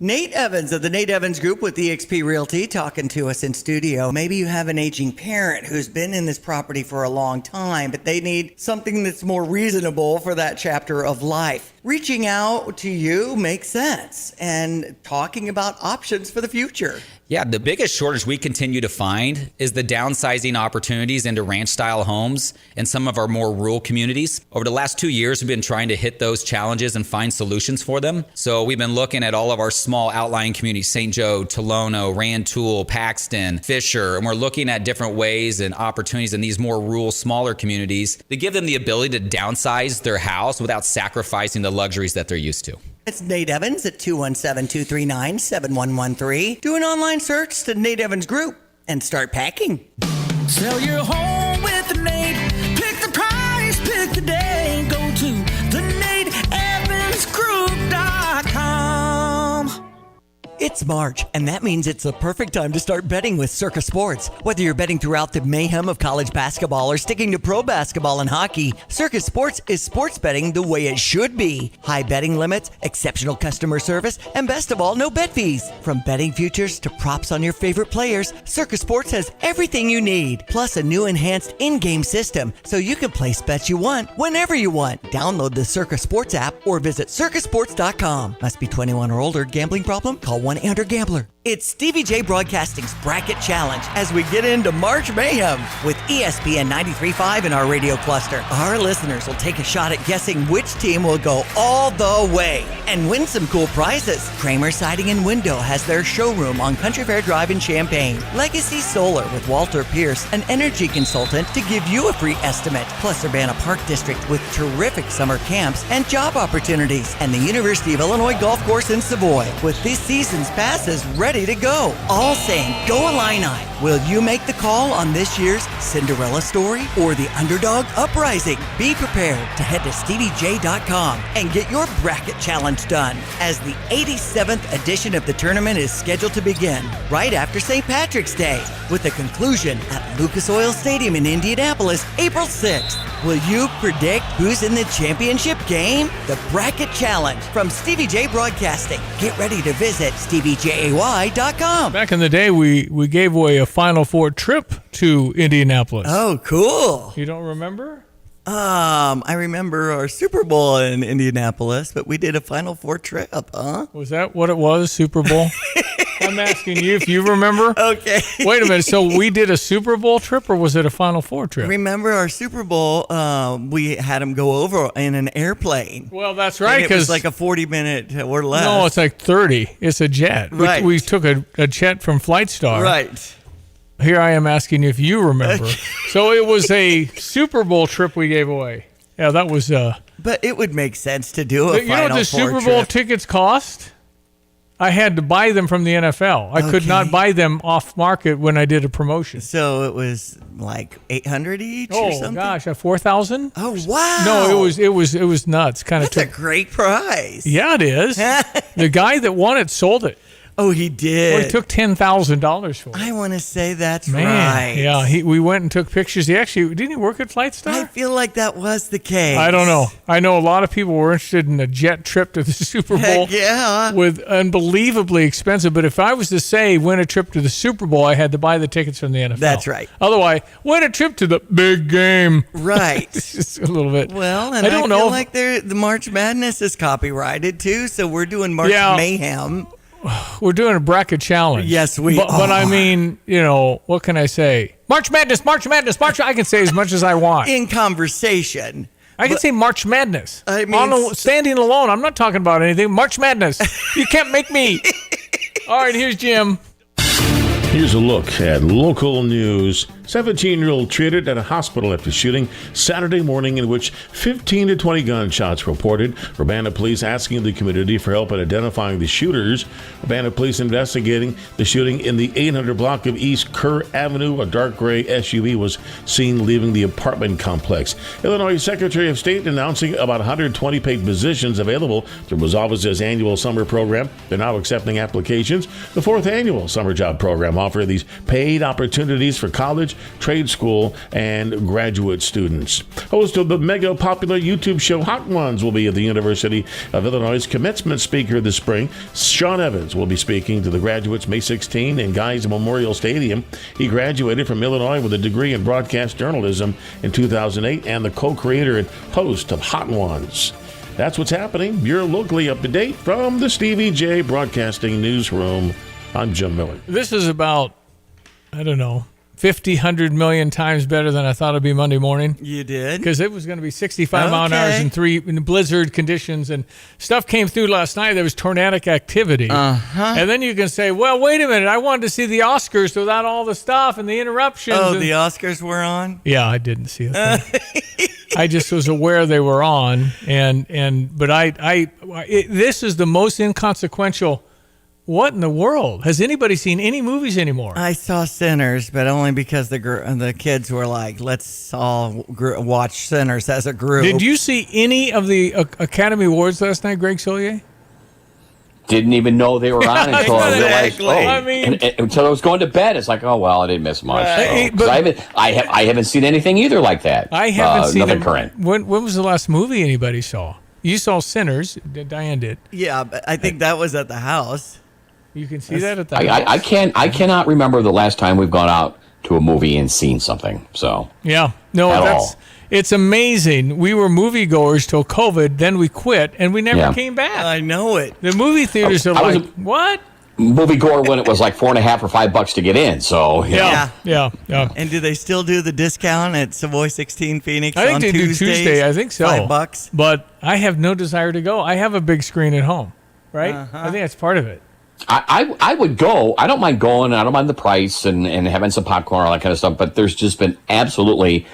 Nate Evans of the Nate Evans Group with eXp Realty talking to us in studio. Maybe you have an aging parent who's been in this property for a long time, but they need something that's more reasonable for that chapter of life. Reaching out to you makes sense and talking about options for the future. Yeah, the biggest shortage we continue to find is the downsizing opportunities into ranch-style homes in some of our more rural communities. Over the last 2 years, we've been trying to hit those challenges and find solutions for them. So we've been looking at all of our small outlying communities, St. Joe, Tolono, Rantoul, Paxton, Fisher, and we're looking at different ways and opportunities in these more rural, smaller communities to give them the ability to downsize their house without sacrificing the luxuries that they're used to. It's Nate Evans at 217-239-7113. Do an online search to Nate Evans Group and start packing. Sell your home with Nate. Pick the price, pick the day. Go to theNateEvansGroup.com. It's March, and that means it's the perfect time to start betting with Circa Sports. Whether you're betting throughout the mayhem of college basketball or sticking to pro basketball and hockey, Circa Sports is sports betting the way it should be. High betting limits, exceptional customer service, and best of all, no bet fees. From betting futures to props on your favorite players, Circa Sports has everything you need. Plus a new enhanced in-game system, so you can place bets you want whenever you want. Download the Circa Sports app or visit circasports.com. Must be 21 or older. Gambling problem? Call 1-800-GAMBLER. It's Stevie J Broadcasting's Bracket Challenge as we get into March Mayhem with ESPN 93.5 in our radio cluster. Our listeners will take a shot at guessing which team will go all the way and win some cool prizes. Kramer Siding and Window has their showroom on Country Fair Drive in Champaign. Legacy Solar with Walter Pierce, an energy consultant, to give you a free estimate. Plus Urbana Park District with terrific summer camps and job opportunities. And the University of Illinois Golf Course in Savoy with this season's passes ready to go. All saying, go Illini. Will you make the call on this year's Cinderella story or the underdog uprising? Be prepared to head to StevieJ.com and get your bracket challenge done as the 87th edition of the tournament is scheduled to begin right after St. Patrick's Day with a conclusion at Lucas Oil Stadium in Indianapolis, April 6th. Will you predict who's in the championship game? The Bracket Challenge from Stevie J Broadcasting. Get ready to visit StevieJay.com. Back in the day, we gave away a Final Four trip to Indianapolis. Oh, cool. You don't remember? I remember our Super Bowl in Indianapolis, but we did a Final Four trip, huh? Was that what it was, Super Bowl? I'm asking you if you remember. Okay. Wait a minute. So we did a Super Bowl trip, or was it a Final Four trip? Remember our Super Bowl, we had them go over in an airplane. Well, that's right. It was like a 40-minute or less. No, it's like 30. It's a jet. Right. We took a jet from FlightStar. Right. Here I am asking if you remember. So it was a Super Bowl trip we gave away. Yeah, that was... But it would make sense to do a Final Four trip. You know what the Super Bowl tickets cost? I had to buy them from the NFL. I could not buy them off market when I did a promotion. So it was like $800 each or something? Oh gosh, $4,000? Oh wow. No, it was nuts. That's a great prize. Yeah, it is. The guy that won it sold it. Oh, he did. Well, he took $10,000 for it. I want to say that's Man, right. Yeah, we went and took pictures. Didn't he work at FlightStar? I feel like that was the case. I don't know. I know a lot of people were interested in a jet trip to the Super Bowl. Heck yeah. With unbelievably expensive. But if I was to say win a trip to the Super Bowl, I had to buy the tickets from the NFL. That's right. Otherwise, win a trip to the big game. Right. Just a little bit. Well, and I don't feel like the March Madness is copyrighted too, so we're doing March Mayhem. We're doing a bracket challenge. Yes, we are. But I mean, what can I say? March Madness, March Madness, March. I can say as much as I want. In conversation. I can say March Madness. I mean, standing alone. I'm not talking about anything. March Madness. You can't make me. All right, here's Jim. Here's a look at local news. 17-year-old treated at a hospital after shooting Saturday morning, in which 15 to 20 gunshots reported. Urbana police asking the community for help in identifying the shooters. Urbana police investigating the shooting in the 800 block of East Kerr Avenue. A dark gray SUV was seen leaving the apartment complex. Illinois Secretary of State announcing about 120 paid positions available through his office's annual summer program. They're now accepting applications. The fourth annual summer job program offering these paid opportunities for college trade school, and graduate students. Host of the mega popular YouTube show Hot Ones will be at the University of Illinois' commencement speaker this spring. Sean Evans will be speaking to the graduates May 16 in Guy's Memorial Stadium. He graduated from Illinois with a degree in broadcast journalism in 2008 and the co-creator and host of Hot Ones. That's what's happening. You're locally up to date from the Stevie J Broadcasting Newsroom. I'm Jim Miller. This is about, 50, 100 million times better than I thought it'd be Monday morning. You did? Because it was going to be 65 mile an hour in blizzard conditions, and stuff came through last night. There was tornadic activity. And then you can say, well, wait a minute. I wanted to see the Oscars without all the stuff and the interruptions. Oh, the Oscars were on? Yeah, I didn't see a thing. I just was aware they were on, but this is the most inconsequential. What in the world? Has anybody seen any movies anymore? I saw Sinners, but only because the kids were like, let's all watch Sinners as a group. Did you see any of the Academy Awards last night, Greg Solier? Didn't even know they were on until I realized. Until I was going to bed, it's like, oh well, I didn't miss much. I haven't seen anything either like that. I haven't seen nothing current. When was the last movie anybody saw? You saw Sinners. Diane did. Yeah, but I think that was at the house. You can see that at the house. I cannot remember the last time we've gone out to a movie and seen something. So yeah, no, it's amazing. We were moviegoers till COVID, then we quit, and we never came back. I know it. The movie theaters are like, what? Moviegoer when it was like $4.50 or $5 to get in. So yeah. And do they still do the discount at Savoy 16 Phoenix? I think on they Tuesdays? do Tuesday. I think so. $5. But I have no desire to go. I have a big screen at home, right? I think that's part of it. I would go. I don't mind going. I don't mind the price and having some popcorn, all that kind of stuff. But there's just been absolutely,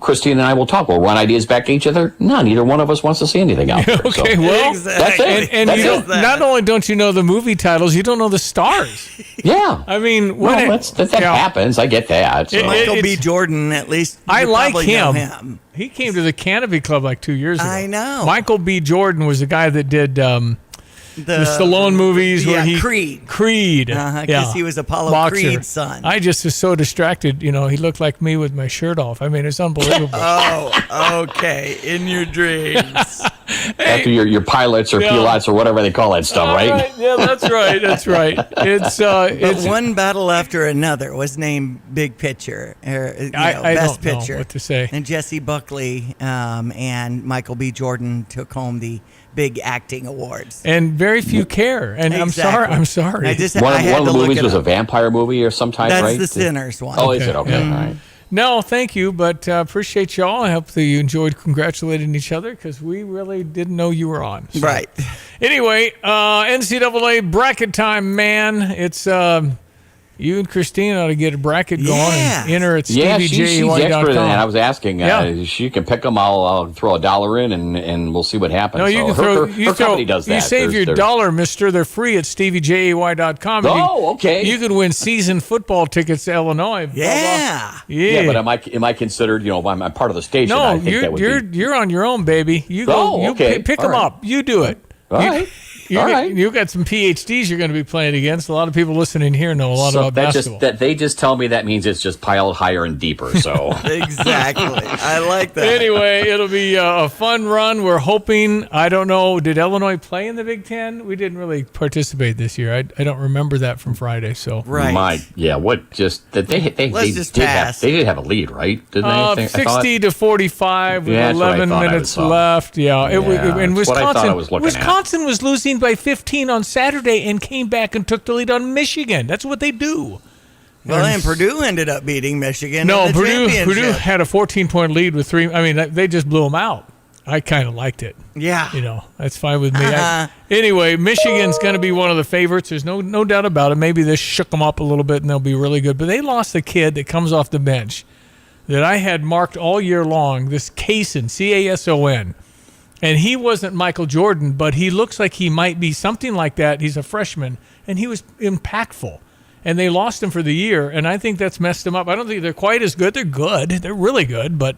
Christine and I will talk. We'll run ideas back at each other. No, neither one of us wants to see anything out there. Okay, so. well, that's it. And not only don't you know the movie titles, you don't know the stars. Yeah. I mean, that happens. I get that. So. Michael B. Jordan, at least. I like him. Know him. He came to the Canopy Club like 2 years ago. I know. Michael B. Jordan was the guy that did the Stallone movies where he Creed. Because he was Apollo Boxer. Creed's son. I just was so distracted. He looked like me with my shirt off. I mean, it's unbelievable. Oh, okay. In your dreams. After your pilots or pilots or whatever they call that stuff, right? Yeah, that's right. That's right. It's one battle after another was named Big Picture, I Best don't Picture. know what to say. And Jesse Buckley and Michael B. Jordan took home the big acting awards. And very few care. And exactly. I'm sorry. One of the movies was a vampire movie or some type, right? That's the Sinners one. Oh, is it? Okay. All right. No, thank you, but appreciate y'all. I hope that you enjoyed congratulating each other because we really didn't know you were on. So. Right. Anyway, NCAA bracket time, man. It's you and Christine ought to get a bracket going and enter at she's expert in that. I was asking. She can pick them. I'll throw $1 in, and we'll see what happens. No, you can her company does that. You save your $1, mister. They're free at StevieJay.com. Okay. You could win season football tickets to Illinois. Yeah. Yeah, but am I considered, I'm part of the station? No, I think you're on your own, baby. You go. You pick them up. You do it. All right. You got some PhDs you're going to be playing against. A lot of people listening here know a lot about basketball. They just tell me that means it's just piled higher and deeper. So exactly, I like that. Anyway, it'll be a fun run. We're hoping. I don't know. Did Illinois play in the Big Ten? We didn't really participate this year. I don't remember that from Friday. So right. What just that they did have a lead, right? Didn't they? 60-45 with 11 minutes left. Yeah, and Wisconsin was losing by 15 on Saturday and came back and took the lead on Michigan. That's what they do. Well, and Purdue ended up beating Michigan. No, Purdue had a 14-point lead with 3. I mean, they just blew them out. I kind of liked it. Yeah. That's fine with me. Anyway, Michigan's going to be one of the favorites. There's no doubt about it. Maybe this shook them up a little bit and they'll be really good. But they lost a kid that comes off the bench that I had marked all year long, this Cason, Cason. And he wasn't Michael Jordan, but he looks like he might be something like that. He's a freshman, and he was impactful. And they lost him for the year, and I think that's messed them up. I don't think they're quite as good. They're good. They're really good. But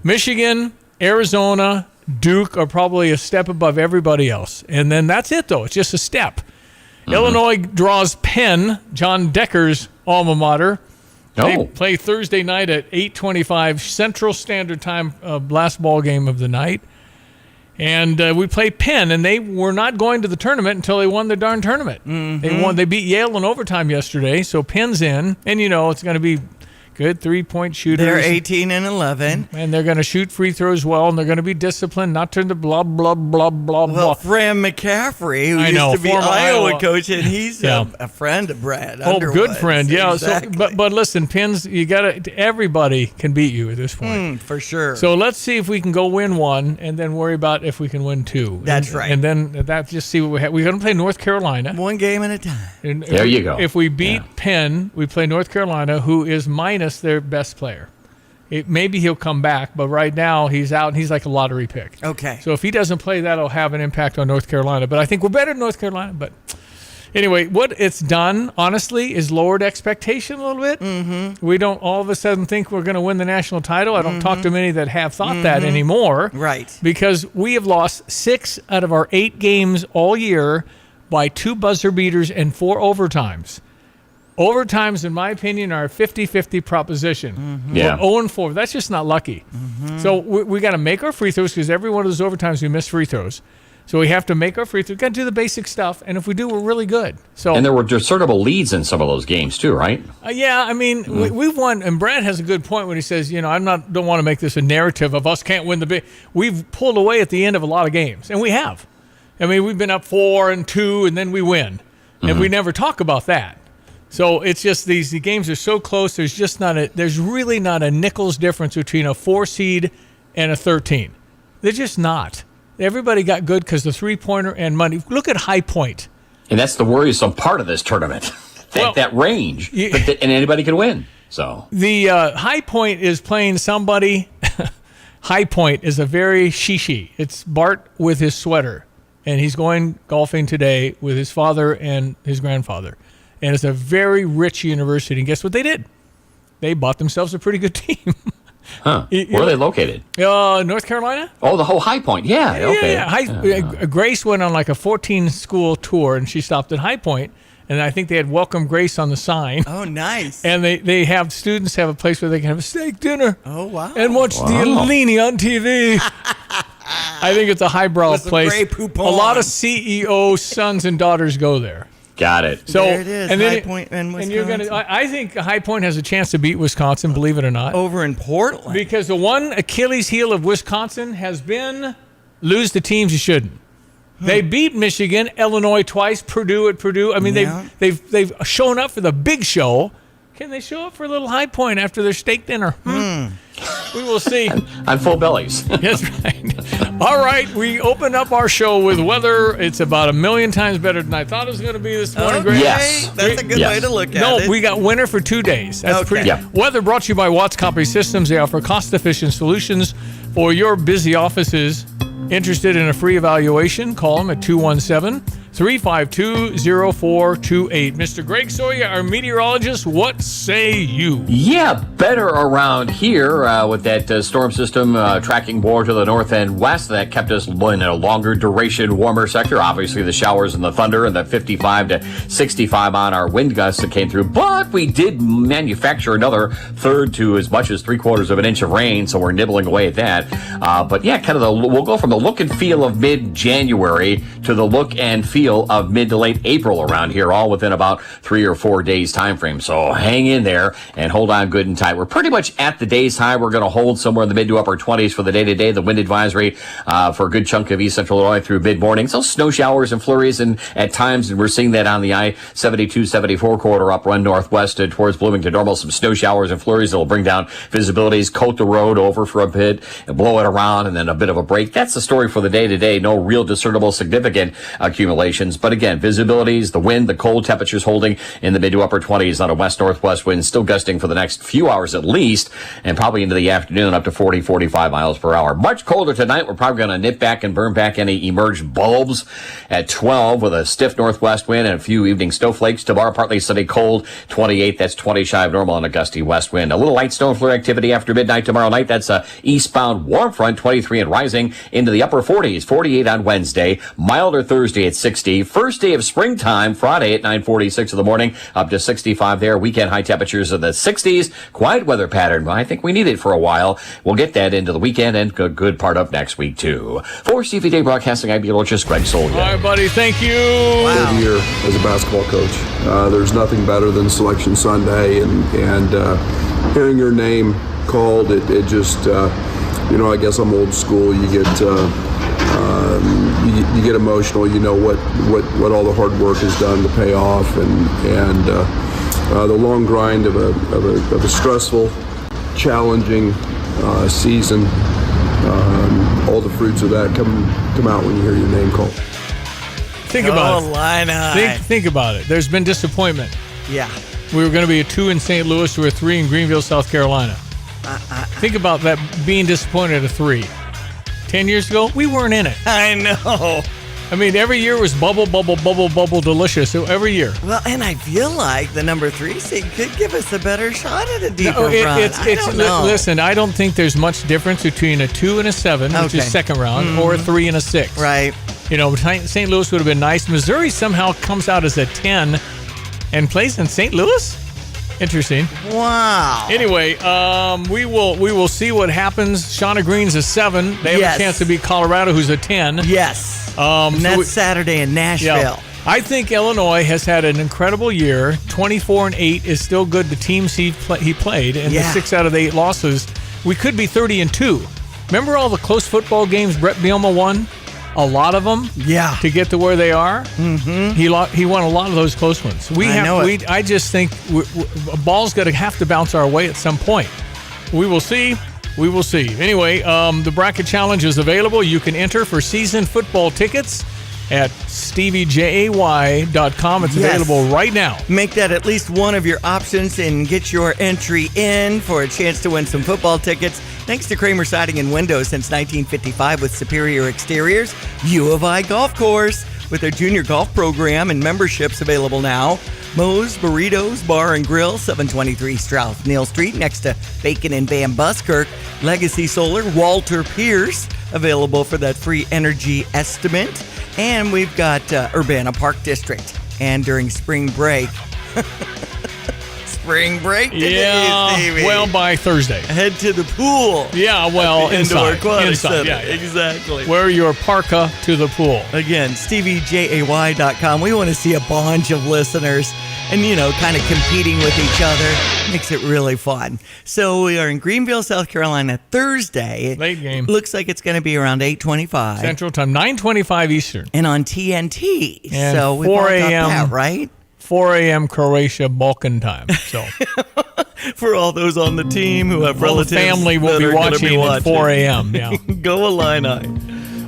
Michigan, Arizona, Duke are probably a step above everybody else. And then that's it, though. It's just a step. Mm-hmm. Illinois draws Penn, John Decker's alma mater. They play Thursday night at 8:25 Central Standard Time, last ball game of the night. And we play Penn, and they were not going to the tournament until they won the darn tournament. Mm-hmm. They beat Yale in overtime yesterday, so Penn's in. And, it's going to be good 3-point shooters. They're 18 and 11. And they're going to shoot free throws well, and they're going to be disciplined, not turn to blah, blah, blah, blah, blah. Well, Fran McCaffrey, who used to be Iowa coach, and he's a friend of Brad Underwood. Good friend, yeah. Exactly. So, but listen, Penn's, everybody can beat you at this point. For sure. So let's see if we can go win one, and then worry about if we can win two. That's right. And then just see what we have. We're going to play North Carolina. One game at a time. And there you go. If we beat Penn, we play North Carolina, who is minus their best player. Maybe he'll come back, but right now he's out, and he's like a lottery pick. Okay. So if he doesn't play, that'll have an impact on North Carolina. But I think we're better than North Carolina. But anyway, what it's done, honestly, is lowered expectation a little bit. Mm-hmm. We don't all of a sudden think we're going to win the national title. I don't talk to many that have thought that anymore. Right. Because we have lost 6 out of our 8 games all year by 2 buzzer beaters and 4 overtimes. Overtimes, in my opinion, are a 50-50 proposition. Mm-hmm. Yeah. We're 0-4. That's just not lucky. Mm-hmm. So we got to make our free throws, because every one of those overtimes we miss free throws. So we have to make our free throws. We've got to do the basic stuff, and if we do, we're really good. So, and there were discernible leads in some of those games too, right? Yeah, I mean, we've won, and Brad has a good point when he says, don't want to make this a narrative of us can't win the big. We've pulled away at the end of a lot of games, and we have. I mean, we've been up 4-2, and then we win, and we never talk about that. So it's just the games are so close. There's really not a nickel's difference between a 4 seed and a 13. They're just not. Everybody got good because the 3-pointer and money. Look at High Point. And that's the worrisome part of this tournament. that range, and anybody can win. So the High Point is playing somebody. High Point is a very shishi. It's Bart with his sweater, and he's going golfing today with his father and his grandfather. And it's a very rich university. And guess what they did? They bought themselves a pretty good team. Huh. Where are they located? North Carolina. Oh, the whole High Point. Yeah. Okay. Yeah. Grace went on like a 14-school tour, and she stopped at High Point. And I think they had Welcome Grace on the sign. Oh, nice. And they have students have a place where they can have a steak dinner. Oh, wow. And watch the Alini on TV. I think it's a highbrow place. A lot of CEO sons and daughters go there. Got it. So there it is. High Point and Wisconsin. And I think High Point has a chance to beat Wisconsin, believe it or not. Over in Portland. Because the one Achilles heel of Wisconsin has been lose the teams you shouldn't. They beat Michigan, Illinois twice, Purdue at Purdue. I mean, they've shown up for the big show. Can they show up for a little High Point after their steak dinner? We will see. On full bellies. That's right. All right, we open up our show with weather. It's about 1 million times better than I thought it was going to be this morning. Okay. Yes. That's a good way to look at it. No, we got winter for 2 days. That's pretty. Yeah. Weather brought to you by Watts Copy Systems. They offer cost-efficient solutions for your busy offices. Interested in a free evaluation? Call them at 217-352-0428. Mr. Greg Sawyer, our meteorologist, what say you? Yeah, better around here with that storm system tracking more to the north and west. That kept us in a longer duration, warmer sector. Obviously, the showers and the thunder and the 55 to 65 on our wind gusts that came through. But we did manufacture another third to as much as 3/4 of an inch of rain, so we're nibbling away at that. But yeah, we'll go from the look and feel of mid-January to the look and feel of mid to late April around here, all within about 3 or 4 days time frame. So hang in there and hold on good and tight. We're pretty much at the day's high. We're going to hold somewhere in the mid to upper 20s for the day-to-day. The wind advisory for a good chunk of east central Illinois through mid-morning. So snow showers and flurries, and at times, and we're seeing that on the I-72-74 corridor up run northwest towards Bloomington Normal. Some snow showers and flurries that will bring down visibilities, coat the road over for a bit, and blow it around, and then a bit of a break. That's the story for the day-to-day. No real discernible significant accumulations. But again, visibilities, the wind, the cold temperatures holding in the mid to upper 20s on a west-northwest wind, still gusting for the next few hours at least, and probably into the afternoon up to 40, 45 miles per hour. Much colder tonight. We're probably going to nip back and burn back any emerged bulbs at 12 with a stiff northwest wind and a few evening snowflakes. Tomorrow, partly sunny, cold, 28. That's 20 shy of normal on a gusty west wind. A little light snow flurry activity after midnight tomorrow night. That's a eastbound warm front, 23 and rising into the upper 40s. 48 on Wednesday. Milder Thursday at 16. 60. First day of springtime, Friday at 9:46 in the morning, up to 65 there. Weekend high temperatures in the 60s. Quiet weather pattern. I think we need it for a while. We'll get that into the weekend and a good part of next week, too. For Stevie Day Broadcasting, I'm meteorologist Greg Solga. All right, buddy. Thank you. Wow. Year as a basketball coach. There's nothing better than Selection Sunday and hearing your name called. It just, I guess I'm old school. You get you get emotional. You know what all the hard work has done to pay off, and the long grind of a stressful, challenging season. All the fruits of that come out when you hear your name called. Think about it. Think about it. There's been disappointment. Yeah. We were going to be a 2 in St. Louis. We were 3 in Greenville, South Carolina. Think about that, being disappointed at a 3. 10 years ago, we weren't in it. I know. I mean, every year was bubble, delicious. So every year. Well, and I feel like the number 3 seed could give us a better shot at a deeper run. I don't know. Listen, I don't think there's much difference between a 2 and a 7, which is second round, or a 3 and a 6. Right. St. Louis would have been nice. Missouri somehow comes out as a 10 and plays in St. Louis? Interesting. Wow. Anyway, we will see what happens. Shauna Green's a 7. They have a chance to beat Colorado, who's a 10. Yes. And that's Saturday in Nashville. Yeah. I think Illinois has had an incredible year. 24-8 is still good. The teams he played, and the 6 out of the 8 losses. We could be 30-2. Remember all the close football games Brett Bielema won? A lot of them, to get to where they are. Mm-hmm. He won a lot of those close ones. I just think a ball's going to have to bounce our way at some point. We will see. Anyway, the bracket challenge is available. You can enter for season football tickets at steviejay.com. It's available right now. Make that at least one of your options and get your entry in for a chance to win some football tickets. Thanks to Kramer Siding and Windows since 1955 with superior exteriors. U of I Golf Course with their junior golf program and memberships available now. Moe's Burritos Bar and Grill, 723 Strauss Neal Street, next to Bacon and Van Buskirk. Legacy Solar, Walter Pierce, available for that free energy estimate. And we've got Urbana Park District. And during spring break, today, Stevie. Well, by Thursday. Head to the pool. Yeah, well, Indoor Aquatic Center. Yeah, exactly. Wear your parka to the pool. Again, steviejay.com. We want to see a bunch of listeners and, kind of competing with each other. Makes it really fun. So we are in Greenville, South Carolina, Thursday. Late game. Looks like it's going to be around 8:25. Central Time, 9:25 Eastern. And on TNT. And so we 4 got a.m. that, right? 4 a.m. Croatia Balkan time. So for all those on the team who have relatives, the family will be watching at 4 a.m. Yeah. Go Illini.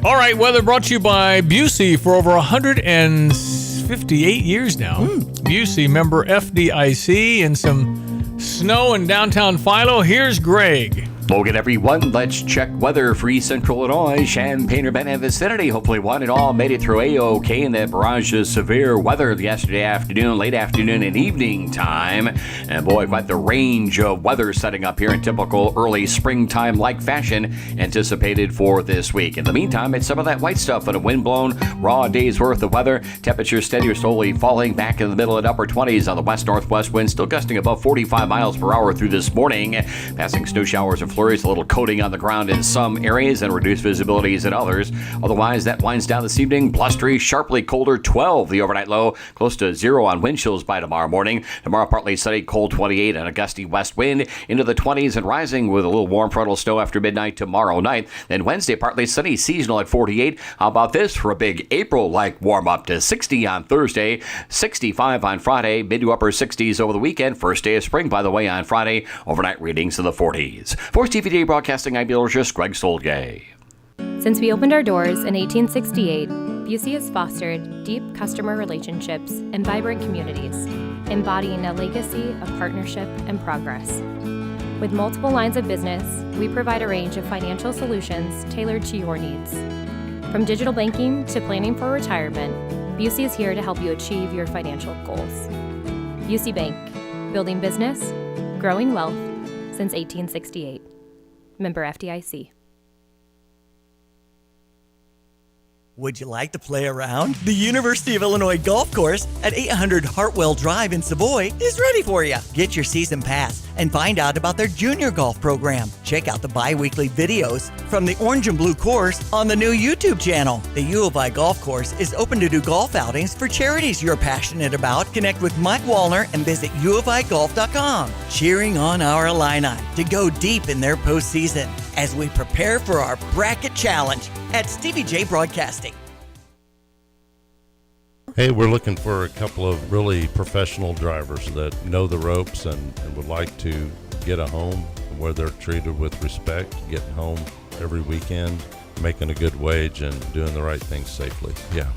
All right, weather brought to you by Busey for over 158 years now. Busey, member FDIC, and some snow in downtown Philo. Here's Greg. Logan, everyone, let's check weather for East Central Illinois, Champaign-Urbana vicinity. Hopefully one and all made it through A-OK in that barrage of severe weather yesterday afternoon, late afternoon and evening time. And boy, quite the range of weather setting up here in typical early springtime-like fashion anticipated for this week. In the meantime, it's some of that white stuff and a wind-blown, raw day's worth of weather. Temperatures steady or slowly falling back in the middle and upper 20s on the west-northwest wind, still gusting above 45 miles per hour through this morning. Passing snow showers and flurries, a little coating on the ground in some areas and reduced visibilities in others. Otherwise, that winds down this evening. Blustery, sharply colder 12, the overnight low. Close to 0 on wind chills by tomorrow morning. Tomorrow, partly sunny, cold 28 and a gusty west wind into the 20s and rising with a little warm frontal snow after midnight tomorrow night. Then Wednesday, partly sunny, seasonal at 48. How about this for a big April-like warm-up to 60 on Thursday, 65 on Friday, mid to upper 60s over the weekend. First day of spring, by the way, on Friday. Overnight readings in the 40s. For TVD Broadcasting, I'm meteorologist Greg Solgay. Since we opened our doors in 1868, Busey has fostered deep customer relationships and vibrant communities, embodying a legacy of partnership and progress. With multiple lines of business, we provide a range of financial solutions tailored to your needs. From digital banking to planning for retirement, Busey is here to help you achieve your financial goals. Busey Bank, building business, growing wealth since 1868. Member FDIC. Would you like to play around? The University of Illinois Golf Course at 800 Hartwell Drive in Savoy is ready for you. Get your season pass and find out about their junior golf program. Check out the bi-weekly videos from the Orange and Blue course on the new YouTube channel. The U of I Golf Course is open to do golf outings for charities you're passionate about. Connect with Mike Wallner and visit uofigolf.com. Cheering on our Illini to go deep in their postseason as we prepare for our bracket challenge at Stevie J Broadcasting. Hey, we're looking for a couple of really professional drivers that know the ropes and would like to get a home where they're treated with respect, getting home every weekend, making a good wage, and doing the right things safely. Yeah.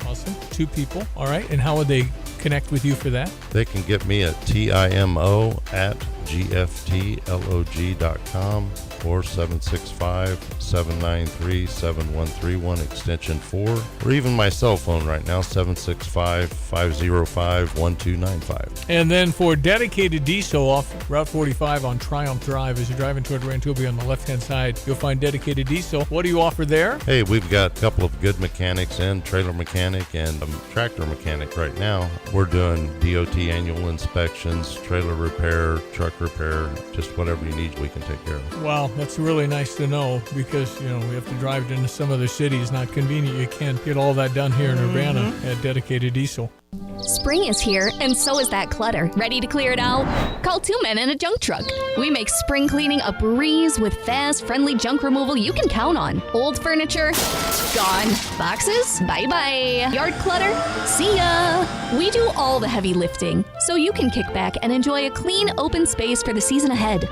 Awesome. 2 people. All right. And how would they connect with you for that? They can get me at TIMO@GFTLOG.com or 765-793-7131 extension 4, or even my cell phone right now, 765-505-1295. And then for dedicated diesel off Route 45 on Triumph Drive, as you're driving toward Rantobi on the left-hand side, you'll find dedicated diesel. What do you offer there? Hey, we've got a couple of good mechanics in, trailer mechanic and tractor mechanic right now. We're doing DOT annual inspections, trailer repair, truck repair, just whatever you need, we can take care of. Wow, that's really nice to know, because, we have to drive into some other cities. Not convenient. You can't get all that done here in Urbana at dedicated diesel. Spring is here, and so is that clutter. Ready to clear it out? Call 2 Men and a Junk Truck. We make spring cleaning a breeze with fast, friendly junk removal you can count on. Old furniture? Gone. Boxes? Bye-bye. Yard clutter? See ya. We do all the heavy lifting, so you can kick back and enjoy a clean, open space for the season ahead.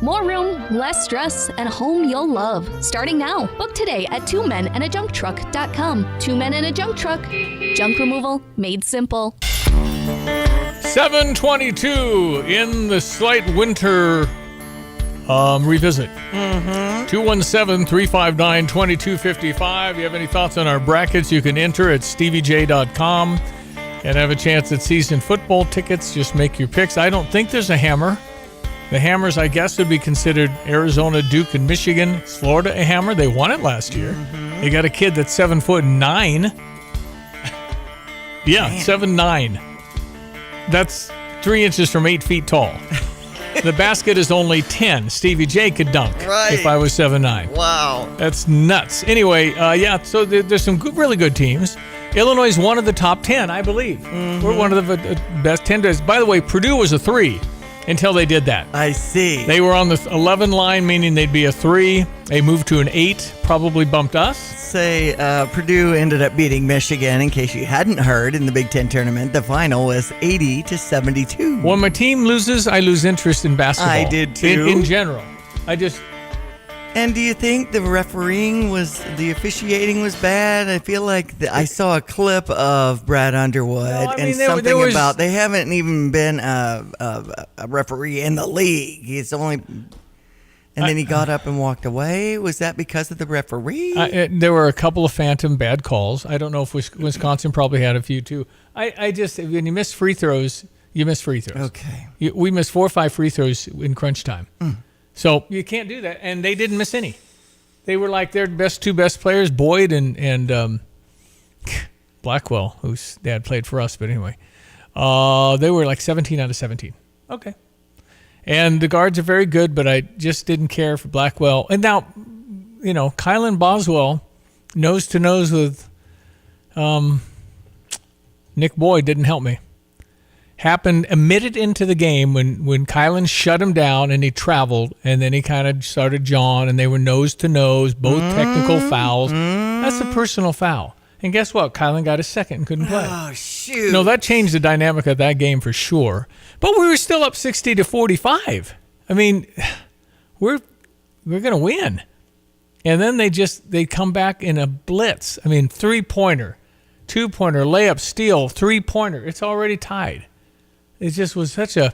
More room, less stress, and a home you'll love. Starting now. Book today at 2menandajuncktruck.com. 2 Men and a Junk Truck. Junk removal made simple. 722 in the slight winter revisit. 217-359-2255. You have any thoughts on our brackets, you can enter at steviej.com and have a chance at season football tickets. Just make your picks. I don't think there's a hammer. The hammers, I guess, would be considered Arizona, Duke, and Michigan. Is Florida a hammer? They won it last year. They got a kid that's 7'9". Yeah, 7'9". That's 3 inches from 8 feet tall. The basket is only 10. Stevie J could dunk if I was 7'9". Wow. That's nuts. Anyway, so there's some really good teams. Illinois is one of the top 10, I believe. We're one of the best 10 days. By the way, Purdue was a 3. Until they did that. I see. They were on the 11 line, meaning they'd be a 3. They moved to an 8, probably bumped us. Say Purdue ended up beating Michigan, in case you hadn't heard, in the Big Ten tournament. The final was 80-72. When my team loses, I lose interest in basketball. I did too. In general. And do you think the officiating was bad? I feel like I saw a clip of Brad Underwood they haven't even been a referee in the league. He's only, then he got up and walked away. Was that because of the referee? There were a couple of phantom bad calls. I don't know if Wisconsin probably had a few too. When you miss free throws, you miss free throws. Okay. We missed 4 or 5 free throws in crunch time. So you can't do that, and they didn't miss any. They were like their two best players, Boyd and Blackwell, whose dad played for us. But anyway, they were like 17 out of 17. Okay. And the guards are very good, but I just didn't care for Blackwell. And now, Kylan Boswell, nose to nose with Nick Boyd didn't help me. Happened a minute into the game when Kylan shut him down and he traveled, and then he kind of started jawing, and they were nose to nose, both technical fouls. That's a personal foul. And guess what? Kylan got a second and couldn't play. Oh, shoot. No, that changed the dynamic of that game for sure. But we were still up 60-45. I mean, we're going to win. And then they come back in a blitz. I mean, 3-pointer, 2-pointer, layup, steal, 3-pointer. It's already tied. It just was such a.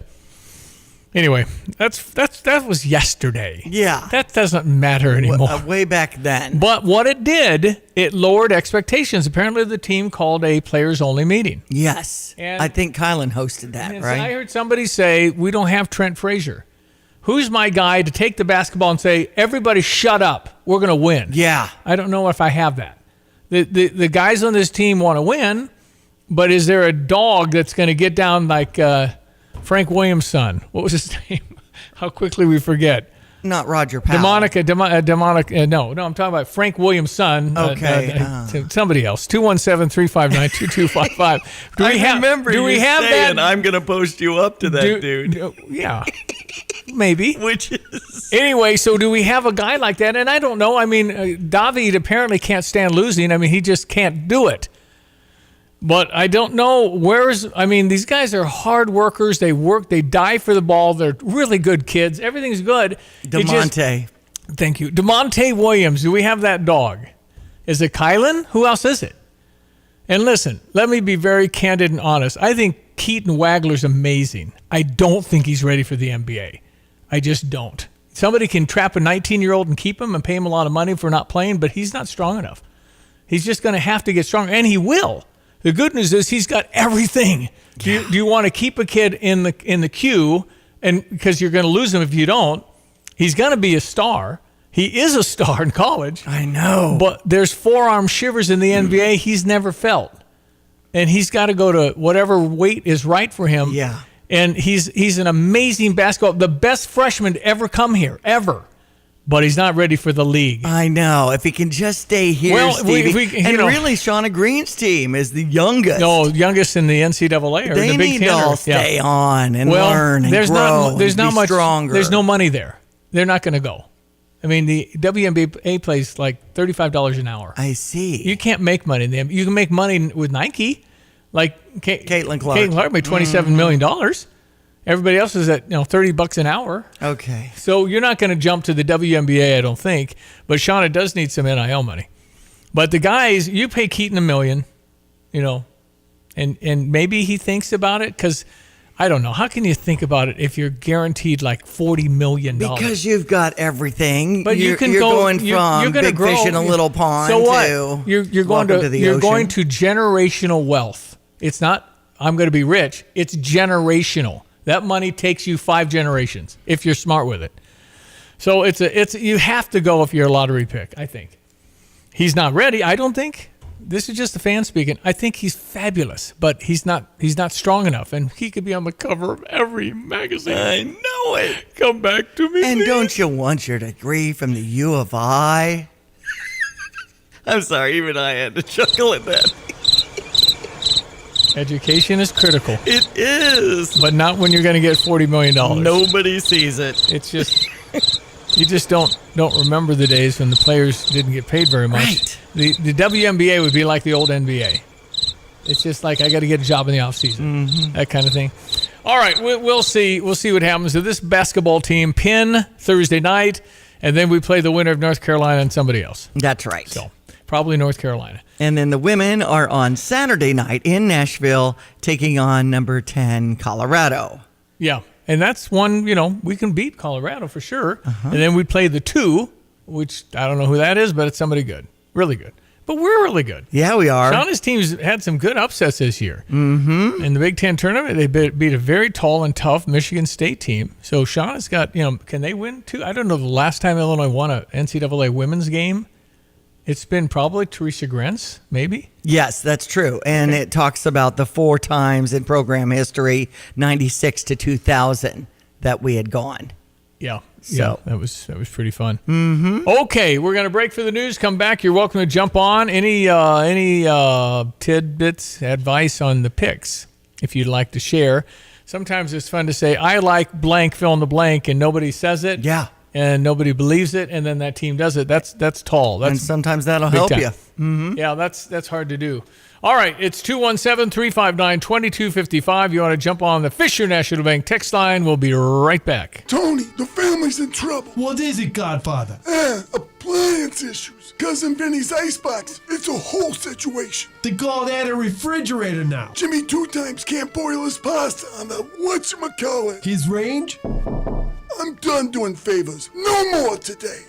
Anyway, that was yesterday. Yeah, that doesn't matter anymore. Way back then. But what it did, it lowered expectations. Apparently, the team called a players-only meeting. Yes, and I think Kylan hosted that. Right. I heard somebody say we don't have Trent Frazier. Who's my guy to take the basketball and say, "Everybody, shut up. We're going to win." Yeah, I don't know if I have that. the guys on this team want to win, but is there a dog that's going to get down like Frank Williams' son? What was his name? How quickly we forget. Not Roger Powell. No, I'm talking about Frank Williams' son. Okay. Somebody else. 217-359-2255. Do we have that? I'm going to post you up to that dude. Yeah. Maybe. Which is... Anyway, so do we have a guy like that? And I don't know. I mean, David apparently can't stand losing. I mean, he just can't do it. But I don't know these guys are hard workers. They work, they die for the ball. They're really good kids. Everything's good. DeMonte. Thank you. DeMonte Williams. Do we have that dog? Is it Kylan? Who else is it? And listen, let me be very candid and honest. I think Keaton Wagler's amazing. I don't think he's ready for the NBA. I just don't. Somebody can trap a 19-year-old and keep him and pay him a lot of money for not playing, but he's not strong enough. He's just going to have to get stronger, and he will. The good news is he's got everything. Do you want to keep a kid in the queue, and because you're going to lose him if you don't? He's going to be a star. He is a star in college. I know. But there's forearm shivers in the NBA he's never felt. And he's got to go to whatever weight is right for him. Yeah. And he's an amazing basketball, the best freshman to ever come here, ever. But he's not ready for the league. I know. If he can just stay here, Stevie. Really, Shauna Green's team is the youngest. No, youngest in the NCAA or they the Big Ten. They need to all stay on and learn and grow there's and not be much, stronger. There's no money there. They're not going to go. I mean, the WNBA plays like $35 an hour. I see. You can't make money in them. You can make money with Nike. Like Caitlin Clark. Caitlin Clark made $27 million. Everybody else is at $30 an hour. Okay. So you're not going to jump to the WNBA, I don't think. But Shauna does need some NIL money. But the guys, you pay Keaton $1 million, and maybe he thinks about it because I don't know. How can you think about it if you're guaranteed like $40 million? Because you've got everything. But you're going from big fish in a little pond so what? to you're going to the ocean. Going to generational wealth. It's not I'm going to be rich. It's generational. That money takes you 5 generations if you're smart with it. So it's you have to go if you're a lottery pick, I think. He's not ready, I don't think. This is just the fan speaking. I think he's fabulous, but he's not strong enough, and he could be on the cover of every magazine. I know it. Come back to me. And please. Don't you want your degree from the U of I? I'm sorry, even I had to chuckle at that. Education is critical. It is. But not when you're going to get $40 million. Nobody sees it. It's just, you just don't remember the days when the players didn't get paid very much. Right. The WNBA would be like the old NBA. It's just like I got to get a job in the offseason, that kind of thing. All right, we'll see. We'll see what happens to this basketball team. Penn Thursday night, and then we play the winner of North Carolina and somebody else. That's right. So probably North Carolina. And then the women are on Saturday night in Nashville taking on number 10 Colorado. Yeah, and that's one, we can beat Colorado for sure. And then we play the 2, which I don't know who that is, but it's somebody good. Really good. But we're really good. Yeah, we are. Shauna's team's had some good upsets this year. Mm-hmm. In the Big Ten tournament, they beat a very tall and tough Michigan State team. So Shauna's got, can they win 2? I don't know the last time Illinois won an NCAA women's game. It's been probably Teresa Grentz, maybe? Yes, that's true. And it talks about the 4 times in program history, 96 to 2000, that we had gone. Yeah. So that was pretty fun. Mm-hmm. Okay, we're going to break for the news. Come back. You're welcome to jump on. Any tidbits, advice on the picks, if you'd like to share. Sometimes it's fun to say, I like blank, fill in the blank, and nobody says it. Yeah. And nobody believes it, and then that team does it. That's tall. And sometimes that'll help you. Mm-hmm. Yeah, that's hard to do. All right, it's 217-359-2255. You want to jump on the Fisher National Bank text line? We'll be right back. Tony, the family's in trouble. What is it, Godfather? Appliance issues. Cousin Vinny's icebox. It's a whole situation. They call that a refrigerator now. Jimmy 2 times can't boil his pasta on the whatchamacallit. His range? I'm done doing favors. No more today.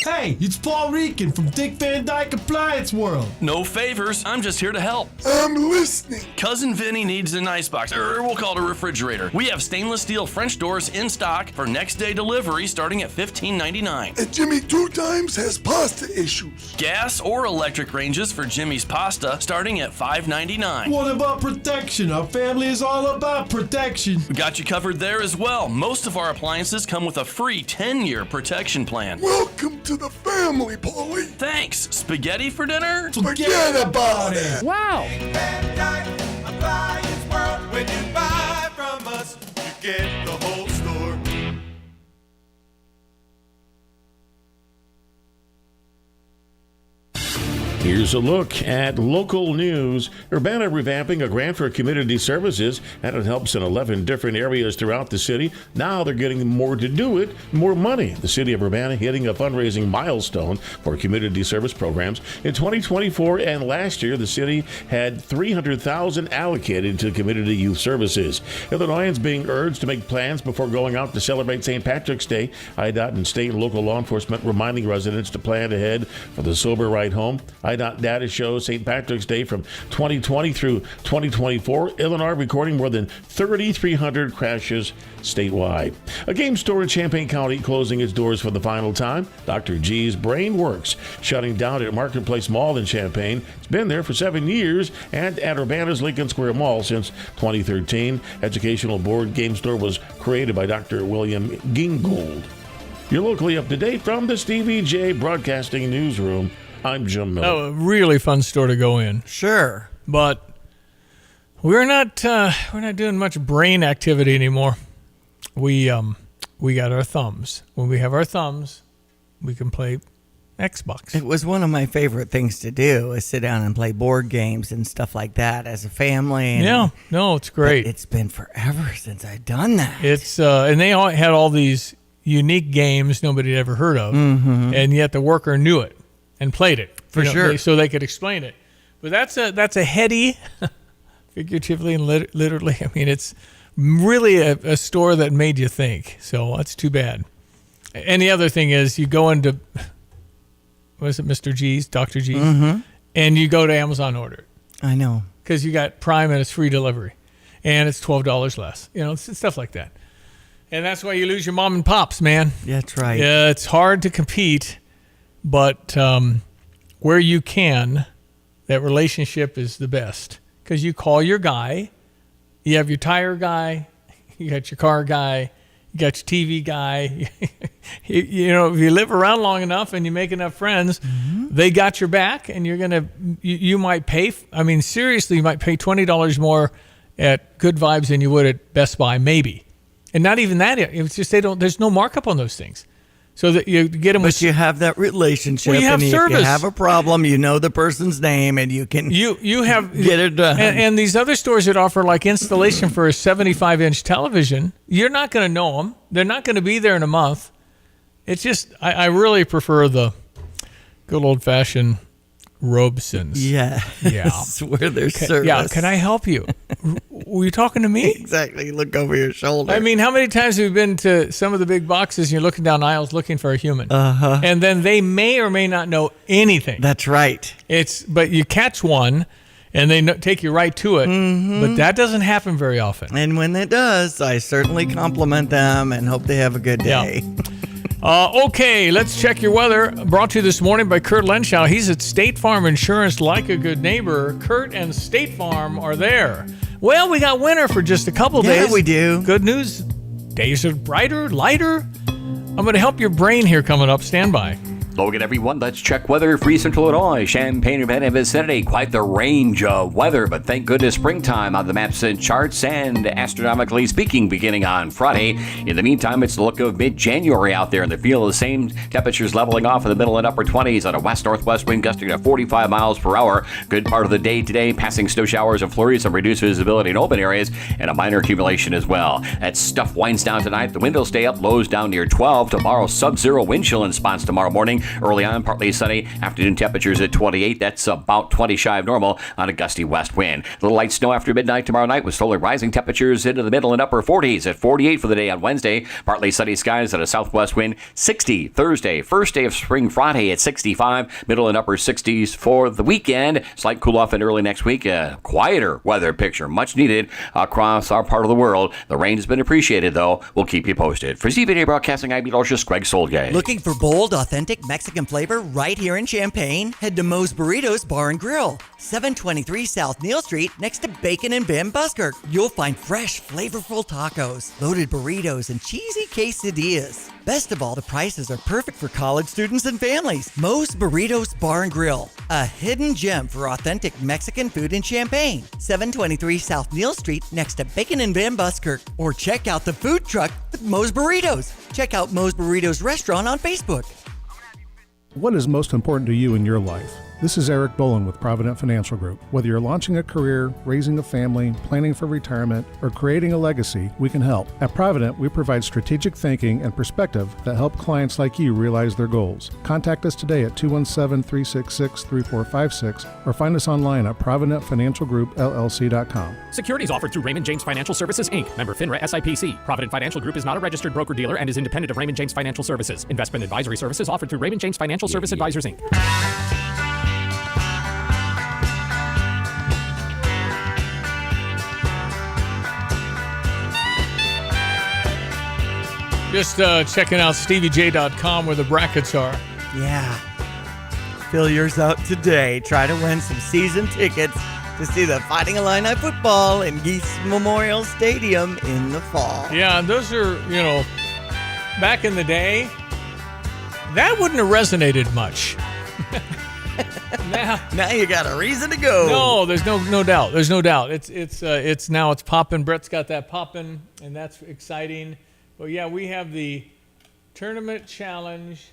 Hey, it's Paul Rican from Dick Van Dyke Appliance World. No favors, I'm just here to help. I'm listening. Cousin Vinny needs an icebox, or we'll call it a refrigerator. We have stainless steel French doors in stock for next day delivery starting at $15.99. And Jimmy 2 times has pasta issues. Gas or electric ranges for Jimmy's Pasta starting at $5.99. What about protection? Our family is all about protection. We got you covered there as well. Most of our appliances come with a free 10-year protection plan. Welcome to the family, Paulie. Thanks. Spaghetti for dinner? Forget about it. Wow. When you buy from us, you get the whole store. Here's a look at local news. Urbana revamping a grant for community services, and it helps in 11 different areas throughout the city. Now they're getting more to do it, more money. The city of Urbana hitting a fundraising milestone for community service programs. In 2024 and last year, the city had $300,000 allocated to community youth services. Illinoisans being urged to make plans before going out to celebrate St. Patrick's Day. IDOT and state and local law enforcement reminding residents to plan ahead for the sober ride home. IDOT data shows St. Patrick's Day from 2020 through 2024, Illinois recording more than 3,300 crashes statewide. A game store in Champaign County closing its doors for the final time. Dr. G's Brain Works shutting down at Marketplace Mall in Champaign. It's been there for 7 years and at Urbana's Lincoln Square Mall since 2013. Educational board game store was created by Dr. William Gingold. You're locally up to date from the Stevie J Broadcasting Newsroom. I'm Jim Miller. Oh, a really fun store to go in. Sure. But we're not doing much brain activity anymore. We got our thumbs. When we have our thumbs, we can play Xbox. It was one of my favorite things to do, is sit down and play board games and stuff like that as a family. And, it's great. It's been forever since I've done that. It's and they all had all these unique games nobody had ever heard of, and yet the worker knew it and played it For sure. so they could explain it. But that's a heady, figuratively and literally. I mean, it's really a store that made you think. So that's too bad. And the other thing is, you go into, what is it, Mr. G's, Dr. G's, and you go to Amazon order it. I know. Because you got Prime and it's free delivery, and it's $12 less. It's stuff like that. And that's why you lose your mom and pops, man. That's right. Yeah, it's hard to compete. But where you can, that relationship is the best. Because you call your guy, you have your tire guy, you got your car guy, you got your TV guy. if you live around long enough and you make enough friends, they got your back, and you might pay, seriously, you might pay $20 more at Good Vibes than you would at Best Buy, maybe. And not even that, it's just there's no markup on those things. So that you get them, but you have that relationship. Well, you have and service. If you have a problem, you know the person's name, and you can you have get it done. And these other stores that offer like installation for a 75-inch television, you're not going to know them. They're not going to be there in a month. It's just I really prefer the good old-fashioned Robesons. Yeah. Where there's service. Yeah. Can I help you? Were you talking to me? Exactly. Look over your shoulder. I mean, how many times have we been to some of the big boxes and you're looking down aisles looking for a human? And then they may or may not know anything. That's right. But you catch one and they take you right to it. But that doesn't happen very often. And when it does, I certainly compliment them and hope they have a good day. Yeah. Okay, let's check your weather. Brought to you this morning by Kurt Lenschow. He's at State Farm Insurance, like a good neighbor. Kurt and State Farm are there. Well, we got winter for just a couple days. Yeah, we do. Good news. Days are brighter, lighter. I'm going to help your brain here coming up. Stand by. Hello again, everyone. Let's check weather for Central Illinois. Champaign, Urbana, and vicinity. Quite the range of weather, but thank goodness springtime on the maps and charts, and astronomically speaking, beginning on Friday. In the meantime, it's the look of mid-January out there in the field. The same temperatures leveling off in the middle and upper 20s on a west-northwest wind gusting to 45 miles per hour. Good part of the day today, passing snow showers and flurries, some reduced visibility in open areas, and a minor accumulation as well. That stuff winds down tonight. The wind will stay up, lows down near 12. Tomorrow, sub-zero wind chill in spots tomorrow morning. Early on, partly sunny. Afternoon temperatures at 28. That's about 20 shy of normal on a gusty west wind. A little light snow after midnight tomorrow night with slowly rising temperatures into the middle and upper 40s at 48 for the day on Wednesday. Partly sunny skies and a southwest wind. 60 Thursday. First day of spring Friday at 65. Middle and upper 60s for the weekend. Slight cool off in early next week. A quieter weather picture. Much needed across our part of the world. The rain has been appreciated, though. We'll keep you posted. For ZVA Broadcasting, I'm meteorologist Greg Solgay. Looking for bold, authentic Mexican flavor right here in Champaign? Head to Moe's Burritos Bar and Grill, 723 South Neal Street, next to Bacon and Ben Buskirk. You'll find fresh, flavorful tacos, loaded burritos, and cheesy quesadillas. Best of all, the prices are perfect for college students and families. Moe's Burritos Bar and Grill, a hidden gem for authentic Mexican food in Champaign, 723 South Neal Street, next to Bacon and Ben Buskirk. Or check out the food truck with Moe's Burritos. Check out Moe's Burritos Restaurant on Facebook. What is most important to you in your life? This is Eric Boland with Provident Financial Group. Whether you're launching a career, raising a family, planning for retirement, or creating a legacy, we can help. At Provident, we provide strategic thinking and perspective that help clients like you realize their goals. Contact us today at 217-366-3456 or find us online at providentfinancialgroupllc.com. Securities offered through Raymond James Financial Services, Inc., member FINRA SIPC. Provident Financial Group is not a registered broker-dealer and is independent of Raymond James Financial Services. Investment advisory services offered through Raymond James Financial Service Advisors, Inc. Just checking out StevieJ.com where the brackets are. Yeah. Fill yours out today. Try to win some season tickets to see the Fighting Illini football in Geese Memorial Stadium in the fall. Yeah, and those are, back in the day, that wouldn't have resonated much. Now you got a reason to go. No, there's no doubt. There's no doubt. It's now it's popping. Brett's got that popping, and that's exciting. But yeah, we have the tournament challenge.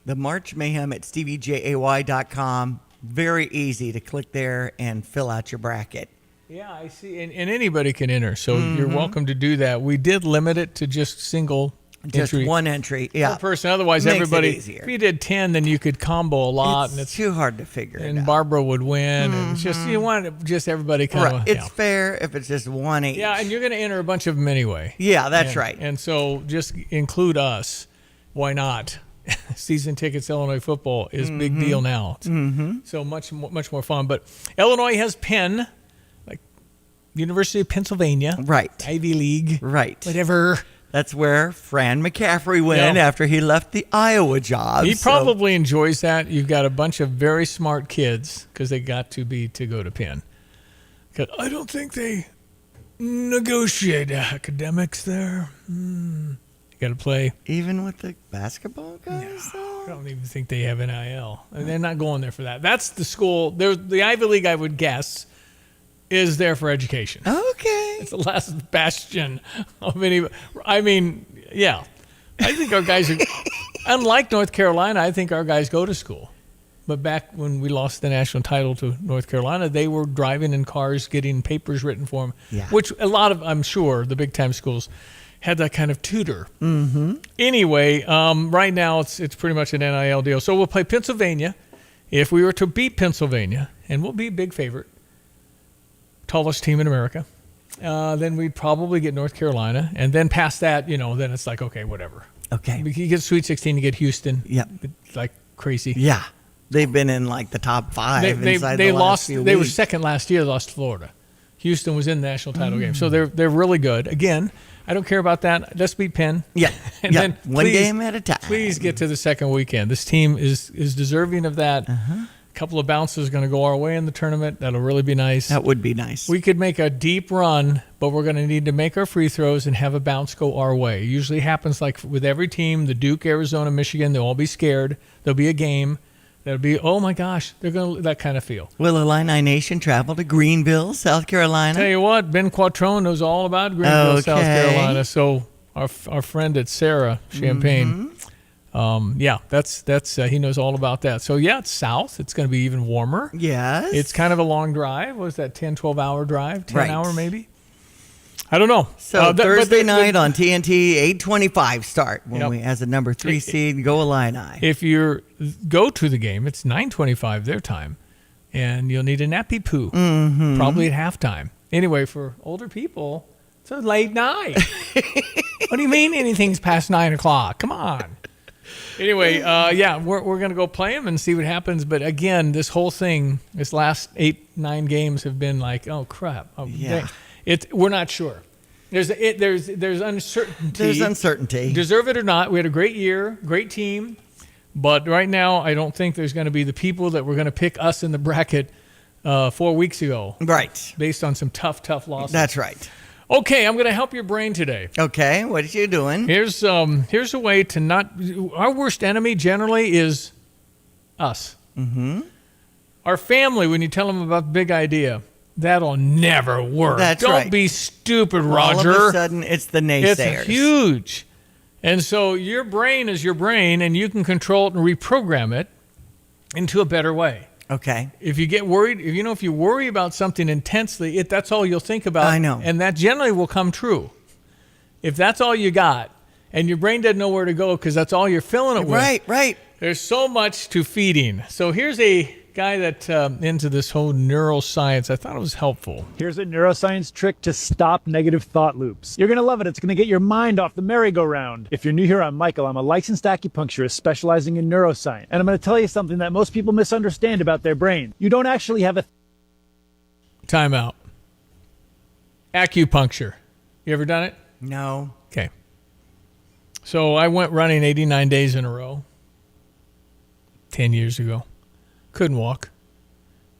The March Mayhem at steviejay.com. Very easy to click there and fill out your bracket. Yeah, I see. And anybody can enter, so you're welcome to do that. We did limit it to just single Just entry. one entry, yeah. Per person. Otherwise, Makes everybody, it easier. if you did 10, then you could combo a lot. It's too hard to figure it out. And Barbara would win. And it's just, you want just everybody kind of. It's fair if it's just one each. Yeah, and you're going to enter a bunch of them anyway. Yeah, that's right. And so just include us. Why not? Season tickets, Illinois football is big deal now. So much more fun. But Illinois has Penn, like University of Pennsylvania. Right. Ivy League. Right. Whatever. That's where Fran McCaffrey went after he left the Iowa job. He probably enjoys that. You've got a bunch of very smart kids because they got to go to Penn. Because I don't think they negotiate academics there. You got to play. Even with the basketball guys, though? I don't even think they have NIL. And they're not going there for that. That's the school. The Ivy League, I would guess, is there for education. Okay. It's the last bastion of any. I mean, yeah. I think our guys are, unlike North Carolina, I think our guys go to school. But back when we lost the national title to North Carolina, they were driving in cars, getting papers written for them, which a lot of, I'm sure, the big-time schools had that kind of tutor. Anyway, right now it's pretty much an NIL deal. So we'll play Pennsylvania. If we were to beat Pennsylvania, and we'll be a big favorite, tallest team in America, then we'd probably get North Carolina. And then past that, then it's like, okay, whatever. Okay. You get Sweet 16, you get Houston. Yeah. Like crazy. Yeah. They've been in like the top five They inside the last lost. few They were weeks. second last year, lost to Florida. Houston was in the national title game. So they're really good. Again, I don't care about that. Let's beat Penn. Yeah. And then one game at a time. Please get to the second weekend. This team is deserving of that. A couple of bounces going to go our way in the tournament. That'll really be nice. That would be nice. We could make a deep run, but we're going to need to make our free throws and have a bounce go our way. It usually happens like with every team, the Duke, Arizona, Michigan, they'll all be scared. There'll be a game. That'll be, oh my gosh, they're going to that kind of feel. Will Illini Nation travel to Greenville, South Carolina? Tell you what, Ben Quattrone knows all about Greenville, South Carolina. So our friend at Sarah Champagne, that's he knows all about that. So yeah, it's south. It's going to be even warmer. Yes. It's kind of a long drive. What was that, 10, 12-hour drive? 10 hour maybe? I don't know. So Thursday night on TNT, 8:25 start when we, as a number 3 seed, go Illini. If you go to the game, it's 9:25 their time, and you'll need a nappy poo, probably at halftime. Anyway, for older people, it's a late night. What do you mean anything's past 9 o'clock? Come on. Anyway, we're going to go play them and see what happens. But again, this whole thing, this last 8-9 games have been like, oh, crap. We're not sure. There's uncertainty. There's uncertainty. Deserve it or not, we had a great year, great team. But right now, I don't think there's going to be the people that were going to pick us in the bracket 4 weeks ago. Right. Based on some tough losses. That's right. Okay, I'm going to help your brain today. Okay, what are you doing? Here's a way to not. Our worst enemy generally is us. Mm-hmm. Our family, when you tell them about the big idea, that'll never work. That's Don't right. be stupid, Roger. All of a sudden, it's the naysayers. It's huge. And so your brain is your brain, and you can control it and reprogram it into a better way. Okay. If you get worried, if you worry about something intensely, that's all you'll think about. I know. And that generally will come true. If that's all you got, and your brain doesn't know where to go because that's all you're filling it with. Right. There's so much to feeding. So here's a guy that into this whole neuroscience. I thought it was helpful. Here's a neuroscience trick to stop negative thought loops. You're going to love it. It's going to get your mind off the merry-go-round. If you're new here, I'm Michael. I'm a licensed acupuncturist specializing in neuroscience. And I'm going to tell you something that most people misunderstand about their brain. You don't actually have a... Time out. Acupuncture. You ever done it? No. Okay. So I went running 89 days in a row 10 years ago. Couldn't walk.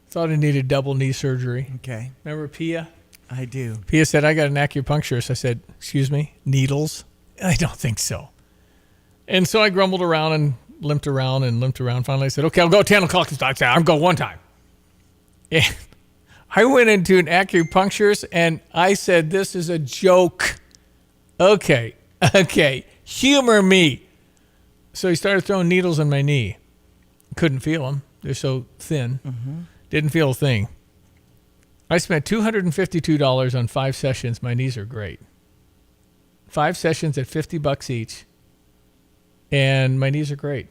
Thought I needed double knee surgery. Okay. Remember Pia? I do. Pia said, I got an acupuncturist. I said, excuse me, needles? I don't think so. And so I grumbled around and limped around. Finally, I said, okay, I'll go 10 o'clock. I'll go one time. And I went into an acupuncturist and I said, this is a joke. Okay, humor me. So he started throwing needles in my knee. Couldn't feel them. They're so thin. Mm-hmm. Didn't feel a thing. I spent $252 on 5 sessions. My knees are great. 5 sessions at $50 each. And my knees are great.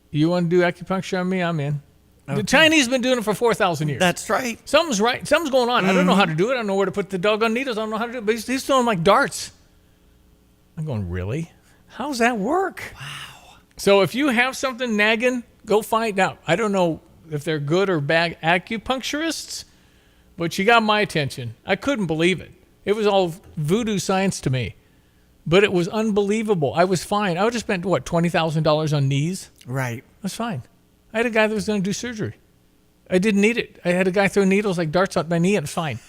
You want to do acupuncture on me? I'm in. Okay. The Chinese have been doing it for 4,000 years. That's right. Something's right. Something's going on. I don't know how to do it. I don't know where to put the doggone needles. I don't know how to do it. But he's throwing like darts. I'm going, really? How does that work? Wow. So if you have something nagging, go find out. I don't know if they're good or bad acupuncturists, but you got my attention. I couldn't believe it. It was all voodoo science to me. But it was unbelievable. I was fine. I would have spent, $20,000 on knees? Right. That's fine. I had a guy that was going to do surgery. I didn't need it. I had a guy throw needles like darts at my knee, and it's fine.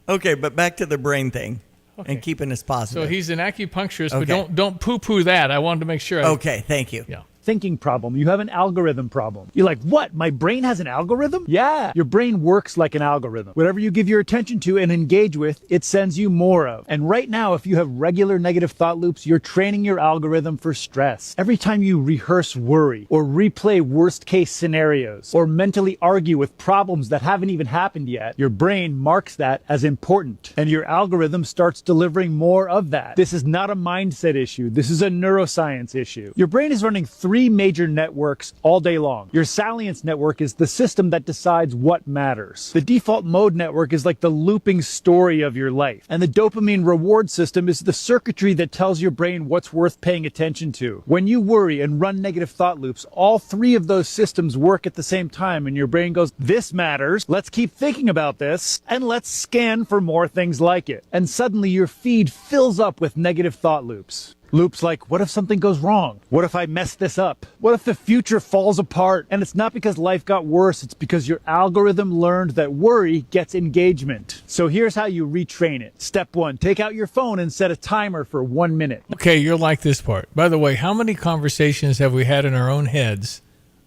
Okay, but back to the brain thing and keeping us positive. So he's an acupuncturist, but don't poo-poo that. I wanted to make sure. Okay, thank you. Yeah. Thinking problem. You have an algorithm problem. You're like, what? My brain has an algorithm? Yeah. Your brain works like an algorithm. Whatever you give your attention to and engage with, it sends you more of. And right now, if you have regular negative thought loops, you're training your algorithm for stress. Every time you rehearse worry or replay worst case scenarios or mentally argue with problems that haven't even happened yet, your brain marks that as important. And your algorithm starts delivering more of that. This is not a mindset issue. This is a neuroscience issue. Your brain is running 3 major networks all day long. Your salience network is the system that decides what matters. The default mode network is like the looping story of your life. And the dopamine reward system is the circuitry that tells your brain what's worth paying attention to. When you worry and run negative thought loops, all 3 of those systems work at the same time, and your brain goes, this matters, let's keep thinking about this, and let's scan for more things like it. And suddenly your feed fills up with negative thought loops. Loops like, what if something goes wrong? What if I mess this up? What if the future falls apart? And it's not because life got worse, it's because your algorithm learned that worry gets engagement. So here's how you retrain it. Step 1, take out your phone and set a timer for 1 minute. Okay, you'll like this part. By the way, how many conversations have we had in our own heads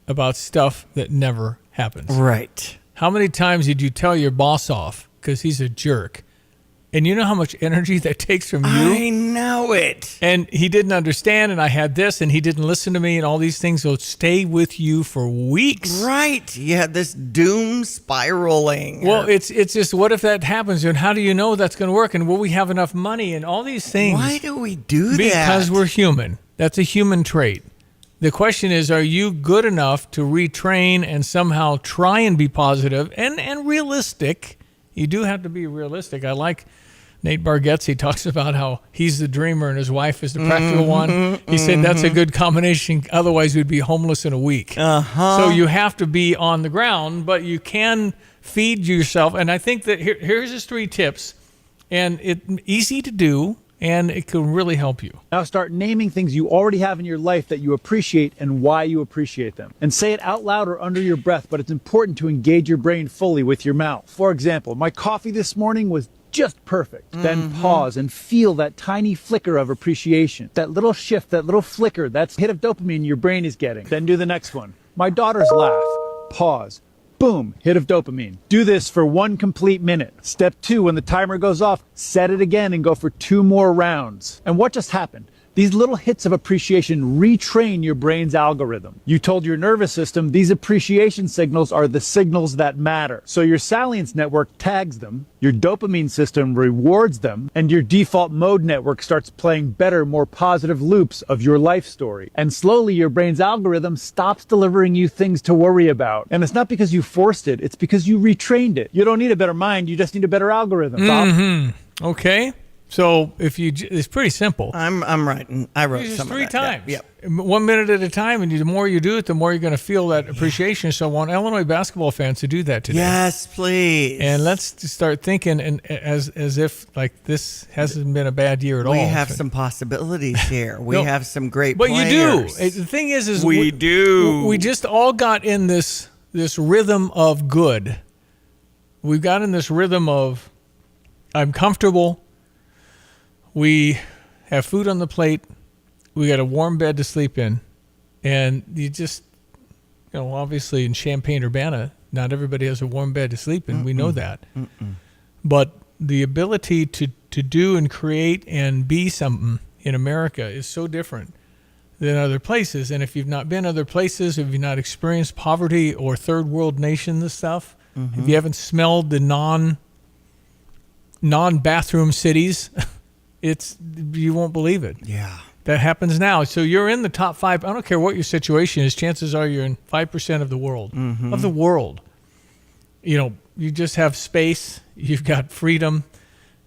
about stuff that never happens? Right. How many times did you tell your boss off because he's a jerk? And you know how much energy that takes from you? I know it. And he didn't understand, and I had this, and he didn't listen to me, and all these things will stay with you for weeks. Right. You had this doom spiraling. Well, it's just, what if that happens, and how do you know that's going to work, and will we have enough money, and all these things? Why do we do that? Because we're human. That's a human trait. The question is, are you good enough to retrain and somehow try and be positive and realistic? You do have to be realistic. I like Nate Bargatze. He talks about how he's the dreamer and his wife is the practical one. He said that's a good combination. Otherwise, we'd be homeless in a week. So you have to be on the ground, but you can feed yourself. And I think that here's his 3 tips, and it's easy to do, and it can really help you. Now start naming things you already have in your life that you appreciate and why you appreciate them. And say it out loud or under your breath, but it's important to engage your brain fully with your mouth. For example, my coffee this morning was just perfect. Then pause and feel that tiny flicker of appreciation. That little shift, that little flicker, that's hit of dopamine your brain is getting. Then do the next one. My daughter's laugh. Pause. Boom, hit of dopamine. Do this for 1 complete minute. Step 2, when the timer goes off, set it again and go for 2 more rounds. And what just happened? These little hits of appreciation retrain your brain's algorithm. You told your nervous system these appreciation signals are the signals that matter. So your salience network tags them, your dopamine system rewards them, and your default mode network starts playing better, more positive loops of your life story. And slowly your brain's algorithm stops delivering you things to worry about. And it's not because you forced it, it's because you retrained it. You don't need a better mind, you just need a better algorithm. Bob? Okay. So if you, it's pretty simple. I'm writing. I wrote Just some 3 of that. times. Yep. 1 minute at a time, and the more you do it, the more you're going to feel that appreciation. So I want Illinois basketball fans to do that today. Yes, please. And let's just start thinking and as if like this hasn't been a bad year at all. We have some possibilities here. We have some great but players. You do. The thing is we do. We just all got in this rhythm of good. We've got in this rhythm of I'm comfortable. We have food on the plate. We got a warm bed to sleep in. And you just, obviously in Champaign-Urbana, not everybody has a warm bed to sleep in. We know that. But the ability to do and create and be something in America is so different than other places. And if you've not been other places, if you've not experienced poverty or third world nation stuff, if you haven't smelled the non-bathroom cities, you won't believe it. Yeah. That happens now. So you're in the top 5. I don't care what your situation is. Chances are you're in 5% of the world. Of the world. You just have space. You've got freedom.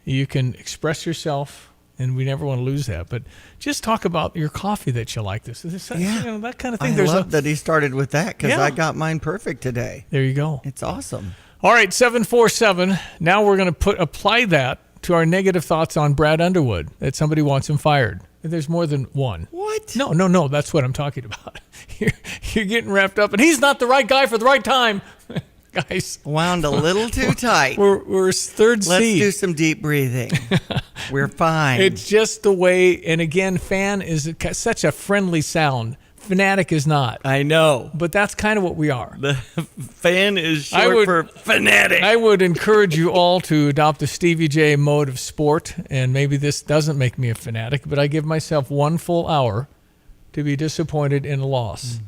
You can express yourself. And we never want to lose that. But just talk about your coffee that you like. That kind of thing. I love that he started with that because I got mine perfect today. There you go. It's awesome. All right, 747. Now we're going to apply that to our negative thoughts on Brad Underwood, that somebody wants him fired. There's more than one. What? No. That's what I'm talking about. You're getting wrapped up, and he's not the right guy for the right time. Guys. Wound a little too tight. We're third seed. Let's do some deep breathing. We're fine. It's just the way, and again, fan is such a friendly sound. Fanatic is not. I know. But that's kind of what we are. The fan is short for fanatic. I would encourage you all to adopt the Stevie J mode of sport, and maybe this doesn't make me a fanatic, but I give myself 1 full hour to be disappointed in a loss.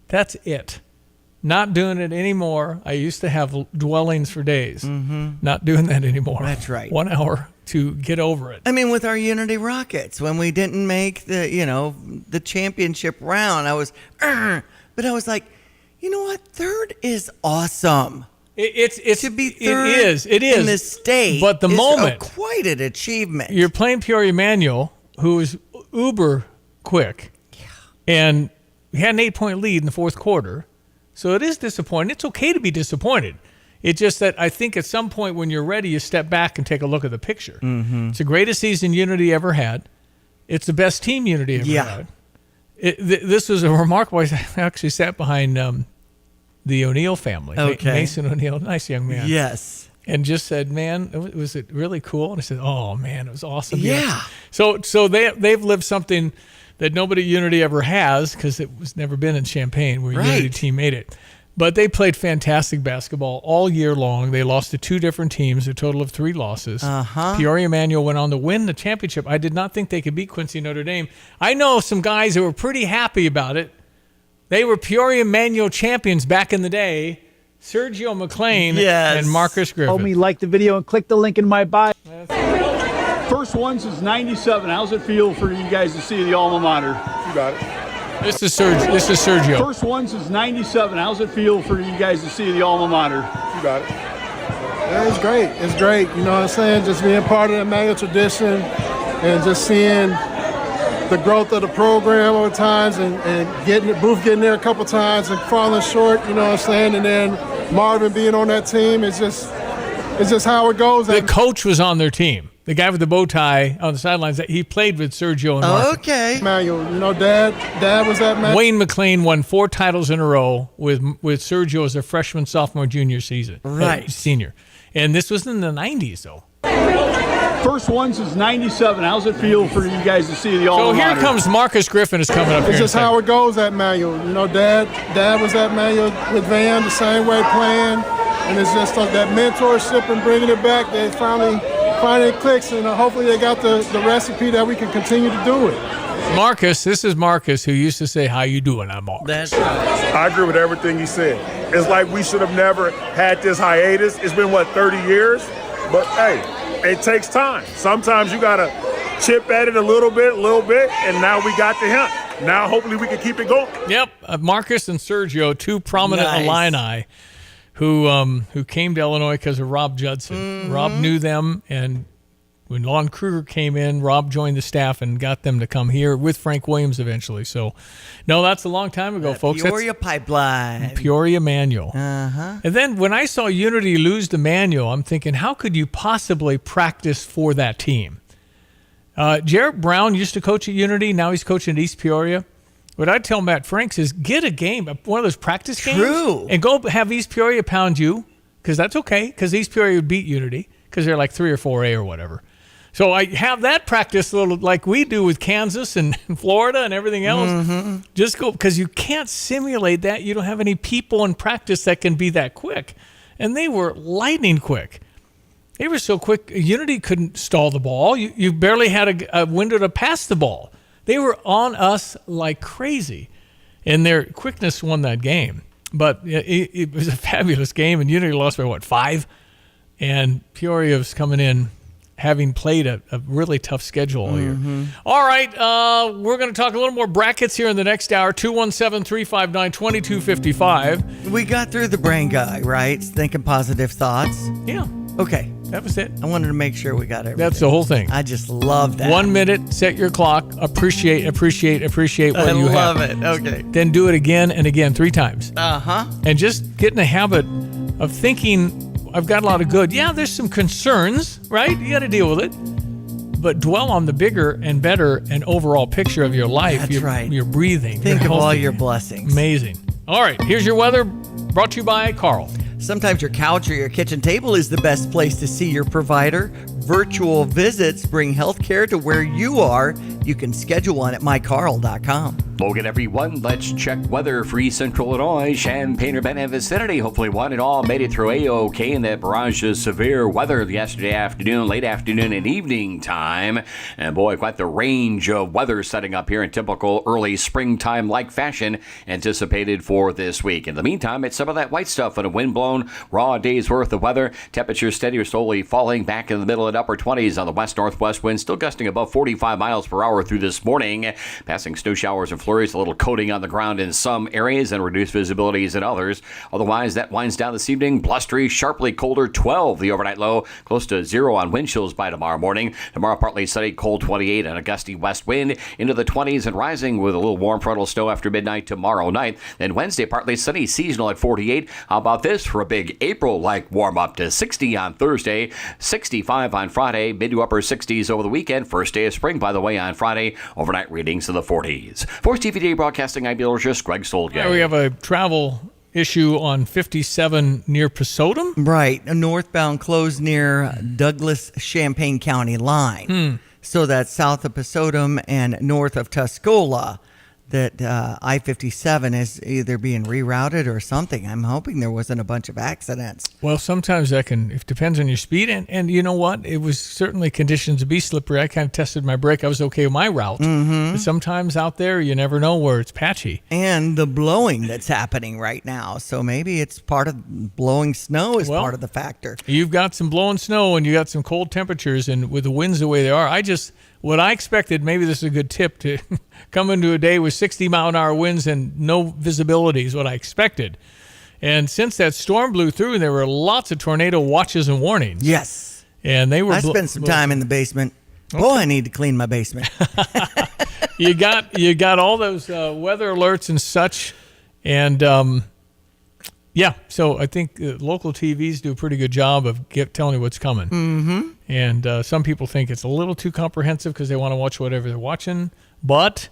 That's it. Not doing it anymore. I used to have dwellings for days. Not doing that anymore. That's right. 1 hour to get over it. I mean, with our Unity Rockets, when we didn't make the championship round, I was, but I was like, you know what? Third is awesome. It's to be third. It is in the state. But the moment, quite an achievement. You're playing Peoria Manual, who is uber quick, and we had an 8-point lead in the fourth quarter. So it is disappointing. It's okay to be disappointed. It's just that I think at some point when you're ready, you step back and take a look at the picture. It's the greatest season Unity ever had. It's the best team Unity ever had. This was a remarkable. I actually sat behind the O'Neill family. Okay. Mason O'Neill, nice young man. Yes. And just said, man, was it really cool? And I said, oh, man, it was awesome. Yeah. So they've lived something that nobody at Unity ever has because it was never been in Champaign where Unity team made it. But they played fantastic basketball all year long. They lost to 2 different teams, a total of 3 losses. Peoria Manual went on to win the championship. I did not think they could beat Quincy Notre Dame. I know some guys who were pretty happy about it. They were Peoria Manual champions back in the day. Sergio McLean and Marcus Griffin. Help me like the video and click the link in my bio. First one since '97. How's it feel for you guys to see the alma mater? You got it. This is Sergio. First one since '97. How's it feel for you guys to see the alma mater? You got it. Yeah, it's great. It's great. You know what I'm saying? Just being part of the Manual tradition and just seeing the growth of the program over times and getting there a couple times and falling short, you know what I'm saying? And then Marvin being on that team, it's just how it goes. The coach was on their team. The guy with the bow tie on the sidelines, he played with Sergio and Marcus. Okay. Manual, you know, Dad was that man. Wayne McLean won 4 titles in a row with Sergio as a freshman, sophomore, junior season. Right. Senior. And this was in the 90s, though. First one since '97. How's it feel for you guys to see the alma mater? So here comes Marcus Griffin is coming up here. It's just how it goes at Manual. You know, Dad was at Manual with Van the same way playing, and it's just that mentorship and bringing it back. They finally clicks, and hopefully they got the recipe that we can continue to do it. Marcus, this is Marcus who used to say, "How you doing?" I'm Marcus. That's right. I agree with everything he said. It's like we should have never had this hiatus. It's been 30 years, but hey. It takes time. Sometimes you got to chip at it a little bit, and now we got the hint. Now hopefully we can keep it going. Yep, Marcus and Sergio, 2 prominent Illini who came to Illinois because of Rob Judson. Mm-hmm. Rob knew them, and when Lon Kruger came in, Rob joined the staff and got them to come here with Frank Williams eventually. So, no, that's a long time ago, folks. Peoria Pipeline. Peoria Manual. Uh-huh. And then when I saw Unity lose the Manual, I'm thinking, how could you possibly practice for that team? Jarrett Brown used to coach at Unity. Now he's coaching at East Peoria. What I'd tell Matt Franks is get a game, one of those practice games. And go have East Peoria pound you, because that's okay, because East Peoria would beat Unity, because they're like 3 or 4A or whatever. So I have that practice a little like we do with Kansas and Florida and everything else. Mm-hmm. Just go, because you can't simulate that. You don't have any people in practice that can be that quick. And they were lightning quick. They were so quick, Unity couldn't stall the ball. You barely had a window to pass the ball. They were on us like crazy. And their quickness won that game. But it was a fabulous game, and Unity lost by, 5? And Peoria was coming in having played a really tough schedule all year. All right, we're going to talk a little more brackets here in the next hour. 217-359-2255. We got through the brain guy, right? Thinking positive thoughts. Yeah. Okay. That was it. I wanted to make sure we got everything. That's the whole thing. I just love that. 1 minute, set your clock, appreciate what you have. I love it. Okay. Then do it again and again 3 times. Uh-huh. And just get in the habit of thinking, I've got a lot of good. Yeah, there's some concerns, right? You got to deal with it. But dwell on the bigger and better and overall picture of your life. That's right. Your breathing. Think of all your blessings. Amazing. All right, here's your weather brought to you by Carl. Sometimes your couch or your kitchen table is the best place to see your provider. Virtual visits bring healthcare to where you are. You can schedule one at mycarl.com. Logan, everyone, let's check weather for East Central Illinois, Champaign, Urbana, and vicinity. Hopefully one and all made it through A-OK in that barrage of severe weather yesterday afternoon, late afternoon, and evening time. And boy, quite the range of weather setting up here in typical early springtime-like fashion anticipated for this week. In the meantime, it's some of that white stuff on a wind-blown, raw day's worth of weather. Temperatures steady or slowly falling back in the middle and upper 20s on the west-northwest wind, still gusting above 45 miles per hour through this morning. Passing snow showers and flurries, a little coating on the ground in some areas and reduced visibilities in others. Otherwise, that winds down this evening. Blustery, sharply colder 12, the overnight low, close to 0 on wind chills by tomorrow morning. Tomorrow, partly sunny, cold 28 and a gusty west wind into the 20s and rising with a little warm frontal snow after midnight tomorrow night. Then Wednesday, partly sunny, seasonal at 48. How about this for a big April-like warm up to 60 on Thursday, 65 on Friday, mid to upper 60s over the weekend. First day of spring, by the way, on Friday. Overnight readings in the 40s. For TVD Broadcasting, I'm meteorologist Greg Stoltgate. Yeah, we have a travel issue on 57 near Pasodum. Right. A northbound closed near Douglas-Champaign County line. So that's south of Pasodum and north of Tuscola. that I-57 is either being rerouted or something. I'm hoping there wasn't a bunch of accidents. Well, sometimes it depends on your speed. And you know what? It was certainly conditions to be slippery. I kind of tested my brake. I was okay with my route. Mm-hmm. But sometimes out there, you never know where it's patchy. And the blowing that's happening right now. So maybe it's part of blowing snow is part of the factor. You've got some blowing snow and you got some cold temperatures. And with the winds the way they are, what I expected, maybe this is a good tip, to come into a day with 60-mile-an-hour winds and no visibility is what I expected. And since that storm blew through, there were lots of tornado watches and warnings. Yes. And they were. I spent some time in the basement. Okay. Boy, I need to clean my basement. You got all those weather alerts and such. And, yeah, so I think local TVs do a pretty good job of telling you what's coming. Mm-hmm. And some people think it's a little too comprehensive because they want to watch whatever they're watching. But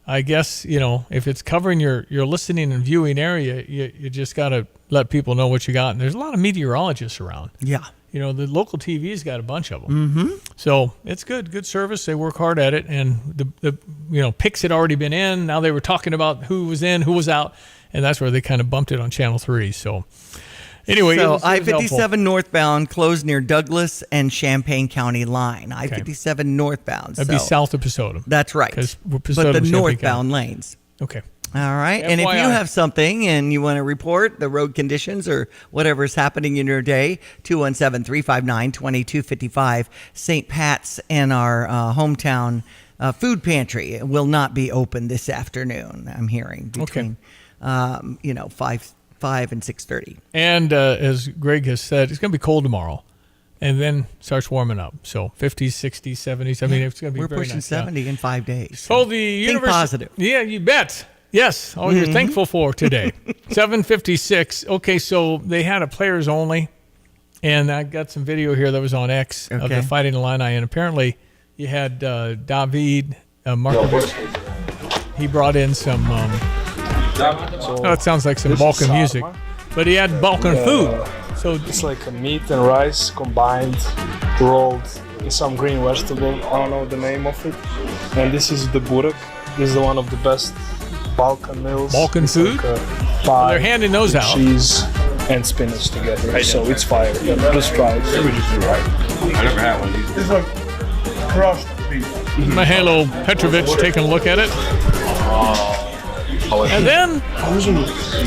I guess, if it's covering your listening and viewing area, you just got to let people know what you got. And there's a lot of meteorologists around. Yeah. The local TV's got a bunch of them. Mm-hmm. So it's good service. They work hard at it. And the picks had already been in. Now they were talking about who was in, who was out. And that's where they kind of bumped it on Channel 3. So anyway, so it was I-57 helpful. northbound closed near Douglas and Champaign County line. I-57 northbound. That'd be south of Pasoda. That's right. But the northbound lanes. Okay. All right. And if you have something and you want to report the road conditions or whatever's happening in your day, 217-359-2255. St. Pat's and our hometown food pantry will not be open this afternoon, I'm hearing, between 5 and 6:30. And as Greg has said, it's going to be cold tomorrow. And then starts warming up. So 50s, 60s, 70s. I mean, it's going to be We're very pushing nice. 70 in 5 days. So the university. positive. Yeah, you bet. Yes. All you're thankful for today. 7:56. Okay, so they had a players only. And I got some video here that was on X of the Fighting Illini. And apparently you had David Markovic. He brought in some, it sounds like some Balkan music. But he had Balkan food. So it's like a meat and rice combined, rolled in some green vegetable. I don't know the name of it. And this is the burek. This is one of the best Balkan meals. Balkan it's food? Like pie, they're handing those out. Cheese and spinach together. So it's fire. Just try it. I never had one of these. It's like crushed beef. Mihajlo Petrovic taking a look at it. And then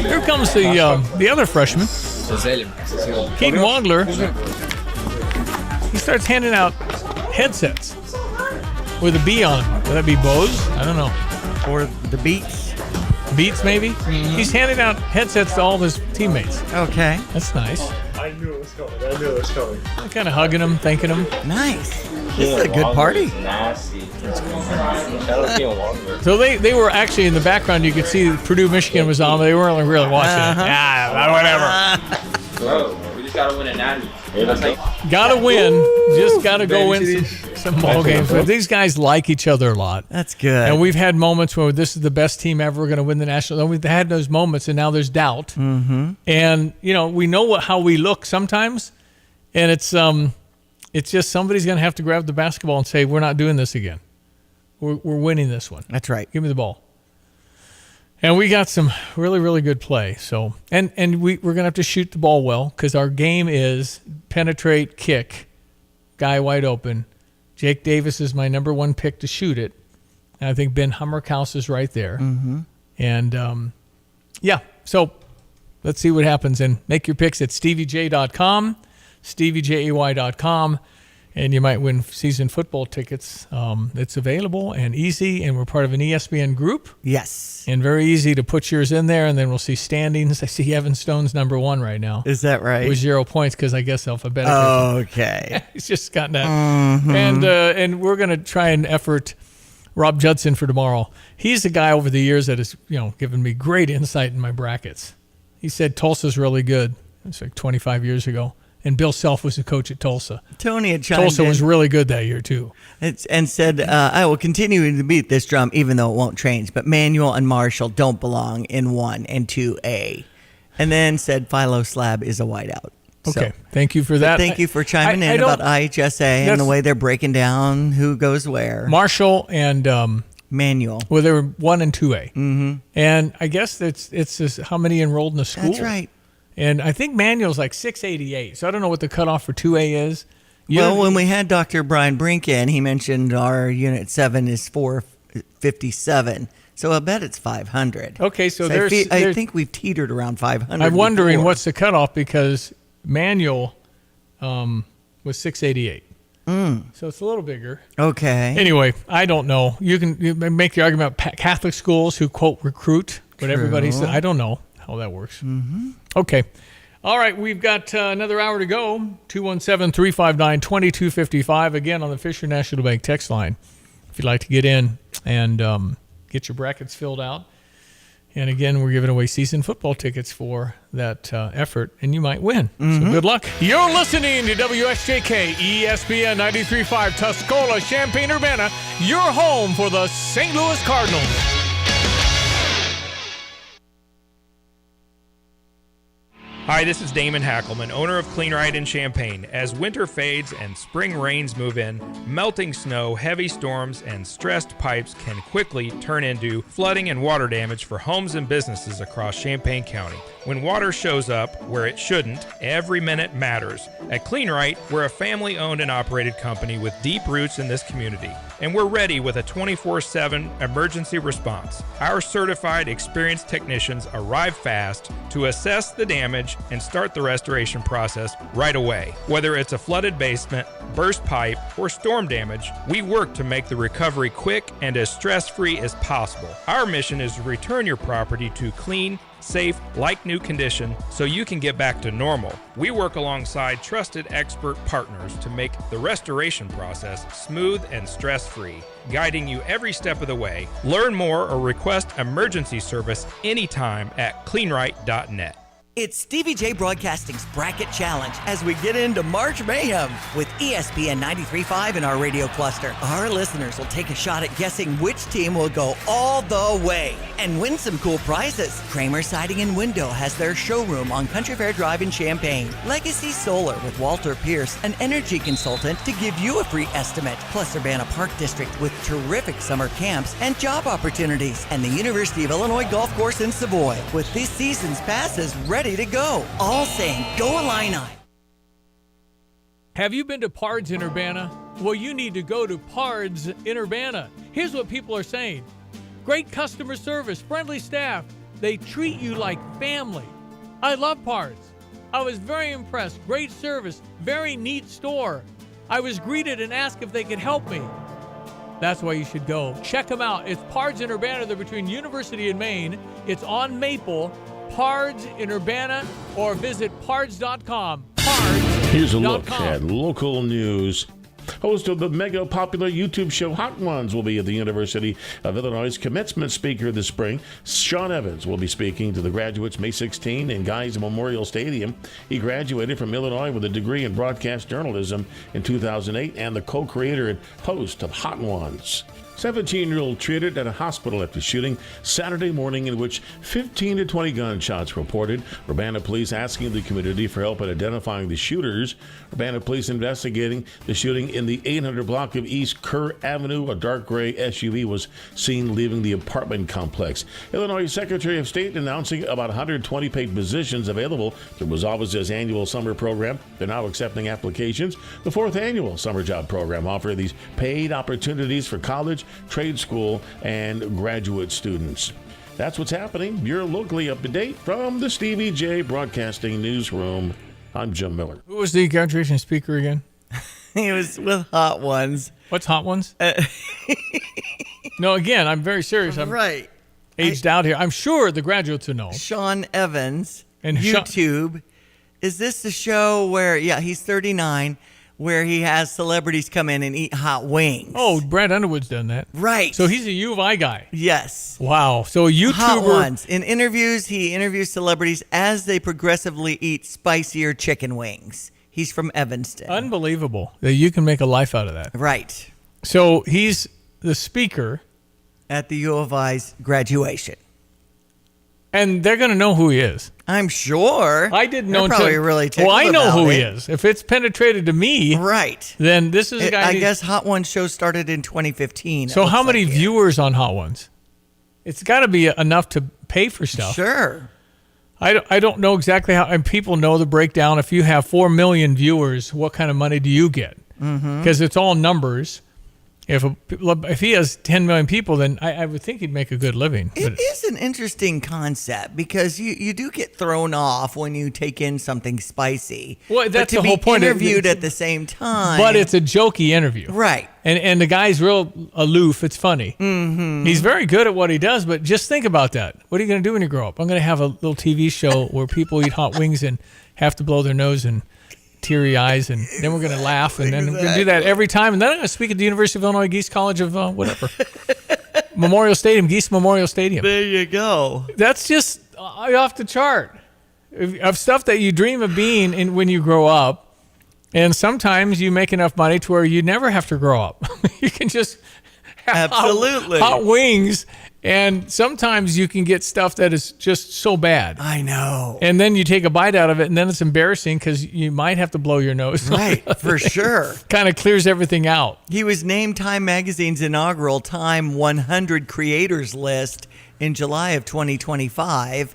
here comes the other freshman, Keaton Wagler. He starts handing out headsets with a B on. Would that be Bose? I don't know. Or the Beats. Beats, maybe? Mm-hmm. He's handing out headsets to all of his teammates. Okay. That's nice. I knew it was coming. Kind of hugging him, thanking him. Nice. This is a good party. So they were actually in the background. You could see Purdue, Michigan was on, but they weren't really watching it. Whatever. We just gotta win a natty. Gotta win. Just gotta go win some ball games. But these guys like each other a lot. That's good. And we've had moments where this is the best team ever, we're going to win the national. And we've had those moments, and now there's doubt. Mm-hmm. And we know how we look sometimes, and it's just somebody's going to have to grab the basketball and say, "We're not doing this again. We're winning this one." That's right. Give me the ball. And we got some really, really good play. So, and we're going to have to shoot the ball well because our game is penetrate, kick, guy wide open. Jake Davis is my number one pick to shoot it. And I think Ben Hummerkaus is right there. Mm-hmm. And, so let's see what happens. And make your picks at steviej.com, steviejay.com. And you might win season football tickets. It's available and easy, and we're part of an ESPN group. Yes. And very easy to put yours in there, and then we'll see standings. I see Evan Stone's number one right now. Is that right? With 0 points because I guess alphabetically. Okay. He's just gotten that. Mm-hmm. And we're going to try and effort Rob Judson for tomorrow. He's the guy over the years that has given me great insight in my brackets. He said Tulsa's really good. It's like 25 years ago. And Bill Self was the coach at Tulsa. Tony had chimed Tulsa in was really good that year, too. And said, I will continue to beat this drum even though it won't change. But Manuel and Marshall don't belong in 1 and 2A. And then said Philo Slab is a whiteout. Okay. Thank you for that. Thank you for chiming in about IHSA and the way they're breaking down who goes where. Marshall and Manual. Well, they were 1 and 2A. Mm-hmm. And I guess it's just how many enrolled in the school. That's right. And I think manual's like 688. So I don't know what the cutoff for 2A is. When we had Dr. Brian Brink in, he mentioned our Unit 7 is 457. So I bet it's 500. Okay, so I think we've teetered around 500. I'm wondering before. what's the cutoff because manual was 688. So it's a little bigger. Okay. Anyway, I don't know. You make the argument about Catholic schools who, quote, recruit, but everybody said, I don't know how that works. Mm-hmm. Okay. All right, we've got another hour to go. 217-359-2255. Again, on the Fisher National Bank text line. If you'd like to get in and get your brackets filled out. And again, we're giving away season football tickets for that effort, and you might win. Mm-hmm. So good luck. You're listening to WSJK ESPN 93.5 Tuscola, Champaign-Urbana, your home for the St. Louis Cardinals. Hi, this is Damon Hackelman, owner of Clean Rite in Champaign. As winter fades and spring rains move in, melting snow, heavy storms, and stressed pipes can quickly turn into flooding and water damage for homes and businesses across Champaign County. When water shows up where it shouldn't, every minute matters. At Clean Rite, we're a family-owned and operated company with deep roots in this community, and we're ready with a 24/7 emergency response. Our certified, experienced technicians arrive fast to assess the damage and start the restoration process right away. Whether it's a flooded basement, burst pipe, or storm damage, we work to make the recovery quick and as stress-free as possible. Our mission is to return your property to clean, safe, like new condition so you can get back to normal. We work alongside trusted expert partners to make the restoration process smooth and stress-free, guiding you every step of the way. Learn more or request emergency service anytime at cleanrite.net. It's Stevie J Broadcasting's Bracket Challenge as we get into March Mayhem with ESPN 93.5 in our radio cluster. Our listeners will take a shot at guessing which team will go all the way and win some cool prizes. Kramer Siding and Window has their showroom on Country Fair Drive in Champaign. Legacy Solar with Walter Pierce, an energy consultant, to give you a free estimate. Plus Urbana Park District with terrific summer camps and job opportunities. And the University of Illinois Golf Course in Savoy with this season's passes ready to go. All saying go Illini. Have you been to Pards in Urbana? Well, you need to go to Pards in Urbana. Here's what people are saying. Great customer service, friendly staff. They treat you like family. I love Pards. I was very impressed. Great service, very neat store. I was greeted and asked if they could help me. That's why you should go. Check them out. It's Pards in Urbana. They're between University and Maine. It's on Maple. Pards in Urbana, or visit pards.com. Here's a look at local news. Host of the mega popular YouTube show Hot Ones will be at the University of Illinois' commencement speaker this spring. Sean Evans will be speaking to the graduates May 16 in Guy's Memorial Stadium. He graduated from Illinois with a degree in broadcast journalism in 2008 and the co-creator and host of Hot Ones. 17-year-old treated at a hospital after shooting Saturday morning in which 15 to 20 gunshots reported. Urbana police asking the community for help in identifying the shooters. Urbana police investigating the shooting in the 800 block of East Kerr Avenue. A dark gray SUV was seen leaving the apartment complex. Illinois Secretary of State announcing about 120 paid positions available through his office's annual summer program. They're now accepting applications. The 4th annual summer job program offering these paid opportunities for college, trade school, and graduate students. That's what's happening. You're locally up to date from the Stevie J Broadcasting Newsroom. I'm Jim Miller. Who was the graduation speaker again? He was with Hot Ones. What's Hot Ones? No, again, I'm very serious. I'm aged out here. I'm sure the graduates will know. Sean Evans, and YouTube. Is this the show where, he's 39, where he has celebrities come in and eat hot wings? Oh, Brad Underwood's done that. Right. So he's a U of I guy. Yes. Wow. So a YouTuber. Hot Ones. In interviews, he interviews celebrities as they progressively eat spicier chicken wings. He's from Evanston. Unbelievable that you can make a life out of that. Right. So he's the speaker at the U of I's graduation. And they're going to know who he is. I'm sure. I didn't know They're probably really tickled Well, I know about who he it. is. If it's penetrated to me, right? Then this is a guy. I guess Hot Ones show started in 2015. So how many viewers on Hot Ones? It's got to be enough to pay for stuff. Sure. I don't know exactly how, and people know the breakdown. If you have 4 million viewers, what kind of money do you get? Because it's all numbers. If he has 10 million people, then I would think he'd make a good living. It is an interesting concept because you do get thrown off when you take in something spicy. Well, But that's to the be whole point. Interviewed at the same time, But it's a jokey interview. Right. And the guy's real aloof. It's funny. Mm-hmm. He's very good at what he does, but just think about that. What are you going to do when you grow up? I'm going to have a little TV show where people eat hot wings and have to blow their nose and teary eyes, and then we're going to laugh, and then we're going to do that every time. And then I'm going to speak at the University of Illinois Geese College of whatever. Memorial Stadium, Geese Memorial Stadium. There you go. That's just off the chart of stuff that you dream of being in when you grow up. And sometimes you make enough money to where you never have to grow up. You can just have hot wings. And sometimes you can get stuff that is just so bad. I know. And then you take a bite out of it, and then it's embarrassing because you might have to blow your nose. Right, for sure. Kind of clears everything out. He was named Time Magazine's inaugural Time 100 Creators list in July of 2025,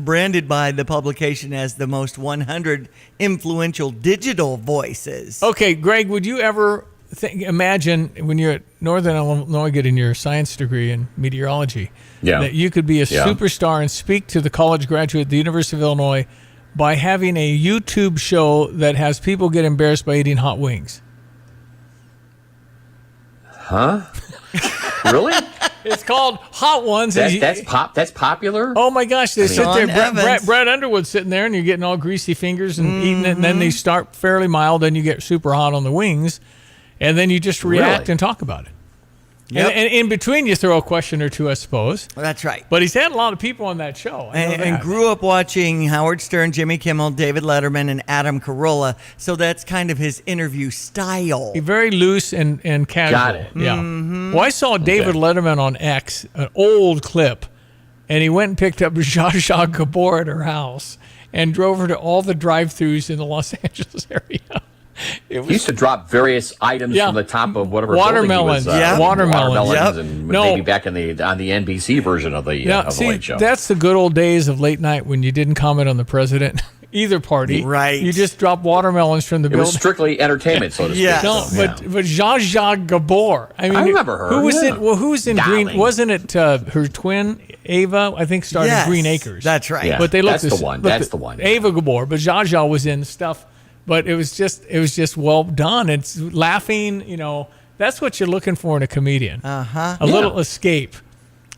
branded by the publication as the most 100 influential digital voices. Okay, Greg, would you ever imagine when you're at Northern Illinois getting your science degree in meteorology, that you could be a superstar and speak to the college graduate at the University of Illinois by having a YouTube show that has people get embarrassed by eating hot wings? Huh? Really? It's called Hot Ones. That's popular? Oh my gosh, they sit there. Evans. Brad Underwood's sitting there, and you're getting all greasy fingers and eating it, and then they start fairly mild, then you get super hot on the wings. And then you just react and talk about it. Yep. And in between, you throw a question or two, I suppose. That's right. But he's had a lot of people on that show. And grew up watching Howard Stern, Jimmy Kimmel, David Letterman, and Adam Carolla. So that's kind of his interview style. Very loose and casual. Got it. Yeah. Mm-hmm. Well, I saw David Letterman on X, an old clip, and he went and picked up Zsa Zsa Gabor at her house and drove her to all the drive-thrus in the Los Angeles area. He used to drop various items from the top of whatever watermelons, building he was, watermelons, and maybe back on the NBC version of the Late Show. That's the good old days of late night when you didn't comment on the president, either party. Right. You just dropped watermelons from the building. It was strictly entertainment, so to speak. Yes. No, but Zsa Zsa Gabor. I mean, I remember her. Who was Yeah. it? Well, who was in Darling. Green? Wasn't it her twin Ava? I think started Yes, Green Acres. that's right. Yeah, But they looked that's the one. That's the one. Ava Gabor, but Zsa Zsa was in stuff. But it was just well done. It's laughing. You know, that's what you're looking for in a comedian. Uh-huh. A little escape.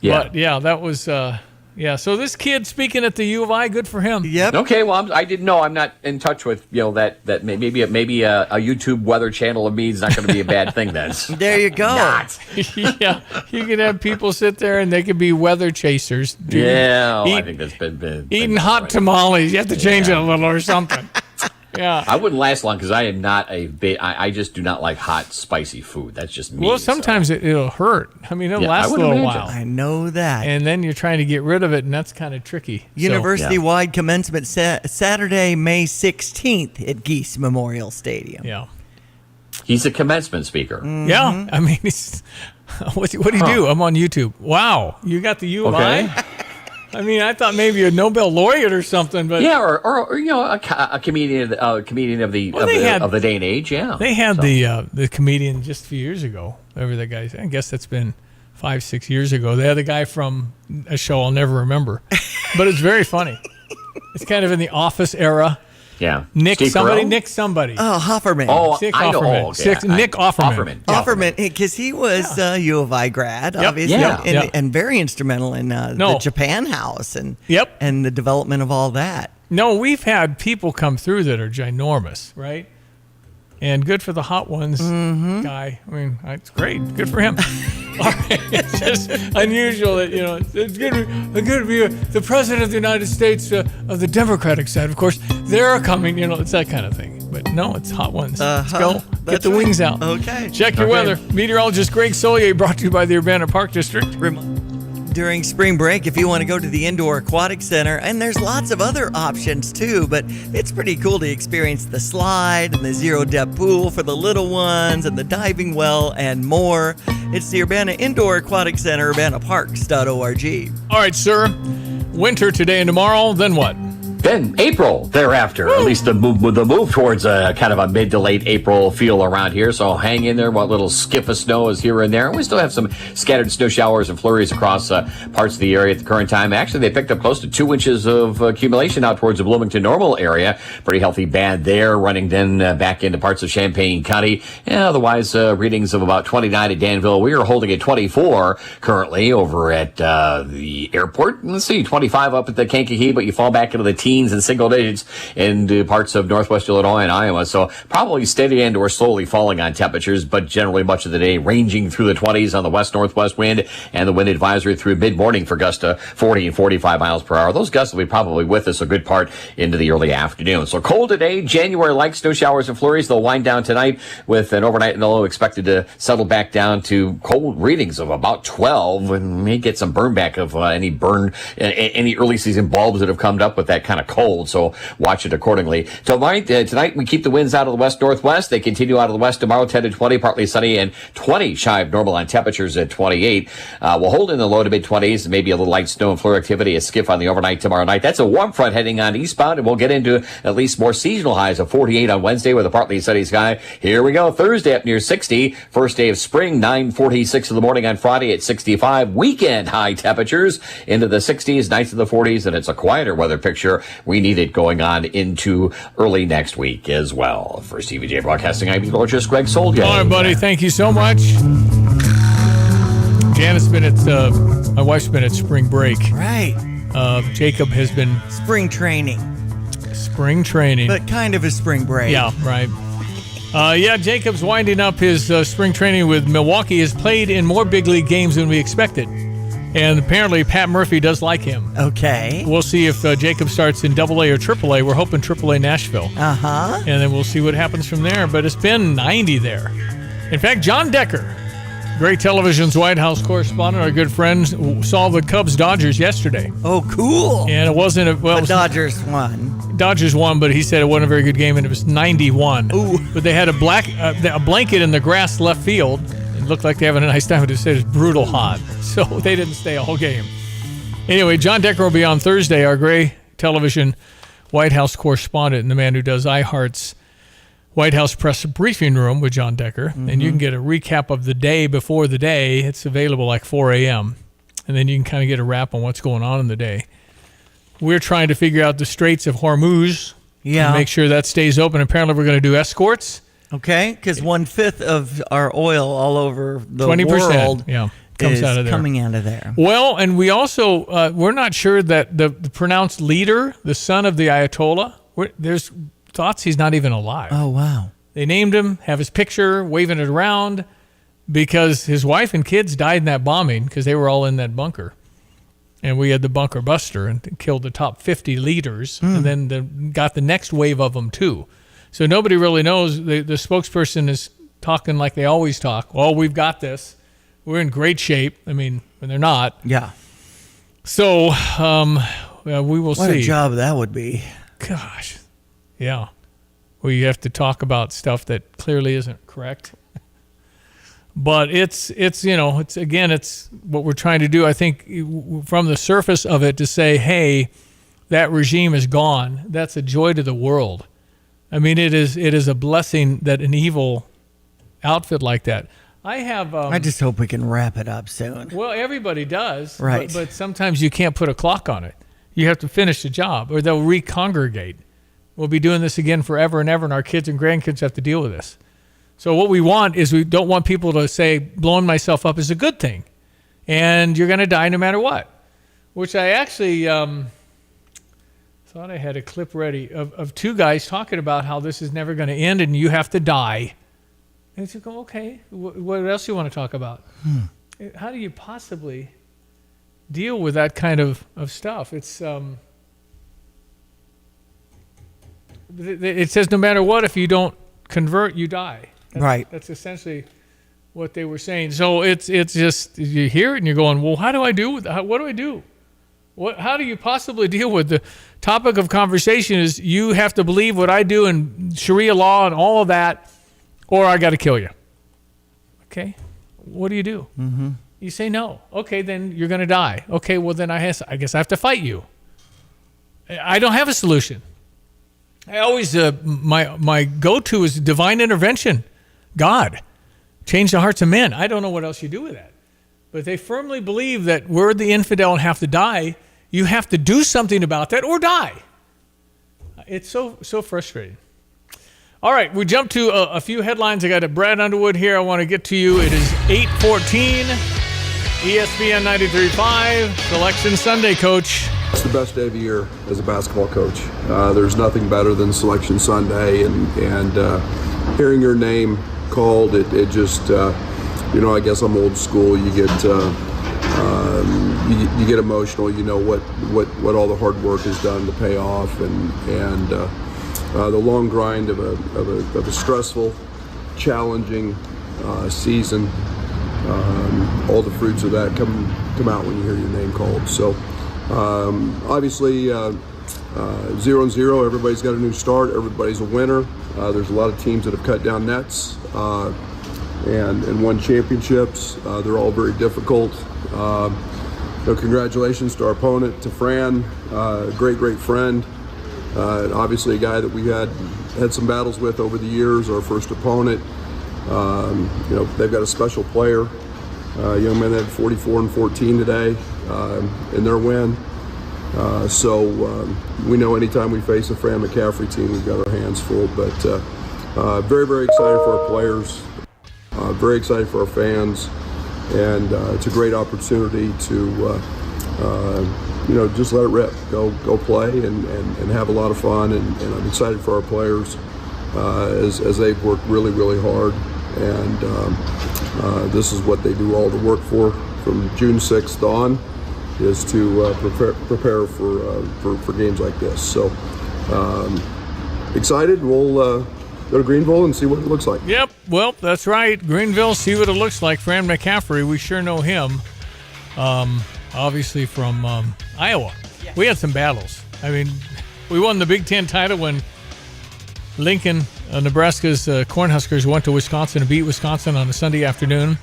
Yeah. But yeah, that was. So this kid speaking at the U of I, good for him. Yep. Okay, well, I didn't know. I'm not in touch with that maybe a YouTube weather channel of me is not going to be a bad thing then. There you go. Yeah, you could have people sit there and they could be weather chasers. I think that's been eating hot tamales. You have to change it a little or something. Yeah. I wouldn't last long because I am not I just do not like hot, spicy food. That's just me. Well, sometimes it'll hurt. I mean, it'll last a little while. I know that. And then you're trying to get rid of it, and that's kind of tricky. University-wide commencement Saturday, May 16th at Geese Memorial Stadium. Yeah. He's a commencement speaker. Mm-hmm. Yeah. I mean, what do you do? I'm on YouTube. Wow. You got the U of I? I mean, I thought maybe a Nobel laureate or something, but or you know, a comedian of the day and age. Yeah, they had the comedian just a few years ago. Whatever that guy. I guess that's been 5-6 years ago. They had the guy from a show I'll never remember, but it's very funny. It's kind of in the Office era. Yeah, Nick Steve somebody. Carell? Nick somebody. Oh, Hofferman. Oh, Nick I know. Offerman. Oh, okay. Nick Offerman. Offerman, because he was U of I grad, Yep. obviously, Yeah. and very instrumental in the Japan House and the development of all that. No, we've had people come through that are ginormous, right? And good for the Hot Ones guy. I mean, it's great. Good for him. All right. It's just unusual that, it's good to be the president of the United States of the Democratic side. Of course, they're coming, it's that kind of thing. But no, it's Hot Ones. Let's go. Get the wings out. Okay. Check your weather. Meteorologist Greg Solier brought to you by the Urbana Park District. during spring break if you want to go to the Indoor Aquatic Center. And there's lots of other options too, but it's pretty cool to experience the slide and the zero-depth pool for the little ones and the diving well and more. It's the Urbana Indoor Aquatic Center, urbanaparks.org. All right, sir. Winter today and tomorrow, then what? Then April thereafter, at least the move towards a kind of a mid to late April feel around here. So hang in there. What little skip of snow is here and there. We still have some scattered snow showers and flurries across parts of the area at the current time. Actually, they picked up close to 2 inches of accumulation out towards the Bloomington Normal area. Pretty healthy band there, running then back into parts of Champaign County. Yeah, otherwise, readings of about 29 at Danville. We are holding at 24 currently over at the airport. Let's see, 25 up at the Kankakee, but you fall back into the teens and single digits in parts of northwest Illinois and Iowa. So probably steady and or slowly falling on temperatures, but generally much of the day ranging through the 20s on the west-northwest wind, and the wind advisory through mid-morning for gusts to 40 and 45 miles per hour. Those gusts will be probably with us a good part into the early afternoon. So cold today, January-like snow showers and flurries. They'll wind down tonight with an overnight low expected to settle back down to cold readings of about 12, and may get some burn back of any early season bulbs that have come up with that kind of cold, so watch it accordingly. Tonight we keep the winds out of the west-northwest. They continue out of the west tomorrow, 10 to 20, partly sunny, and 20 shy of normal on temperatures at 28. We'll hold in the low to mid-20s, maybe a little light snow and flurry activity, a skiff on the overnight tomorrow night. That's a warm front heading on eastbound, and we'll get into at least more seasonal highs of 48 on Wednesday with a partly sunny sky. Here we go. Thursday up near 60. First day of spring, 9:46 in the morning on Friday at 65. Weekend high temperatures into the 60s, nights in the 40s, and it's a quieter weather picture. We need it going on into early next week as well. For CVJ Broadcasting, I'm gorgeous Greg Soldier. All right, buddy. Thank you so much. Janet's been my wife's been at spring break. Right. Jacob has been spring training. But kind of a spring break. Yeah, right. Jacob's winding up his spring training with Milwaukee. Has played in more big league games than we expected. And apparently Pat Murphy does like him. Okay. We'll see if Jacob starts in AA or AAA. We're hoping AAA Nashville. Uh-huh. And then we'll see what happens from there. But it's been 90 there. In fact, John Decker, Great Television's White House correspondent, our good friend, saw the Cubs-Dodgers yesterday. Oh, cool. And it wasn't Dodgers won. Dodgers won, but he said it wasn't a very good game, and it was 91. Ooh. But they had a blanket in the grass left field. It looked like they having a nice time, but it said it's brutal hot. So they didn't stay a whole game. Anyway, John Decker will be on Thursday, our Gray Television White House correspondent and the man who does iHeart's White House Press Briefing Room with John Decker. Mm-hmm. And you can get a recap of the day before the day. It's available like 4 a.m. And then you can kind of get a wrap on what's going on in the day. We're trying to figure out the Straits of Hormuz. Yeah. And make sure that stays open. Apparently we're going to do escorts. Okay, because 1/5 of our oil all over the 20%, world comes is out of there. coming out of there. Well, and we also, we're not sure that the pronounced leader, the son of the Ayatollah, there's thoughts he's not even alive. Oh, wow. They named him, have his picture, waving it around, because his wife and kids died in that bombing because they were all in that bunker. And we had the bunker buster and killed the top 50 leaders, and then got the next wave of them too. So nobody really knows. The spokesperson is talking like they always talk. Well, we've got this. We're in great shape. I mean, when they're not. Yeah. So we will see. What a job that would be. Gosh. Yeah. Well, you have to talk about stuff that clearly isn't correct. But it's what we're trying to do. I think from the surface of it to say, hey, that regime is gone. That's a joy to the world. I mean, it is a blessing that an evil outfit like that. I just hope we can wrap it up soon. Well, everybody does. Right. But sometimes you can't put a clock on it. You have to finish the job or they'll recongregate. We'll be doing this again forever and ever, and our kids and grandkids have to deal with this. So what we want is we don't want people to say blowing myself up is a good thing. And you're going to die no matter what. Which I actually thought I had a clip ready of two guys talking about how this is never going to end and you have to die. And you go, okay, what else do you want to talk about? How do you possibly deal with that kind of stuff? It's it says no matter what, if you don't convert, you die. That's essentially what they were saying. So it's just, you hear it and you're going, well, how do I do with that? What do I do? How do you possibly deal with the topic of conversation is you have to believe what I do and Sharia law and all of that, or I got to kill you. Okay. What do you do? Mm-hmm. You say no. Okay, then you're going to die. Okay, well then I guess I have to fight you. I don't have a solution. I always my go-to is divine intervention. God, change the hearts of men. I don't know what else you do with that. But they firmly believe that we're the infidel and have to die. You have to do something about that or die. It's so frustrating. All right, we jump to a few headlines. I got Brad Underwood here. I want to get to you. It is 8:14, ESPN 93.5, Selection Sunday, Coach. It's the best day of the year as a basketball coach. There's nothing better than Selection Sunday, and hearing your name called, it just, I guess I'm old school. You get you get emotional. You know what all the hard work has done to pay off, and the long grind of a stressful, challenging season. All the fruits of that come out when you hear your name called. So obviously 0-0, everybody's got a new start, everybody's a winner. There's a lot of teams that have cut down nets and won championships. They're all very difficult. Congratulations to our opponent, to Fran, great friend. Obviously a guy that we had some battles with over the years, our first opponent. They've got a special player. Young man that had 44 and 14 today in their win. So we know anytime we face a Fran McCaffrey team, we've got our hands full. But very, very excited for our players, very excited for our fans, and it's a great opportunity to just let it rip, go play and have a lot of fun. And I'm excited for our players as they've worked really, really hard. And this is what they do all the work for from June 6th on, is to prepare for games like this. So excited. We'll go to Greenville and see what it looks like. Yep. Well, that's right. Greenville, see what it looks like. Fran McCaffrey, we sure know him. Obviously from Iowa. Yes. We had some battles. I mean, we won the Big Ten title when Lincoln, Nebraska's Cornhuskers went to Wisconsin and beat Wisconsin on a Sunday afternoon.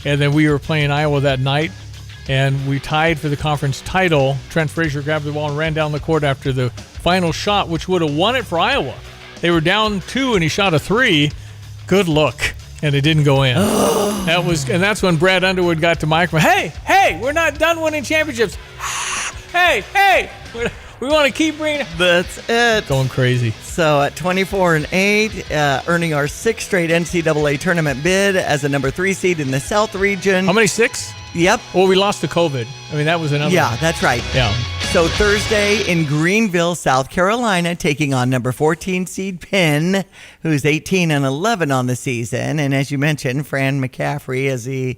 And then we were playing Iowa that night, and we tied for the conference title. Trent Frazier grabbed the ball and ran down the court after the final shot, which would have won it for Iowa. They were down 2, and he shot a 3. Good look. And it didn't go in. That's when Brad Underwood got to microphone. Hey, we're not done winning championships. Hey, we want to keep bringing. That's it. Going crazy. So at 24-8, earning our 6th straight NCAA tournament bid as a number 3 seed in the South region. How many, 6? Yep. Well, we lost to COVID. I mean, that was another. Yeah, that's right. Yeah. So Thursday in Greenville, South Carolina, taking on number 14 seed Penn, who's 18-11 on the season. And as you mentioned, Fran McCaffrey is the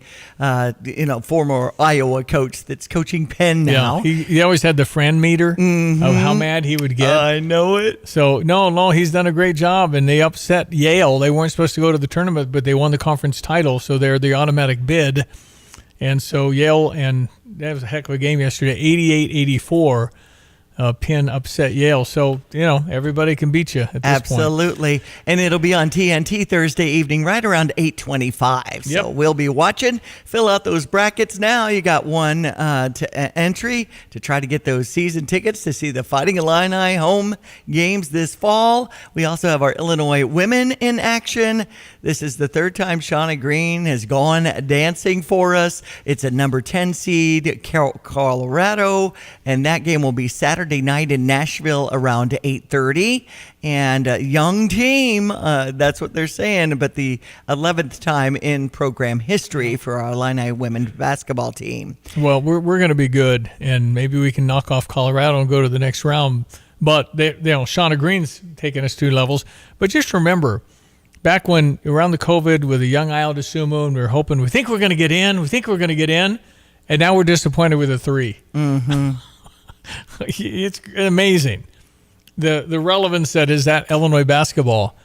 former Iowa coach that's coaching Penn now. Yeah, he always had the Fran meter of how mad he would get. I know it. So no, he's done a great job, and they upset Yale. They weren't supposed to go to the tournament, but they won the conference title, so they're the automatic bid. And so Yale, and that was a heck of a game yesterday, 88-84. Penn upset Yale. So, everybody can beat you at this point. Absolutely. And it'll be on TNT Thursday evening right around 8:25. So we'll be watching. Fill out those brackets now. You got one entry to try to get those season tickets to see the Fighting Illini home games this fall. We also have our Illinois women in action. This is the 3rd time Shauna Green has gone dancing for us. It's a number 10 seed, Colorado, and that game will be Saturday night in Nashville around 8:30. And a young team, that's what they're saying, but the 11th time in program history for our Illini women's basketball team. Well, we're going to be good, and maybe we can knock off Colorado and go to the next round. But Shauna Green's taking us 2 levels. But just remember, back when around the COVID with a young Io DeSumo, and we think we're going to get in, and now we're disappointed with a 3. Mm-hmm. It's amazing the relevance that is that Illinois basketball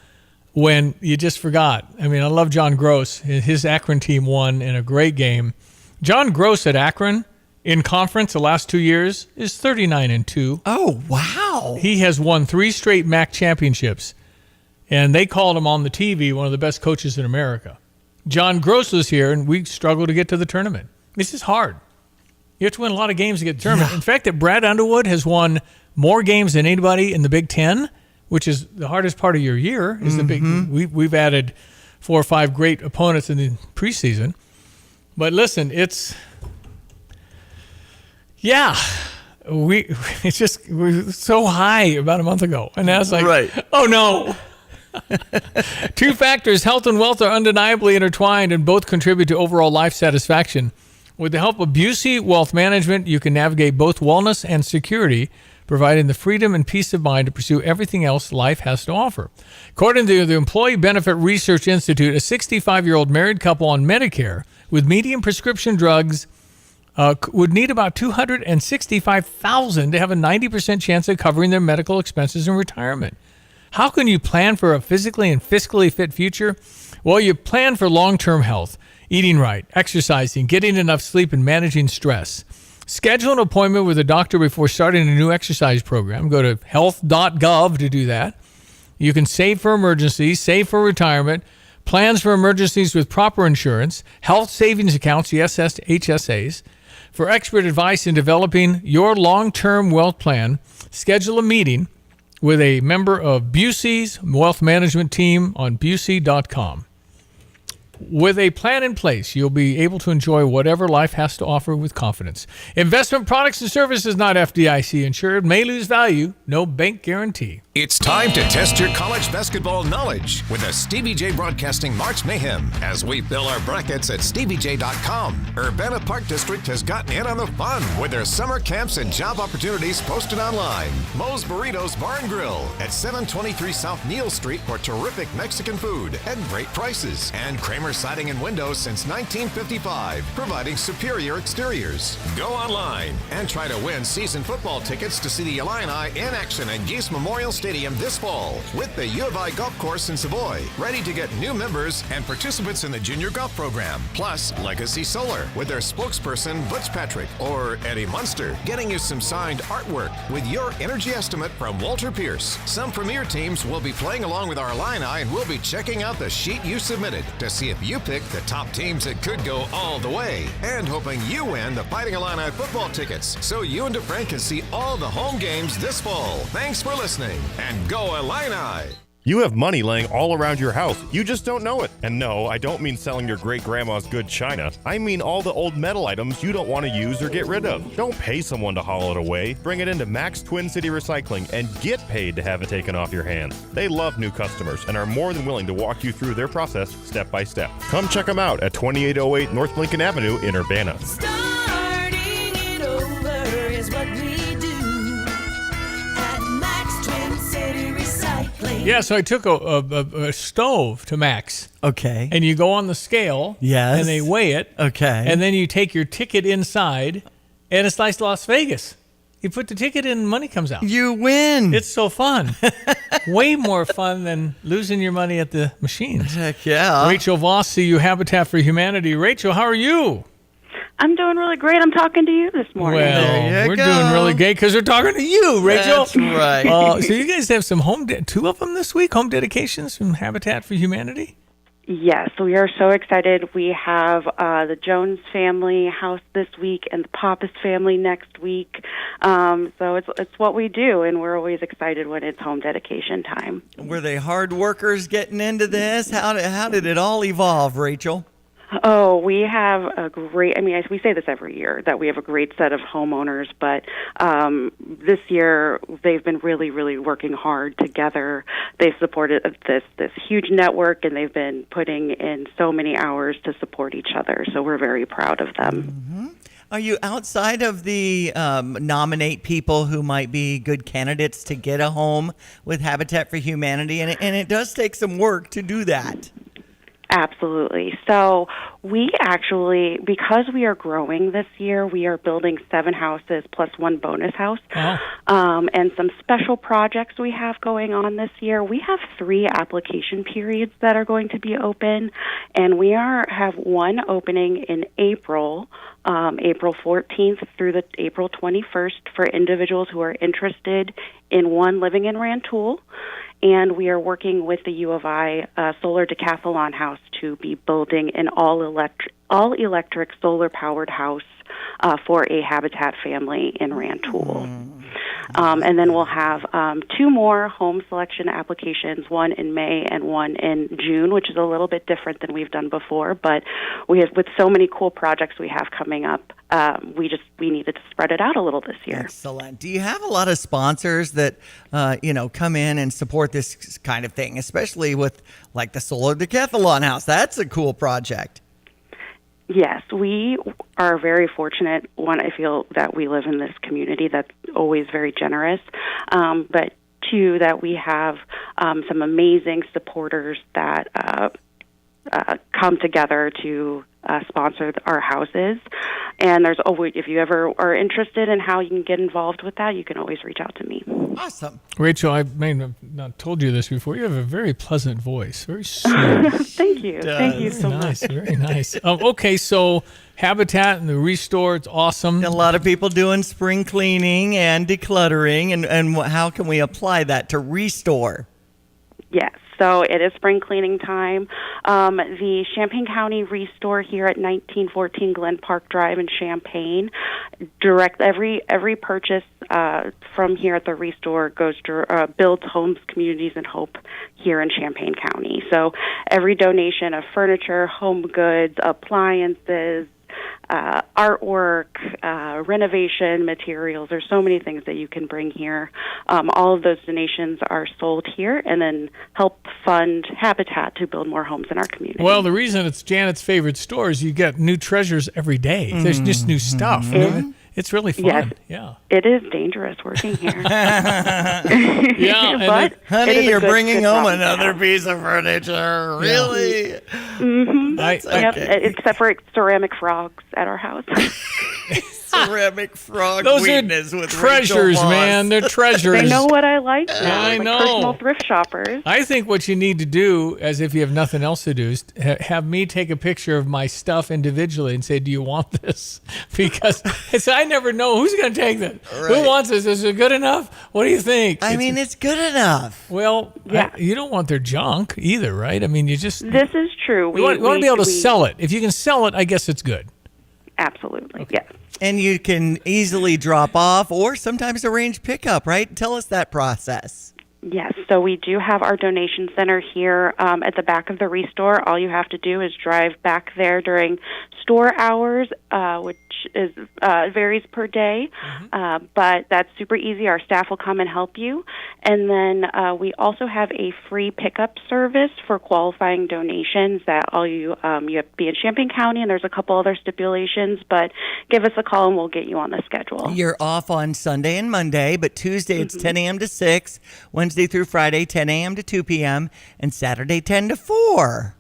when you just forgot. I mean, I love John Gross. His Akron team won in a great game. John Gross at Akron in conference the last 2 years is 39-2. Oh, wow. He has won 3 straight MAC championships, and they called him on the TV one of the best coaches in America. John Gross was here, and we struggled to get to the tournament. This is hard. You have to win a lot of games to get to the tournament. In fact, that Brad Underwood has won more games than anybody in the Big Ten, which is the hardest part of your year. Is the big. We've added 4 or 5 great opponents in the preseason. But listen, we were so high about a month ago, and now it's like, oh no. 2 factors, health and wealth, are undeniably intertwined and both contribute to overall life satisfaction. With the help of Busey Wealth Management, you can navigate both wellness and security, providing the freedom and peace of mind to pursue everything else life has to offer. According to the Employee Benefit Research Institute, a 65-year-old married couple on Medicare with medium prescription drugs would need about $265,000 to have a 90% chance of covering their medical expenses in retirement. How can you plan for a physically and fiscally fit future? Well, you plan for long-term health, eating right, exercising, getting enough sleep, and managing stress. Schedule an appointment with a doctor before starting a new exercise program. Go to health.gov to do that. You can save for emergencies, save for retirement, plans for emergencies with proper insurance, health savings accounts, the HSAs. For expert advice in developing your long-term wealth plan, schedule a meeting with a member of Busey's wealth management team on Busey.com. With a plan in place, you'll be able to enjoy whatever life has to offer with confidence. Investment products and services not FDIC insured, may lose value, no bank guarantee. It's time to test your college basketball knowledge with the Stevie J Broadcasting March Mayhem as we fill our brackets at StevieJ.com. Urbana Park District has gotten in on the fun with their summer camps and job opportunities posted online. Moe's Burritos Bar and Grill at 723 South Neal Street for terrific Mexican food at great prices. And Kramer Siding and Windows since 1955, providing superior exteriors. Go online and try to win season football tickets to see the Illini in action at Geese Memorial Stadium this fall with the U of I Golf Course in Savoy, ready to get new members and participants in the junior golf program. Plus, Legacy Solar with their spokesperson Butch Patrick or Eddie Munster, getting you some signed artwork with your energy estimate from Walter Pierce. Some premier teams will be playing along with our Illini, and we'll be checking out the sheet you submitted to see if you pick the top teams that could go all the way, and hoping you win the Fighting Illini football tickets so you and DeFrank can see all the home games this fall. Thanks for listening, and go Illini! You have money laying all around your house. You just don't know it. And no, I don't mean selling your great-grandma's good china. I mean all the old metal items you don't want to use or get rid of. Don't pay someone to haul it away. Bring it into Max Twin City Recycling and get paid to have it taken off your hands. They love new customers and are more than willing to walk you through their process step by step. Come check them out at 2808 North Lincoln Avenue in Urbana. Starting it over is what we do at Max Twin City Recycling. Yeah, so I took a stove to Max. Okay. And you go on the scale. Yes. And they weigh it. Okay. And then you take your ticket inside, and it's like Las Vegas. You put the ticket in, and money comes out. You win. It's so fun. Way more fun than losing your money at the machines. Heck yeah. Rachel Voss, CU Habitat for Humanity. Rachel, how are you? I'm doing really great. I'm talking to you this morning. Well, we're doing really great because we're talking to you, Rachel. That's right. So you guys have some two of them this week, home dedications from Habitat for Humanity? Yes, we are so excited. We have the Jones family house this week and the Pappas family next week. So it's what we do, and we're always excited when it's home dedication time. Were they hard workers getting into this? How did it all evolve, Rachel? Oh, we have a great, we say this every year, that we have a great set of homeowners, but this year they've been really, really working hard together. They've supported this huge network, and they've been putting in so many hours to support each other, so we're very proud of them. Mm-hmm. Are you outside of the nominate people who might be good candidates to get a home with Habitat for Humanity? And it does take some work to do that. Absolutely. So we actually, because we are growing this year, we are building 7 houses plus 1 bonus house. And some special projects we have going on this year. We have 3 application periods that are going to be open, and we have one opening in April, April 14th through the April 21st for individuals who are interested in one living in Rantoul. And we are working with the U of I Solar Decathlon House to be building an all-electric solar-powered house for a Habitat family in Rantoul. And then we'll have 2 more home selection applications, one in May and one in June, which is a little bit different than we've done before. But with so many cool projects we have coming up, we needed to spread it out a little this year. Excellent. Do you have a lot of sponsors that come in and support this kind of thing, especially with like the Solar Decathlon House? That's a cool project. Yes, we are very fortunate. One, I feel that we live in this community that's always very generous, but 2, that we have some amazing supporters that come together to sponsor our houses. And there's always, if you ever are interested in how you can get involved with that, you can always reach out to me. Awesome. Rachel, I may have not told you this before. You have a very pleasant voice. Very sweet. Thank you. Thank you so nice. much. Very nice. Okay, so Habitat and the Restore, it's awesome. A lot of people doing spring cleaning and decluttering. And how can we apply that to Restore? Yes. So it is spring cleaning time. The Champaign County Restore here at 1914 Glen Park Drive in Champaign, every purchase from here at the Restore goes to builds homes, communities, and hope here in Champaign County. So every donation of furniture, home goods, appliances, artwork, renovation materials. There's so many things that you can bring here. All of those donations are sold here and then help fund Habitat to build more homes in our community. Well, the reason it's Janet's favorite store is you get new treasures every day. There's just new stuff. It's really fun. Yes, yeah. It is dangerous working here. Yeah, but honey, you're bringing home problem. another piece of furniture. Really? Mm-hmm. Okay. Except for ceramic frogs at our house. Ceramic frog Those weakness are with treasures, Rachel Moss. man. They're treasures. They know what I like. Yeah, I know. Personal thrift shoppers. I think what you need to do, as if you have nothing else to do, is have me take a picture of my stuff individually and say, "Do you want this?" Because I never know who's going to take that. Right. Who wants this? Is it good enough? What do you think? I mean, it's good enough. Well, yeah. You don't want their junk either, right? I mean, you just This is true. You want to be able to sell it. If you can sell it, I guess it's good. Absolutely. Yes. And you can easily drop off or sometimes arrange pickup, right? Tell us that process. Yes, so we do have our donation center here at the back of the Restore. All you have to do is drive back there during store hours, which is varies per day, but that's super easy. Our staff will come and help you. And then we also have a free pickup service for qualifying donations that you have to be in Champaign County, and there's a couple other stipulations, but give us a call and we'll get you on the schedule. You're off on Sunday and Monday, but Tuesday it's 10 a.m. to 6, Wednesday through Friday 10 a.m. to 2 p.m., and Saturday 10 to 4.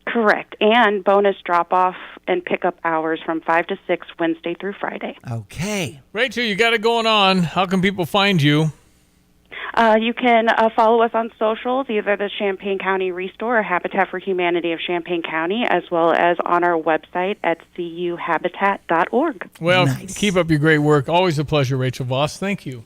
Correct. And bonus drop-off and pickup hours from 5 to 6, Wednesday through Friday. Okay. Rachel, you got it going on. How can people find you? You can follow us on socials, either the Champaign County Restore or Habitat for Humanity of Champaign County, as well as on our website at cuhabitat.org. Well, keep up your great work. Always a pleasure, Rachel Voss. Thank you.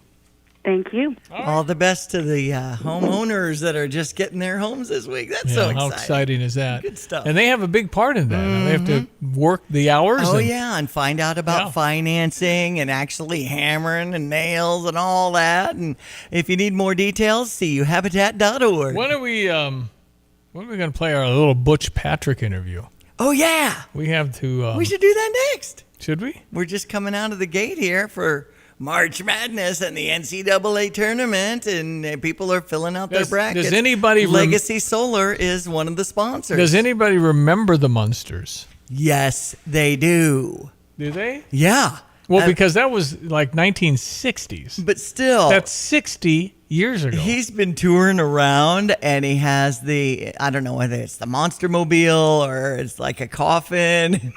Thank you. All the best to the homeowners that are just getting their homes this week. That's so exciting. How exciting is that? Good stuff. And they have a big part in that. They have to work the hours. Oh, yeah, and find out about financing and actually hammering and nails and all that. And if you need more details, cuhabitat.org. When are we going to play our little Butch Patrick interview? Oh, yeah. We have to... we should do that next. Should we? We're just coming out of the gate here for March Madness and the NCAA tournament, and people are filling out their brackets. Does anybody Legacy Solar is one of the sponsors. Does anybody remember the Munsters? Yes, they do. Do they? Yeah. Well, because that was like 1960s. But still. That's 60 years ago. He's been touring around, and he has I don't know whether it's the Monster Mobile or it's like a coffin.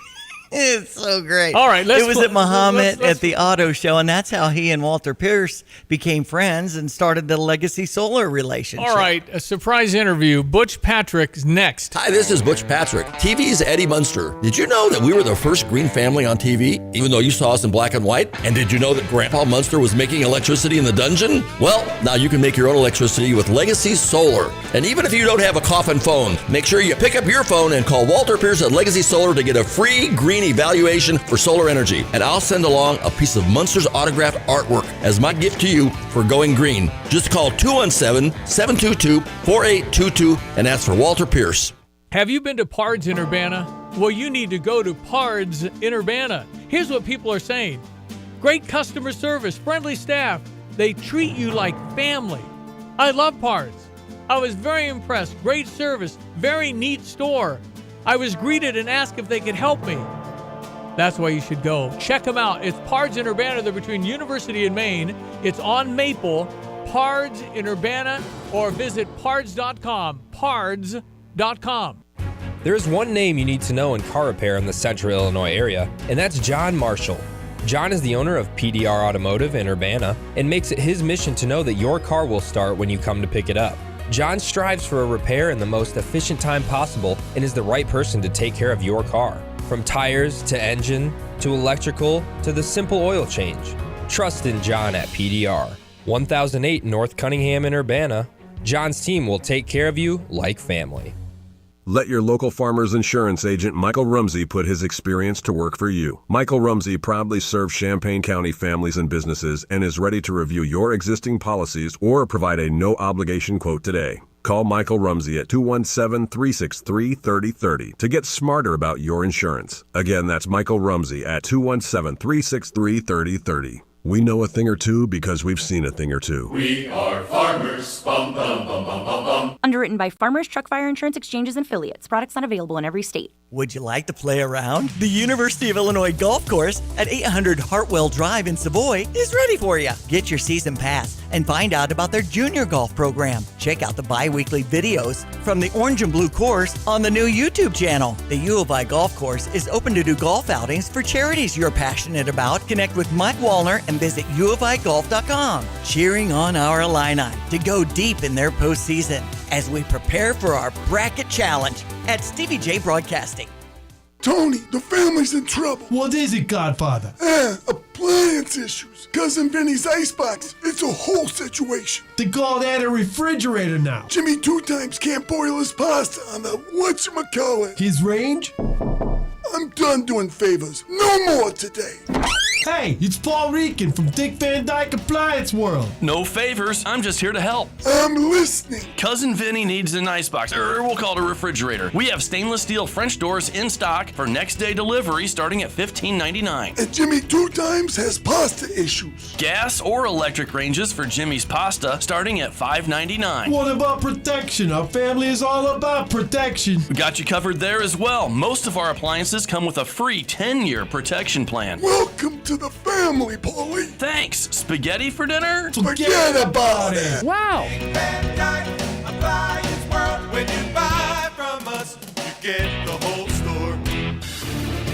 It's so great. All right, it was at Muhammad at the auto show, and that's how he and Walter Pierce became friends and started the Legacy Solar relationship. All right, a surprise interview. Butch Patrick is next. Hi, this is Butch Patrick. TV's Eddie Munster. Did you know that we were the first green family on TV, even though you saw us in black and white? And did you know that Grandpa Munster was making electricity in the dungeon? Well, now you can make your own electricity with Legacy Solar. And even if you don't have a coffin phone, make sure you pick up your phone and call Walter Pierce at Legacy Solar to get a free green evaluation for solar energy. And I'll send along a piece of Munster's autographed artwork as my gift to you for going green. Just call 217-722-4822 and ask for Walter Pierce. Have you been to Pards in Urbana? Well, you need to go to Pards in Urbana. Here's what people are saying. Great customer service, friendly staff. They treat you like family. I love Pards. I was very impressed. Great service, very neat store. I was greeted and asked if they could help me. That's why you should go. Check them out. It's Pards in Urbana. They're between University and Maine. It's on Maple. Pards in Urbana, or visit pards.com. Pards.com. There is one name you need to know in car repair in the central Illinois area, and that's John Marshall. John is the owner of PDR Automotive in Urbana and makes it his mission to know that your car will start when you come to pick it up. John strives for a repair in the most efficient time possible and is the right person to take care of your car. From tires to engine to electrical to the simple oil change. Trust in John at PDR. 1008 North Cunningham in Urbana. John's team will take care of you like family. Let your local farmer's insurance agent Michael Rumsey put his experience to work for you. Michael Rumsey proudly serves Champaign County families and businesses and is ready to review your existing policies or provide a no-obligation quote today. Call Michael Rumsey at 217-363-3030 to get smarter about your insurance. Again, that's Michael Rumsey at 217-363-3030. We know a thing or two because we've seen a thing or two. We are farmers. Bum, bum, bum, bum, bum, bum. Underwritten by Farmers Truck Fire Insurance Exchanges and Affiliates. Products not available in every state. Would you like to play around? The University of Illinois Golf Course at 800 Hartwell Drive in Savoy is ready for you. Get your season pass and find out about their junior golf program. Check out the bi-weekly videos from the Orange and Blue course on the new YouTube channel. The U of I Golf Course is open to do golf outings for charities you're passionate about. Connect with Mike Wallner and visit uofigolf.com. Cheering on our Illini to go deep in their postseason as we prepare for our bracket challenge at Stevie J Broadcasting. Tony, the family's in trouble. What is it, Godfather? Appliance issues. Cousin Vinny's icebox. It's a whole situation. They call that a refrigerator now. Jimmy 2 times can't boil his pasta on the whatchamacallit. His range? I'm done doing favors. No more today. Hey, it's Paul Rican from Dick Van Dyke Appliance World. No favors. I'm just here to help. I'm listening. Cousin Vinny needs an icebox, or we'll call it a refrigerator. We have stainless steel French doors in stock for next day delivery starting at $15.99. And Jimmy 2 times has pasta issues. Gas or electric ranges for Jimmy's pasta starting at $5.99. What about protection? Our family is all about protection. We got you covered there as well. Most of our appliances come with a free 10-year protection plan. Welcome to the family, Paulie. Thanks. Spaghetti for dinner? Forget about it. Wow. Appliance World. When you buy from us, you get the whole store.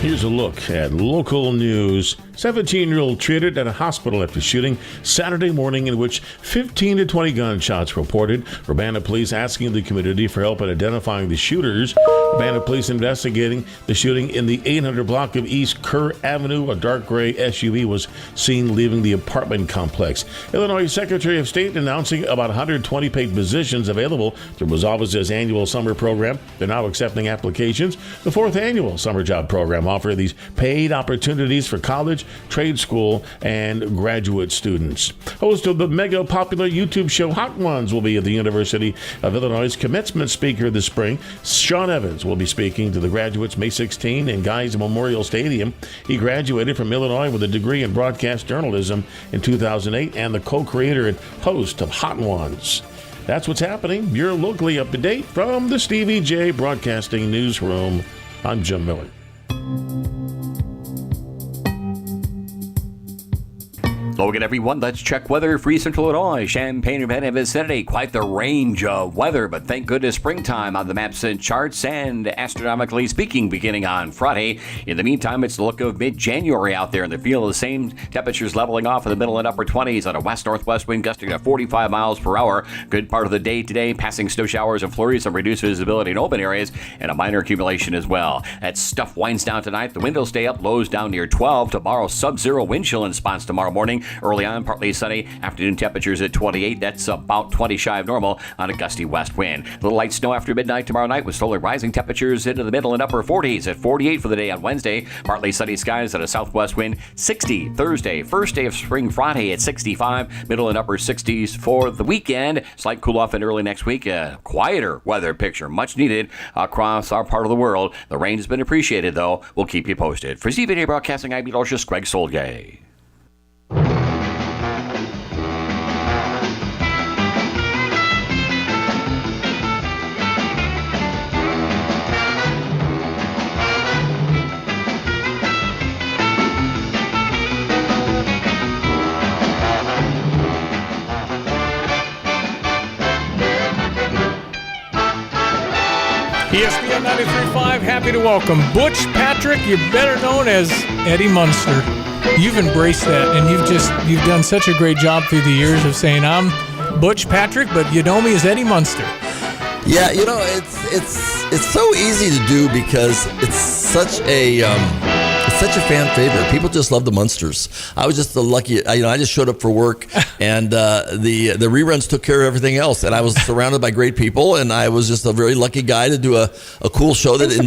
Here's a look at local news. 17-year-old treated at a hospital after shooting Saturday morning, in which 15 to 20 gunshots reported. Urbana police asking the community for help in identifying the shooters. Urbana police investigating the shooting in the 800 block of East Kerr Avenue. A dark gray SUV was seen leaving the apartment complex. Illinois Secretary of State announcing about 120 paid positions available through his office's annual summer program. They're now accepting applications. The 4th annual summer job program offers these paid opportunities for college, trade school, and graduate students. Host of the mega popular YouTube show Hot Ones will be at the University of Illinois' commencement speaker this spring. Sean Evans will be speaking to the graduates May 16 in Guy's Memorial Stadium. He graduated from Illinois with a degree in broadcast journalism in 2008 and the co-creator and host of Hot Ones. That's what's happening. You're locally up to date from the Stevie J Broadcasting Newsroom. I'm Jim Miller. Logan, everyone, let's check weather for East Central Illinois. Champaign, Urbana, and vicinity. Quite the range of weather, but thank goodness springtime on the maps and charts, and astronomically speaking, beginning on Friday. In the meantime, it's the look of mid-January out there, and the feel of the same temperatures leveling off in the middle and upper 20s on a west-northwest wind gusting to 45 miles per hour. Good part of the day today, passing snow showers and flurries, some reduced visibility in open areas, and a minor accumulation as well. That stuff winds down tonight. The wind will stay up, lows down near 12. Tomorrow, sub-zero wind chill in spots tomorrow morning. Early on, partly sunny. Afternoon temperatures at 28. That's about 20 shy of normal on a gusty west wind. A little light snow after midnight tomorrow night with slowly rising temperatures into the middle and upper 40s at 48 for the day on Wednesday. Partly sunny skies and a southwest wind. 60 Thursday. First day of spring Friday at 65. Middle and upper 60s for the weekend. Slight cool off in early next week. A quieter weather picture. Much needed across our part of the world. The rain has been appreciated, though. We'll keep you posted. For CBJ Broadcasting, I'm meteorologist Greg Solgay. ESPN 93.5, happy to welcome Butch Patrick, you're better known as Eddie Munster. You've embraced that, and you've done such a great job through the years of saying, I'm Butch Patrick, but you know me as Eddie Munster. Yeah, you know, it's so easy to do because it's such a fan favorite. People just love the Munsters. I was just lucky, I just showed up for work, and the reruns took care of everything else, and I was surrounded by great people, and I was just a very lucky guy to do a cool show that's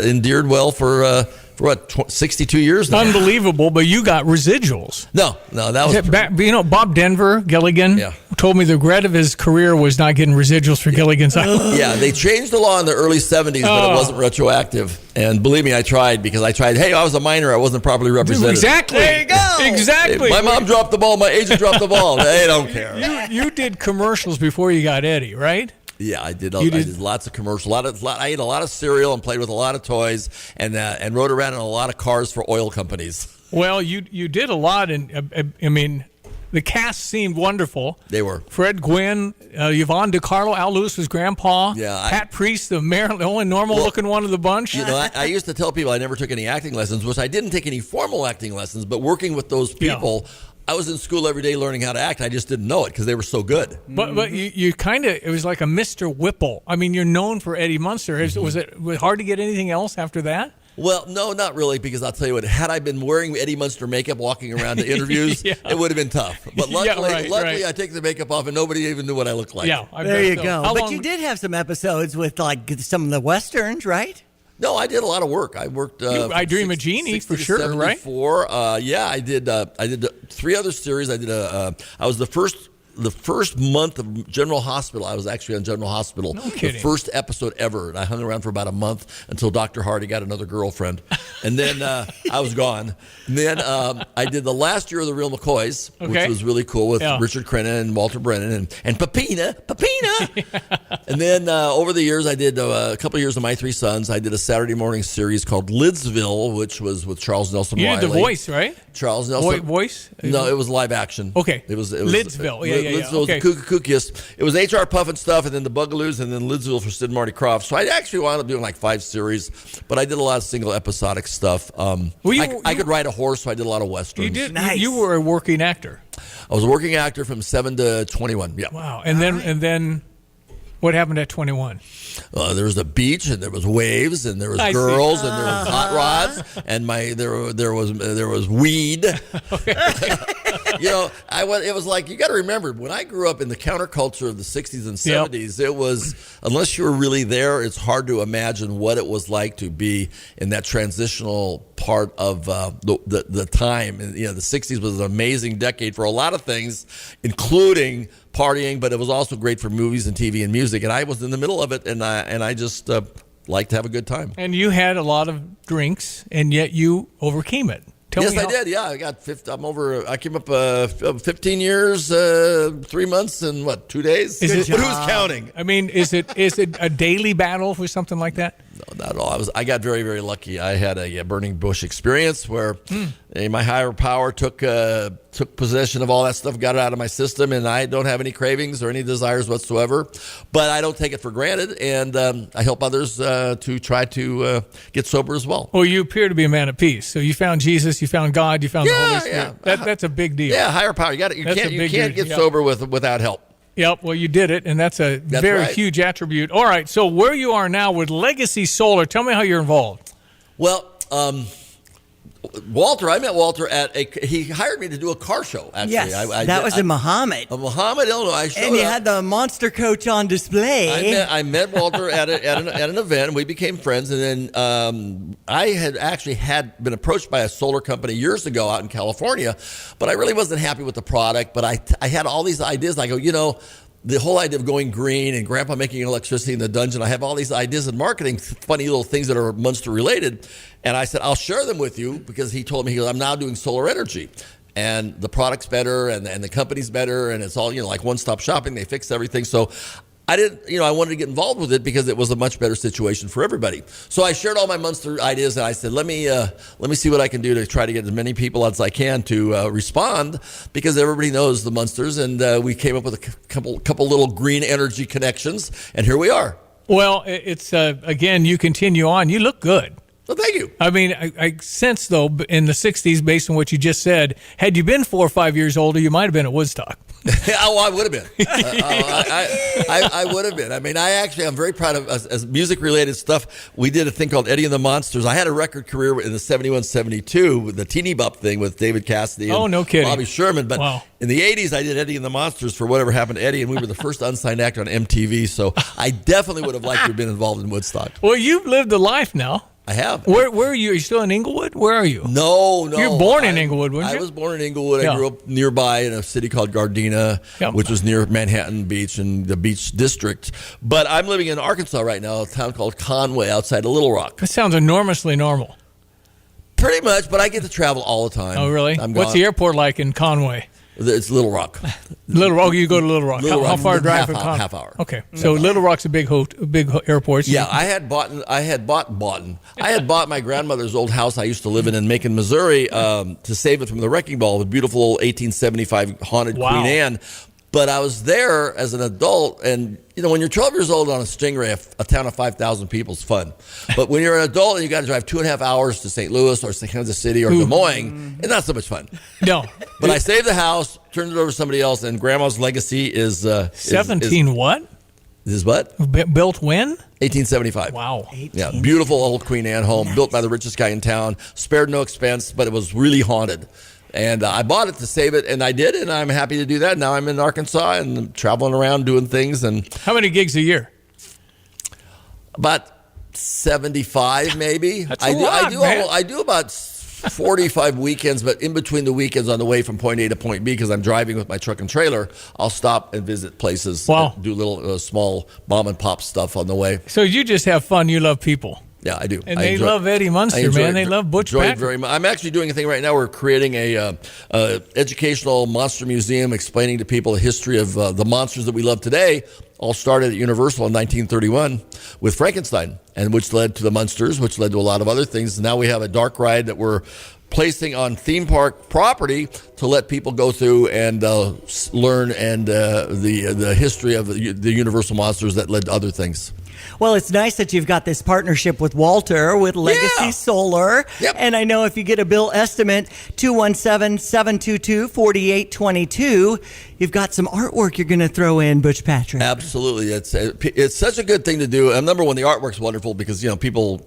endeared well for what, 62 years now. Unbelievable, but you got residuals. No, that was... Bob Denver, Gilligan, told me the regret of his career was not getting residuals for Gilligan's Island. Yeah, they changed the law in the early 70s, but it wasn't retroactive. And believe me, I tried. Hey, I was a minor. I wasn't properly represented. Exactly. There you go. Exactly. My mom dropped the ball. My agent dropped the ball. They don't care. You did commercials before you got Eddie, right? Yeah, I did. I did lots of commercials. I ate a lot of cereal and played with a lot of toys, and rode around in a lot of cars for oil companies. Well, you did a lot, and I mean, the cast seemed wonderful. They were. Fred Gwynn, Yvonne DiCarlo, Al Lewis was Grandpa. Yeah, Pat Priest, the only normal-looking one of the bunch. You know, I used to tell people I never took any acting lessons, which I didn't take any formal acting lessons, but working with those people. Yeah. I was in school every day learning how to act. I just didn't know it because they were so good. But you kind of, it was like a Mr. Whipple. I mean, you're known for Eddie Munster. Was it hard to get anything else after that? Well, no, not really, because I'll tell you what, had I been wearing Eddie Munster makeup walking around to interviews, it would have been tough. But luckily I take the makeup off and nobody even knew what I looked like. Yeah, there you go. But you did have some episodes with like some of the Westerns, right? No, I did a lot of work. I worked. I Dream of Jeannie for sure, 74. Right? Yeah, I did. I did 3 other series. I did I was the first month of General Hospital. I was actually on General Hospital. No kidding. The first episode ever, and I hung around for about a month until Dr. Hardy got another girlfriend, and then I was gone. And then I did the last year of The Real McCoys, which was really cool with Richard Crenna and Walter Brennan and Pepina. And then over the years, I did a couple of years of My Three Sons. I did a Saturday morning series called Lidsville, which was with Charles Nelson Riley. You did the voice, right? Charles Nelson. Voice? No, it was live action. Okay. It was Lidsville. Lidsville was the kookiest. It was H.R. Puffin stuff, and then the Bugaloos, and then Lidsville for Sid and Marty Krofft. So I actually wound up doing like 5 series, but I did a lot of single episodic stuff. I could ride a horse, so I did a lot of westerns. You did. Nice. You were a working actor. I was a working actor from 7 to 21. Yeah. Wow. And then what happened at 21? There was the beach, and there was waves, and there was girls, and there was hot rods, and there was weed. You know, it was like, you got to remember, when I grew up in the counterculture of the 60s and 70s, it was, unless you were really there, it's hard to imagine what it was like to be in that transitional part of the time. And, you know, the 60s was an amazing decade for a lot of things, including partying, but it was also great for movies and TV and music. And I was in the middle of it, and I just liked to have a a good time. And you had a lot of drinks, and yet you overcame it. Yes, I did. Yeah, I came up 15 years, 3 months, and 2 days? But who's counting? I mean, is it a daily battle for something like that? Not at all. I got very, very lucky. I had a burning bush experience where my higher power took possession of all that stuff, got it out of my system, and I don't have any cravings or any desires whatsoever. But I don't take it for granted, and I help others to try to get sober as well. Well, you appear to be a man of peace. So you found Jesus, you found God, you found the Holy Spirit. That's a big deal. Yeah, higher power. You can't get sober without help. Yep, well, you did it, and that's a very huge attribute. All right, so where you are now with Legacy Solar, tell me how you're involved. Well, Walter, I met Walter he hired me to do a car show, actually. Yes, that was in Muhammad. Muhammad, Illinois. And you had the monster coach on display. I met Walter at an event, and we became friends. And then I had actually been approached by a solar company years ago out in California, but I really wasn't happy with the product. But I had all these ideas. I go, the whole idea of going green and Grandpa making electricity in the dungeon, I have all these ideas in marketing, funny little things that are Munster related. And I said, I'll share them with you, because he told me, I'm now doing solar energy. And the product's better and the company's better, and it's all, like one-stop shopping. They fix everything. So I didn't, I wanted to get involved with it because it was a much better situation for everybody. So I shared all my Munster ideas, and I said, let me see what I can do to try to get as many people as I can to respond, because everybody knows the Munsters, and we came up with a couple little green energy connections, and here we are. Well, it's again, you continue on. You look good. Well, thank you. I mean, I sense, though, in the 60s, based on what you just said, had you been 4 or 5 years older, you might have been at Woodstock. I would have been. I would have been. I mean, I'm very proud of us as music-related stuff. We did a thing called Eddie and the Monsters. I had a record career in the 71, 72 with the Teeny Bop thing with David Cassidy and no kidding. Bobby Sherman. But in the 80s, I did Eddie and the Monsters for Whatever Happened to Eddie, and we were the first unsigned act on MTV. So I definitely would have liked to have been involved in Woodstock. Well, you've lived a life now. I have. Where are you? Are you still in Inglewood? Where are you? No. You were born in Inglewood, weren't you? I was born in Inglewood. I grew up nearby in a city called Gardena, which was near Manhattan Beach and the Beach District. But I'm living in Arkansas right now, a town called Conway outside of Little Rock. That sounds enormously normal. Pretty much, but I get to travel all the time. Oh, really? What's the airport like in Conway? It's Little Rock. Little Rock. You go to Little Rock. How far drive from Conway? Half hour. Okay, so Little Rock's a big airport. So yeah, I had bought my grandmother's old house I used to live in Macon, Missouri, to save it from the wrecking ball. The beautiful old 1875 haunted Queen Anne. But I was there as an adult, and when you're 12 years old on a Stingray, a town of 5,000 people is fun. But when you're an adult and you got to drive 2.5 hours to St. Louis or Kansas City or Des Moines, it's not so much fun. No. But I saved the house, turned it over to somebody else, and Grandma's legacy is 17 what? Is what? Built when? 1875. Wow. Yeah, beautiful old Queen Anne home, built by the richest guy in town, spared no expense, but it was really haunted. And I bought it to save it, and I did, and I'm happy to do that. Now I'm in Arkansas and traveling around doing things. And how many gigs a year? About 75, maybe. That's a lot, man. I do about 45 weekends, but in between the weekends on the way from point A to point B, because I'm driving with my truck and trailer, I'll stop and visit places. Wow. Do little small mom and pop stuff on the way. So you just have fun. You love people. Yeah, I do. And they love Eddie Munster, man. They love Butch Patrick. Very much. I'm actually doing a thing right now. We're creating a educational monster museum explaining to people the history of the monsters that we love today. All started at Universal in 1931 with Frankenstein, and which led to the Munsters, which led to a lot of other things. Now we have a dark ride that we're placing on theme park property to let people go through and learn the history of the Universal monsters that led to other things. Well, it's nice that you've got this partnership with Walter, with Legacy Solar. Yep. And I know if you get a bill estimate, 217-722-4822, you've got some artwork you're going to throw in, Butch Patrick. Absolutely. It's such a good thing to do. And number one, the artwork's wonderful because, people,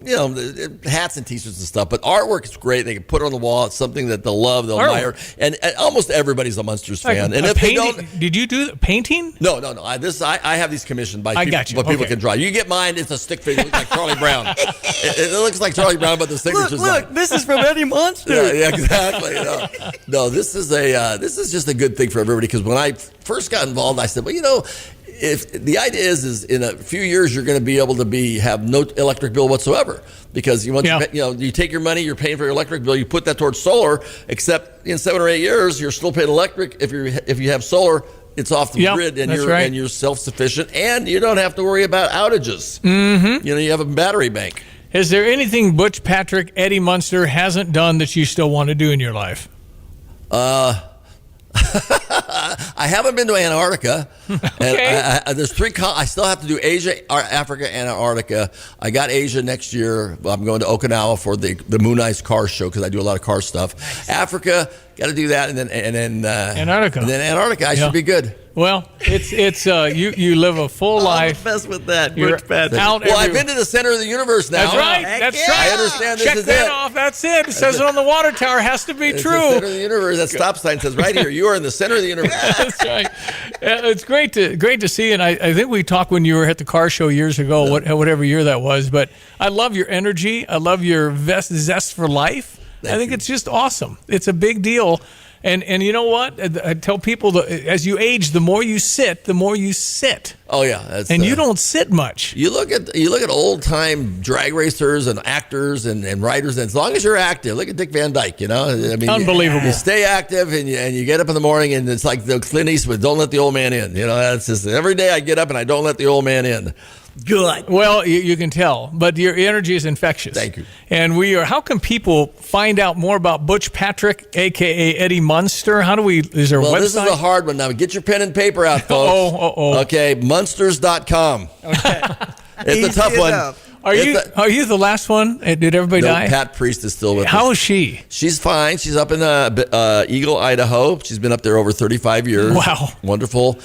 hats and t-shirts and stuff, but artwork is great. They can put it on the wall. It's something that they'll love, they'll admire. And almost everybody's a Munsters fan. And if they don't... Did you do painting? No. I have these commissioned by people, got you. People can draw. You get mine, it's a stick figure. It looks like Charlie Brown. It looks like Charlie Brown, but the signature's Look, this is from Eddie Munster. Yeah, exactly. No, this is just a good thing for everybody, because when I first got involved, I said, well, if the idea is in a few years you're going to be able to have no electric bill whatsoever, because you take your money, you're paying for your electric bill, you put that towards solar, except in 7 or 8 years you're still paying electric. If you have solar, It's off the grid, and you're self-sufficient, and you don't have to worry about outages. Mm-hmm. You have a battery bank. Is there anything Butch Patrick, Eddie Munster hasn't done that you still want to do in your life? I haven't been to Antarctica. Okay. And there's three. I still have to do Asia, Africa, and Antarctica. I got Asia next year. I'm going to Okinawa for the Moon Ice car show because I do a lot of car stuff. Nice. Africa, got to do that, and then Antarctica. And then Antarctica, I should be good. Well, it's you live a full life. Best with that, You're Butch Patrick. out Well, I've everywhere. been to the center of the universe now. That's right. That's right. I understand this Check is that it. off. That's it. It says it on the water tower. Has to be It's true. the center of the universe. That stop sign says right here, you are in the center of the universe. That's right. It's great to see, and I think we talked when you were at the car show years ago, whatever year that was. But I love your energy. I love your zest for life. I think it's just awesome. It's a big deal. And you know what? I tell people that as you age, the more you sit, the more you sit. Oh yeah, you don't sit much. You look at old time drag racers and actors and writers, and as long as you're active, look at Dick Van Dyke. Unbelievable. You stay active and you get up in the morning, and it's like the Clint Eastwood, don't let the old man in. That's just every day I get up and I don't let the old man in. Good. Well, you can tell, but your energy is infectious. Thank you. And how can people find out more about Butch Patrick, a.k.a. Eddie Munster? Is there a website? This is a hard one now. Get your pen and paper out, folks. Okay, Munsters.com. Okay. It's a tough one. Are you the last one? Did everybody die? Pat Priest is still with us. How is she? She's fine. She's up in Eagle, Idaho. She's been up there over 35 years. Wow. Wonderful.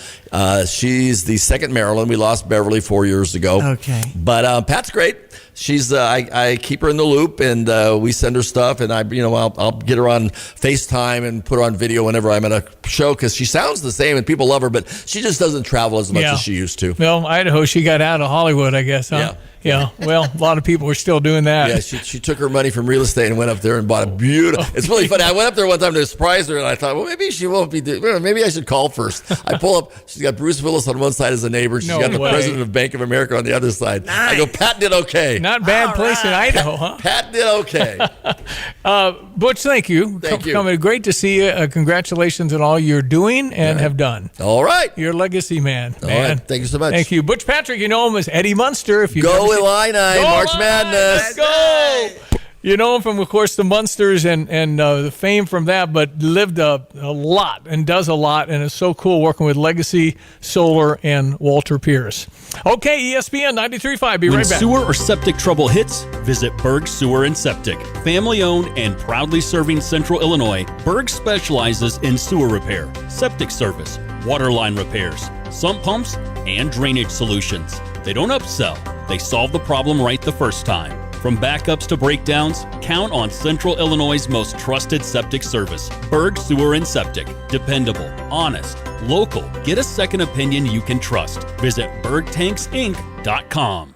She's the second Marilyn. We lost Beverly 4 years ago. Okay. But Pat's great. She's I keep her in the loop, and we send her stuff, and I'll get her on FaceTime and put her on video whenever I'm at a show because she sounds the same and people love her, but she just doesn't travel as much as she used to. Well, Idaho, she got out of Hollywood, I guess, huh? Yeah. Well, a lot of people are still doing that. Yeah, she took her money from real estate and went up there and bought a beautiful. It's really funny. I went up there one time to surprise her, and I thought, well, maybe she won't be. Maybe I should call first. I pull up. She's got Bruce Willis on one side as a neighbor. She's got the president of Bank of America on the other side. Nice. I go, Pat did okay. Not bad place in Idaho, huh? Pat did okay. Butch, thank you. Thank you. Coming. Great to see you. Congratulations on all you're doing and have done. All right. You're a legacy man. All right. Thank you so much. Thank you. Butch Patrick, you know him as Eddie Munster. If you go Illini. March Madness. Let's go. You know him from, of course, the Munsters and the fame from that, but lived a lot and does a lot, and it's so cool working with Legacy, Solar, and Walter Pierce. Okay, ESPN 93.5. Be right back. When sewer or septic trouble hits, visit Berg Sewer and Septic. Family-owned and proudly serving Central Illinois, Berg specializes in sewer repair, septic service, water line repairs, sump pumps, and drainage solutions. They don't upsell. They solve the problem right the first time. From backups to breakdowns, count on Central Illinois' most trusted septic service. Berg Sewer and Septic. Dependable, honest, local. Get a second opinion you can trust. Visit bergtanksinc.com.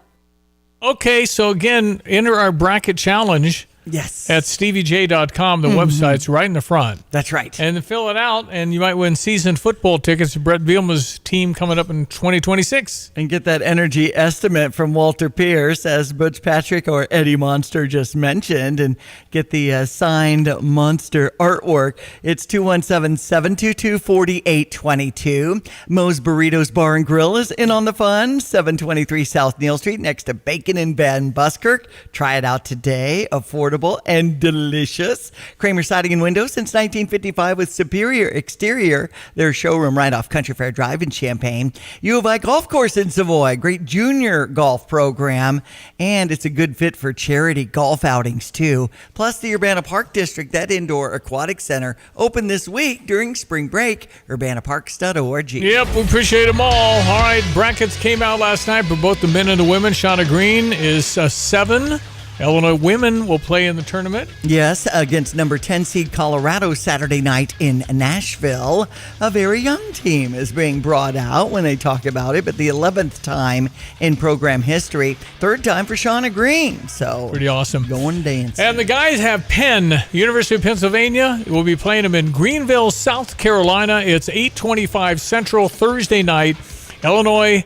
Okay, so again, enter our bracket challenge. Yes. At StevieJ.com, the website's right in the front. That's right. And fill it out, and you might win season football tickets to Brett Bielema's team coming up in 2026. And get that energy estimate from Walter Pierce, as Butch Patrick or Eddie Munster just mentioned, and get the signed Munster artwork. It's 217-722-4822. Moe's Burritos Bar and Grill is in on the fun, 723 South Neal Street, next to Bacon and Ben Buskirk. Try it out today. Affordable and delicious. Kramer Siding and Windows since 1955 with superior exterior. Their showroom right off Country Fair Drive in Champaign. U of I Golf Course in Savoy. Great junior golf program. And it's a good fit for charity golf outings too. Plus the Urbana Park District, that indoor aquatic center, open this week during spring break. UrbanaParks.org. Yep, we appreciate them all. All right, brackets came out last night for both the men and the women. Shauna Green is 7. Illinois women will play in the tournament. Yes, against number 10 seed Colorado Saturday night in Nashville. A very young team is being brought out when they talk about it, but the 11th time in program history. Third time for Shauna Green. So pretty awesome. Going dancing. And the guys have Penn. University of Pennsylvania will be playing them in Greenville, South Carolina. It's 8:25 Central Thursday night. Illinois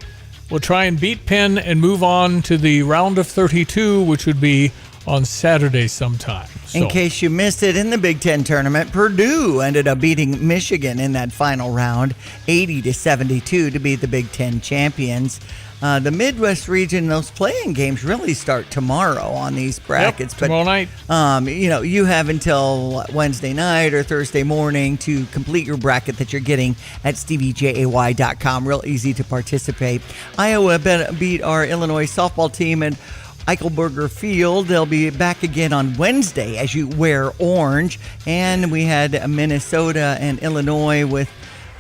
will try and beat Penn and move on to the round of 32, which would be on Saturday sometime. In case you missed it, in the Big Ten tournament, Purdue ended up beating Michigan in that final round, 80-72 to beat the Big Ten champions. The Midwest region, those playing games really start tomorrow on these brackets. Yep, tomorrow night. You have until Wednesday night or Thursday morning to complete your bracket that you're getting at StevieJay.com. Real easy to participate. Iowa beat our Illinois softball team at Eichelberger Field. They'll be back again on Wednesday as you wear orange. And we had Minnesota and Illinois with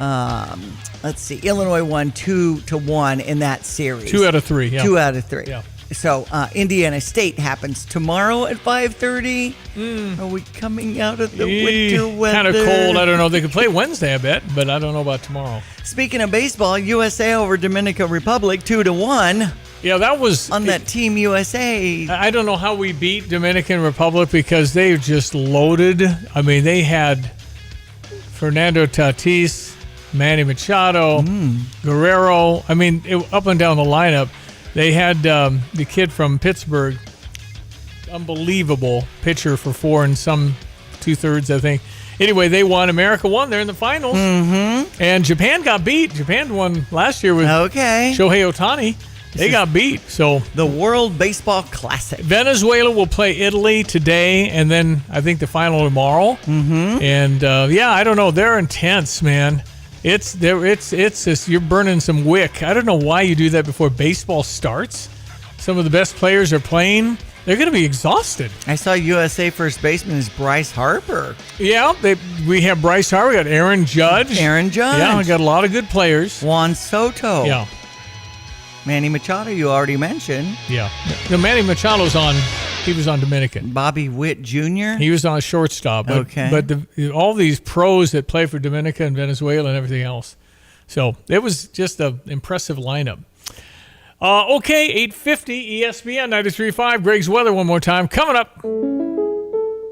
Illinois won 2-1 in that series. 2 out of 3. Yeah. 2 out of 3. Yeah. So Indiana State happens tomorrow at 5:30. Are we coming out of the winter weather? Kind of cold. I don't know. They could play Wednesday, I bet, but I don't know about tomorrow. Speaking of baseball, USA over Dominican Republic 2-1. Yeah, that was on that Team USA. I don't know how we beat Dominican Republic because they just loaded. I mean, they had Fernando Tatis, Manny Machado, Guerrero. I mean, up and down the lineup. They had the kid from Pittsburgh, unbelievable pitcher for 4 and some 2/3, I think. Anyway, they won. America won. They're in the finals. Mm-hmm. And Japan got beat. Japan won last year with Shohei Ohtani. They got beat. So the World Baseball Classic. Venezuela will play Italy today, and then I think the final tomorrow. Mm-hmm. And I don't know. They're intense, man. It's just you're burning some wick. I don't know why you do that before baseball starts. Some of the best players are playing. They're going to be exhausted. I saw USA first baseman is Bryce Harper. Yeah, we have Bryce Harper. We got Aaron Judge. Yeah, we got a lot of good players. Juan Soto. Yeah. Manny Machado, you already mentioned. Yeah. No, Manny Machado's he was on Dominican. Bobby Witt Jr.? He was on a shortstop. But all these pros that play for Dominica and Venezuela and everything else. So it was just an impressive lineup. Okay, 8:50 ESPN 93.5. Greg's weather one more time. Coming up.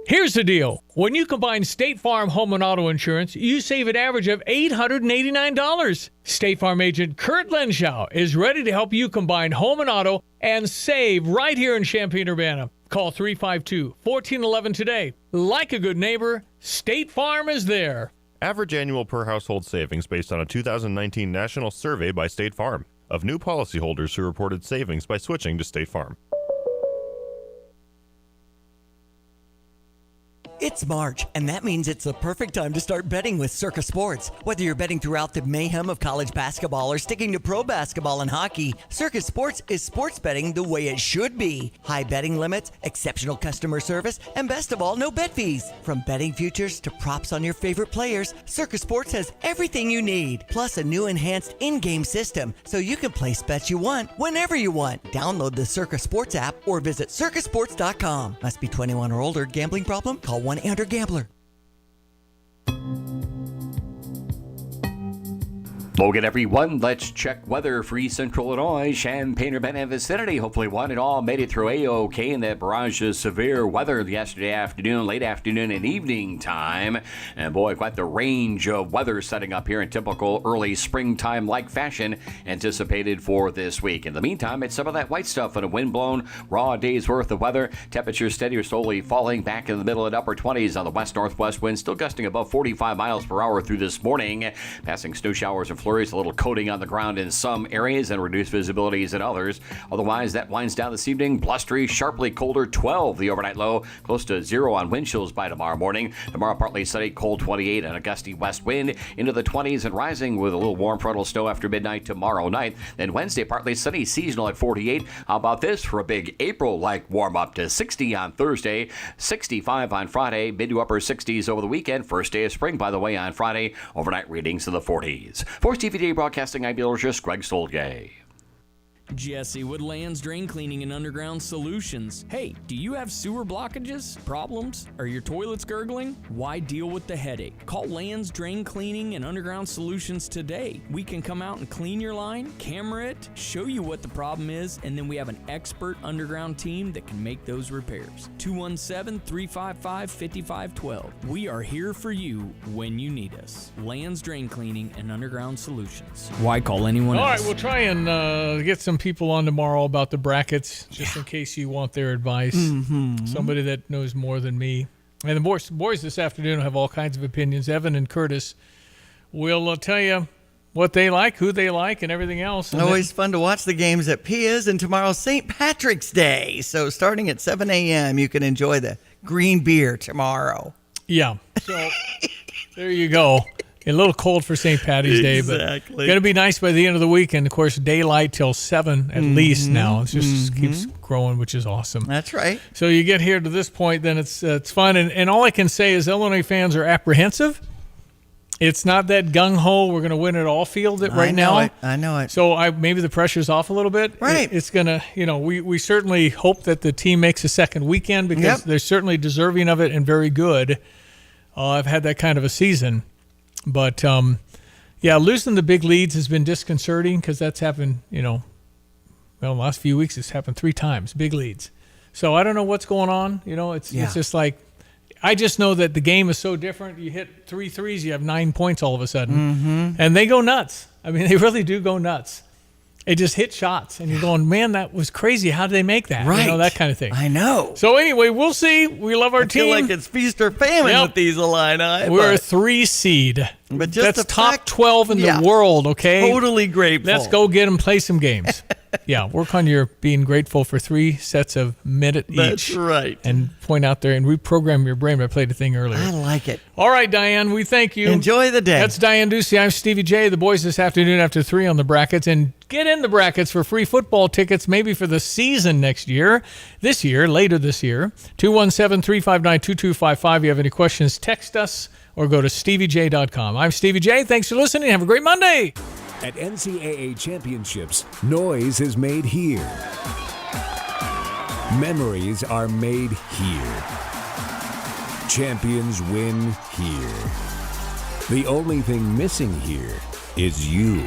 Here's the deal. When you combine State Farm home and auto insurance, you save an average of $889. State Farm agent Kurt Lenschow is ready to help you combine home and auto and save right here in Champaign-Urbana. Call 352-1411 today. Like a good neighbor, State Farm is there. Average annual per household savings based on a 2019 national survey by State Farm of new policyholders who reported savings by switching to State Farm. It's March, and that means it's the perfect time to start betting with Circa Sports. Whether you're betting throughout the mayhem of college basketball or sticking to pro basketball and hockey, Circa Sports is sports betting the way it should be. High betting limits, exceptional customer service, and best of all, no bet fees. From betting futures to props on your favorite players, Circa Sports has everything you need. Plus a new enhanced in-game system, so you can place bets you want whenever you want. Download the Circa Sports app or visit circasports.com. Must be 21 or older. Gambling problem? Call 1-800-GAMBLER. Logan, everyone, let's check weather for East Central Illinois, Champaign-Urbana vicinity. Hopefully one and all made it through A-OK in that barrage of severe weather yesterday afternoon, late afternoon and evening time. And boy, quite the range of weather setting up here in typical early springtime-like fashion anticipated for this week. In the meantime, it's some of that white stuff and a wind-blown raw day's worth of weather. Temperatures steady or slowly falling back in the middle and upper 20s on the west-northwest wind, still gusting above 45 miles per hour through this morning. Passing snow showers and flurries, a little coating on the ground in some areas and reduced visibilities in others. Otherwise, that winds down this evening. Blustery, sharply colder 12, the overnight low, close to 0 on wind chills by tomorrow morning. Tomorrow, partly sunny, cold 28 and a gusty west wind into the 20s and rising with a little warm frontal snow after midnight tomorrow night. Then Wednesday, partly sunny, seasonal at 48. How about this for a big April-like warm up to 60 on Thursday, 65 on Friday, mid to upper 60s over the weekend. First day of spring, by the way, on Friday. Overnight readings in the 40s. For TVJ Broadcasting, I'm meteorologist Greg Stolgay. Jesse with Lands Drain Cleaning and Underground Solutions. Hey, do you have sewer blockages, problems? Are your toilets gurgling? Why deal with the headache? Call Lands Drain Cleaning and Underground Solutions today. We can come out and clean your line, camera it, show you what the problem is, and then we have an expert underground team that can make those repairs. 217-355-5512. We are here for you when you need us. Lands Drain Cleaning and Underground Solutions. Why call anyone else? All right, we'll try and get some some people on tomorrow about the brackets, just in case you want their advice. Somebody that knows more than me. And the boys this afternoon have all kinds of opinions. Evan and Curtis will tell you what they like, who they like, and everything else. And always fun to watch the games at Pia's, and tomorrow's St. Patrick's Day. So starting at 7 a.m., you can enjoy the green beer tomorrow. Yeah. So there you go. A little cold for St. Patty's Day, but going to be nice by the end of the week. And, of course, daylight till 7 at least now. It just keeps growing, which is awesome. That's right. So you get here to this point, then it's fun. And all I can say is Illinois fans are apprehensive. It's not that gung-ho, we're going to win it all field right now. I know it. So maybe the pressure's off a little bit. Right. It's going to, we certainly hope that the team makes a second weekend because they're certainly deserving of it and very good. I've had that kind of a season. But, losing the big leads has been disconcerting because that's happened, the last few weeks it's happened 3 times, big leads. So I don't know what's going on. It's just like, I just know that the game is so different. You hit 3 threes, you have 9 points all of a sudden. And they go nuts. I mean, they really do go nuts. They just hit shots. And you're going, man, that was crazy. How did they make that? Right. That kind of thing. I know. So anyway, we'll see. We love our team. I feel like it's feast or famine with these Illini. We're a 3 seed. But just that's top 12 in the world, okay? Totally grateful. Let's go get them, play some games. Work on your being grateful for 3 sets of minute each. That's right. And point out there and reprogram your brain. I played a thing earlier. I like it. All right, Diane, we thank you. Enjoy the day. That's Diane Ducey. I'm Stevie J. The boys this afternoon after 3 on the brackets. And get in the brackets for free football tickets, maybe for the season later this year. 217-359-2255. If you have any questions, text us or go to steviej.com. I'm Stevie J. Thanks for listening. Have a great Monday. At NCAA Championships, noise is made here. Memories are made here. Champions win here. The only thing missing here is you.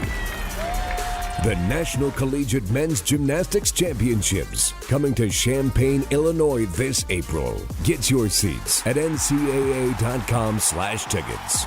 The National Collegiate Men's Gymnastics Championships, coming to Champaign, Illinois this April. Get your seats at ncaa.com/tickets.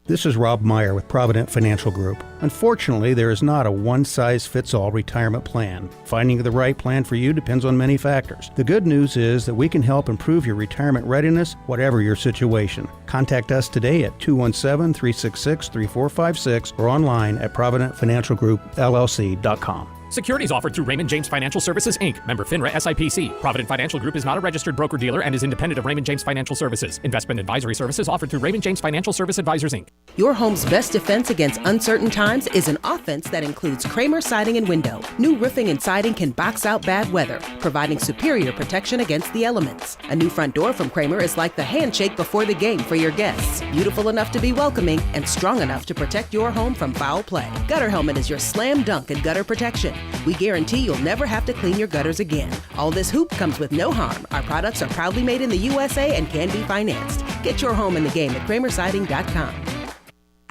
This is Rob Meyer with Provident Financial Group. Unfortunately, there is not a one-size-fits-all retirement plan. Finding the right plan for you depends on many factors. The good news is that we can help improve your retirement readiness, whatever your situation. Contact us today at 217-366-3456 or online at providentfinancialgroupllc.com. Securities offered through Raymond James Financial Services, Inc., member FINRA SIPC. Provident Financial Group is not a registered broker-dealer and is independent of Raymond James Financial Services. Investment advisory services offered through Raymond James Financial Service Advisors, Inc. Your home's best defense against uncertain times is an offense that includes Kramer Siding and Window. New roofing and siding can box out bad weather, providing superior protection against the elements. A new front door from Kramer is like the handshake before the game for your guests. Beautiful enough to be welcoming and strong enough to protect your home from foul play. Gutter Helmet is your slam dunk in gutter protection. We guarantee you'll never have to clean your gutters again. All this hoop comes with no harm. Our products are proudly made in the USA and can be financed. Get your home in the game at kramersiding.com.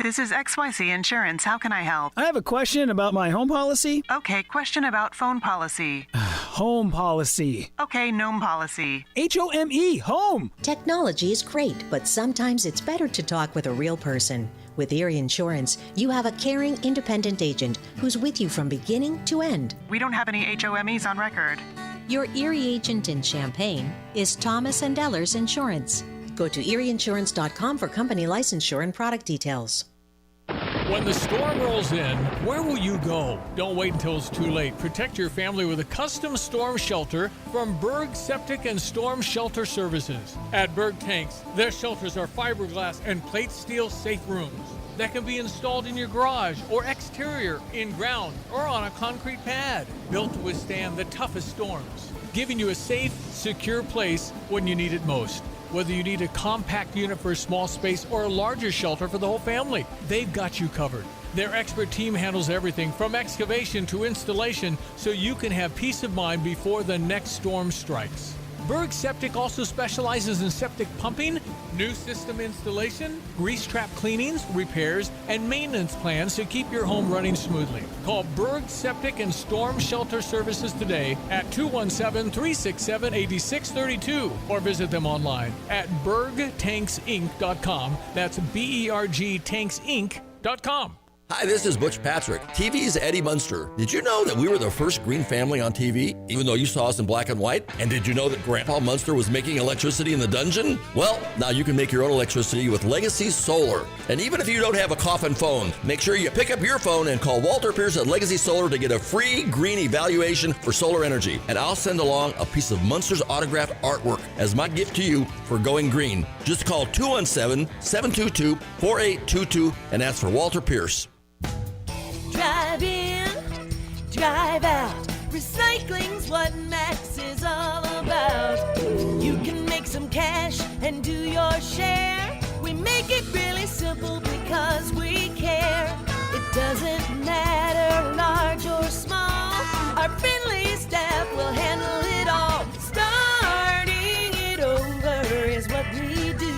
This is XYZ Insurance. How can I help? I have a question about my home policy. Okay, question about phone policy. Home policy. Okay, gnome policy. HOME, home. Technology is great, but sometimes it's better to talk with a real person. With Erie Insurance, you have a caring, independent agent who's with you from beginning to end. We don't have any HOMEs on record. Your Erie agent in Champaign is Thomas & Ellers Insurance. Go to erieinsurance.com for company licensure and product details. When the storm rolls in, where will you go? Don't wait until it's too late. Protect your family with a custom storm shelter from Berg Septic and Storm Shelter Services. At Berg Tanks, their shelters are fiberglass and plate steel safe rooms that can be installed in your garage or exterior, in ground, or on a concrete pad. Built to withstand the toughest storms, giving you a safe, secure place when you need it most. Whether you need a compact unit for a small space or a larger shelter for the whole family, they've got you covered. Their expert team handles everything from excavation to installation so you can have peace of mind before the next storm strikes. Berg Septic also specializes in septic pumping, new system installation, grease trap cleanings, repairs, and maintenance plans to keep your home running smoothly. Call Berg Septic and Storm Shelter Services today at 217-367-8632 or visit them online at bergtanksinc.com. That's BERGtanksinc.com. Hi, this is Butch Patrick, TV's Eddie Munster. Did you know that we were the first green family on TV, even though you saw us in black and white? And did you know that Grandpa Munster was making electricity in the dungeon? Well, now you can make your own electricity with Legacy Solar. And even if you don't have a coffin phone, make sure you pick up your phone and call Walter Pierce at Legacy Solar to get a free green evaluation for solar energy. And I'll send along a piece of Munster's autographed artwork as my gift to you for going green. Just call 217-722-4822 and ask for Walter Pierce. Drive in, drive out. Recycling's what Max is all about. You can make some cash and do your share. We make it really simple because we care. It doesn't matter large or small. Our friendly staff will handle it all. Starting it over is what we do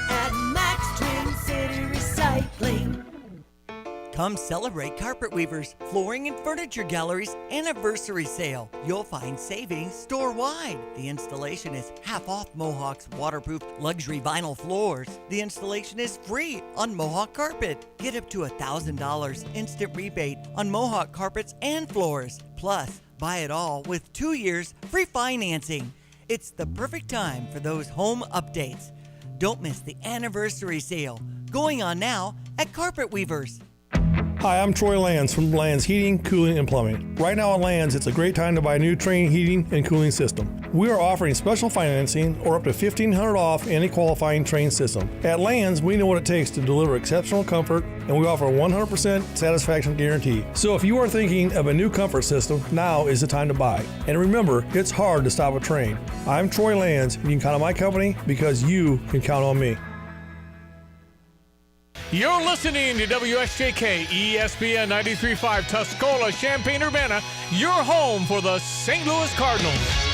at Max Twin City Recycling. Come celebrate Carpet Weavers Flooring and Furniture Gallery's anniversary sale. You'll find savings store-wide. The installation is half off Mohawk's waterproof luxury vinyl floors. The installation is free on Mohawk carpet. Get up to $1,000 instant rebate on Mohawk carpets and floors. Plus, buy it all with 2 years free financing. It's the perfect time for those home updates. Don't miss the anniversary sale going on now at Carpet Weavers. Hi, I'm Troy Lands from Lands Heating, Cooling, and Plumbing. Right now at Lands, it's a great time to buy a new Trane heating and cooling system. We are offering special financing or up to $1,500 off any qualifying Trane system. At Lands, we know what it takes to deliver exceptional comfort, and we offer a 100% satisfaction guarantee. So if you are thinking of a new comfort system, now is the time to buy. And remember, it's hard to stop a Trane. I'm Troy Lands, and you can count on my company because you can count on me. You're listening to WSJK ESPN 93.5 Tuscola, Champaign-Urbana, your home for the St. Louis Cardinals.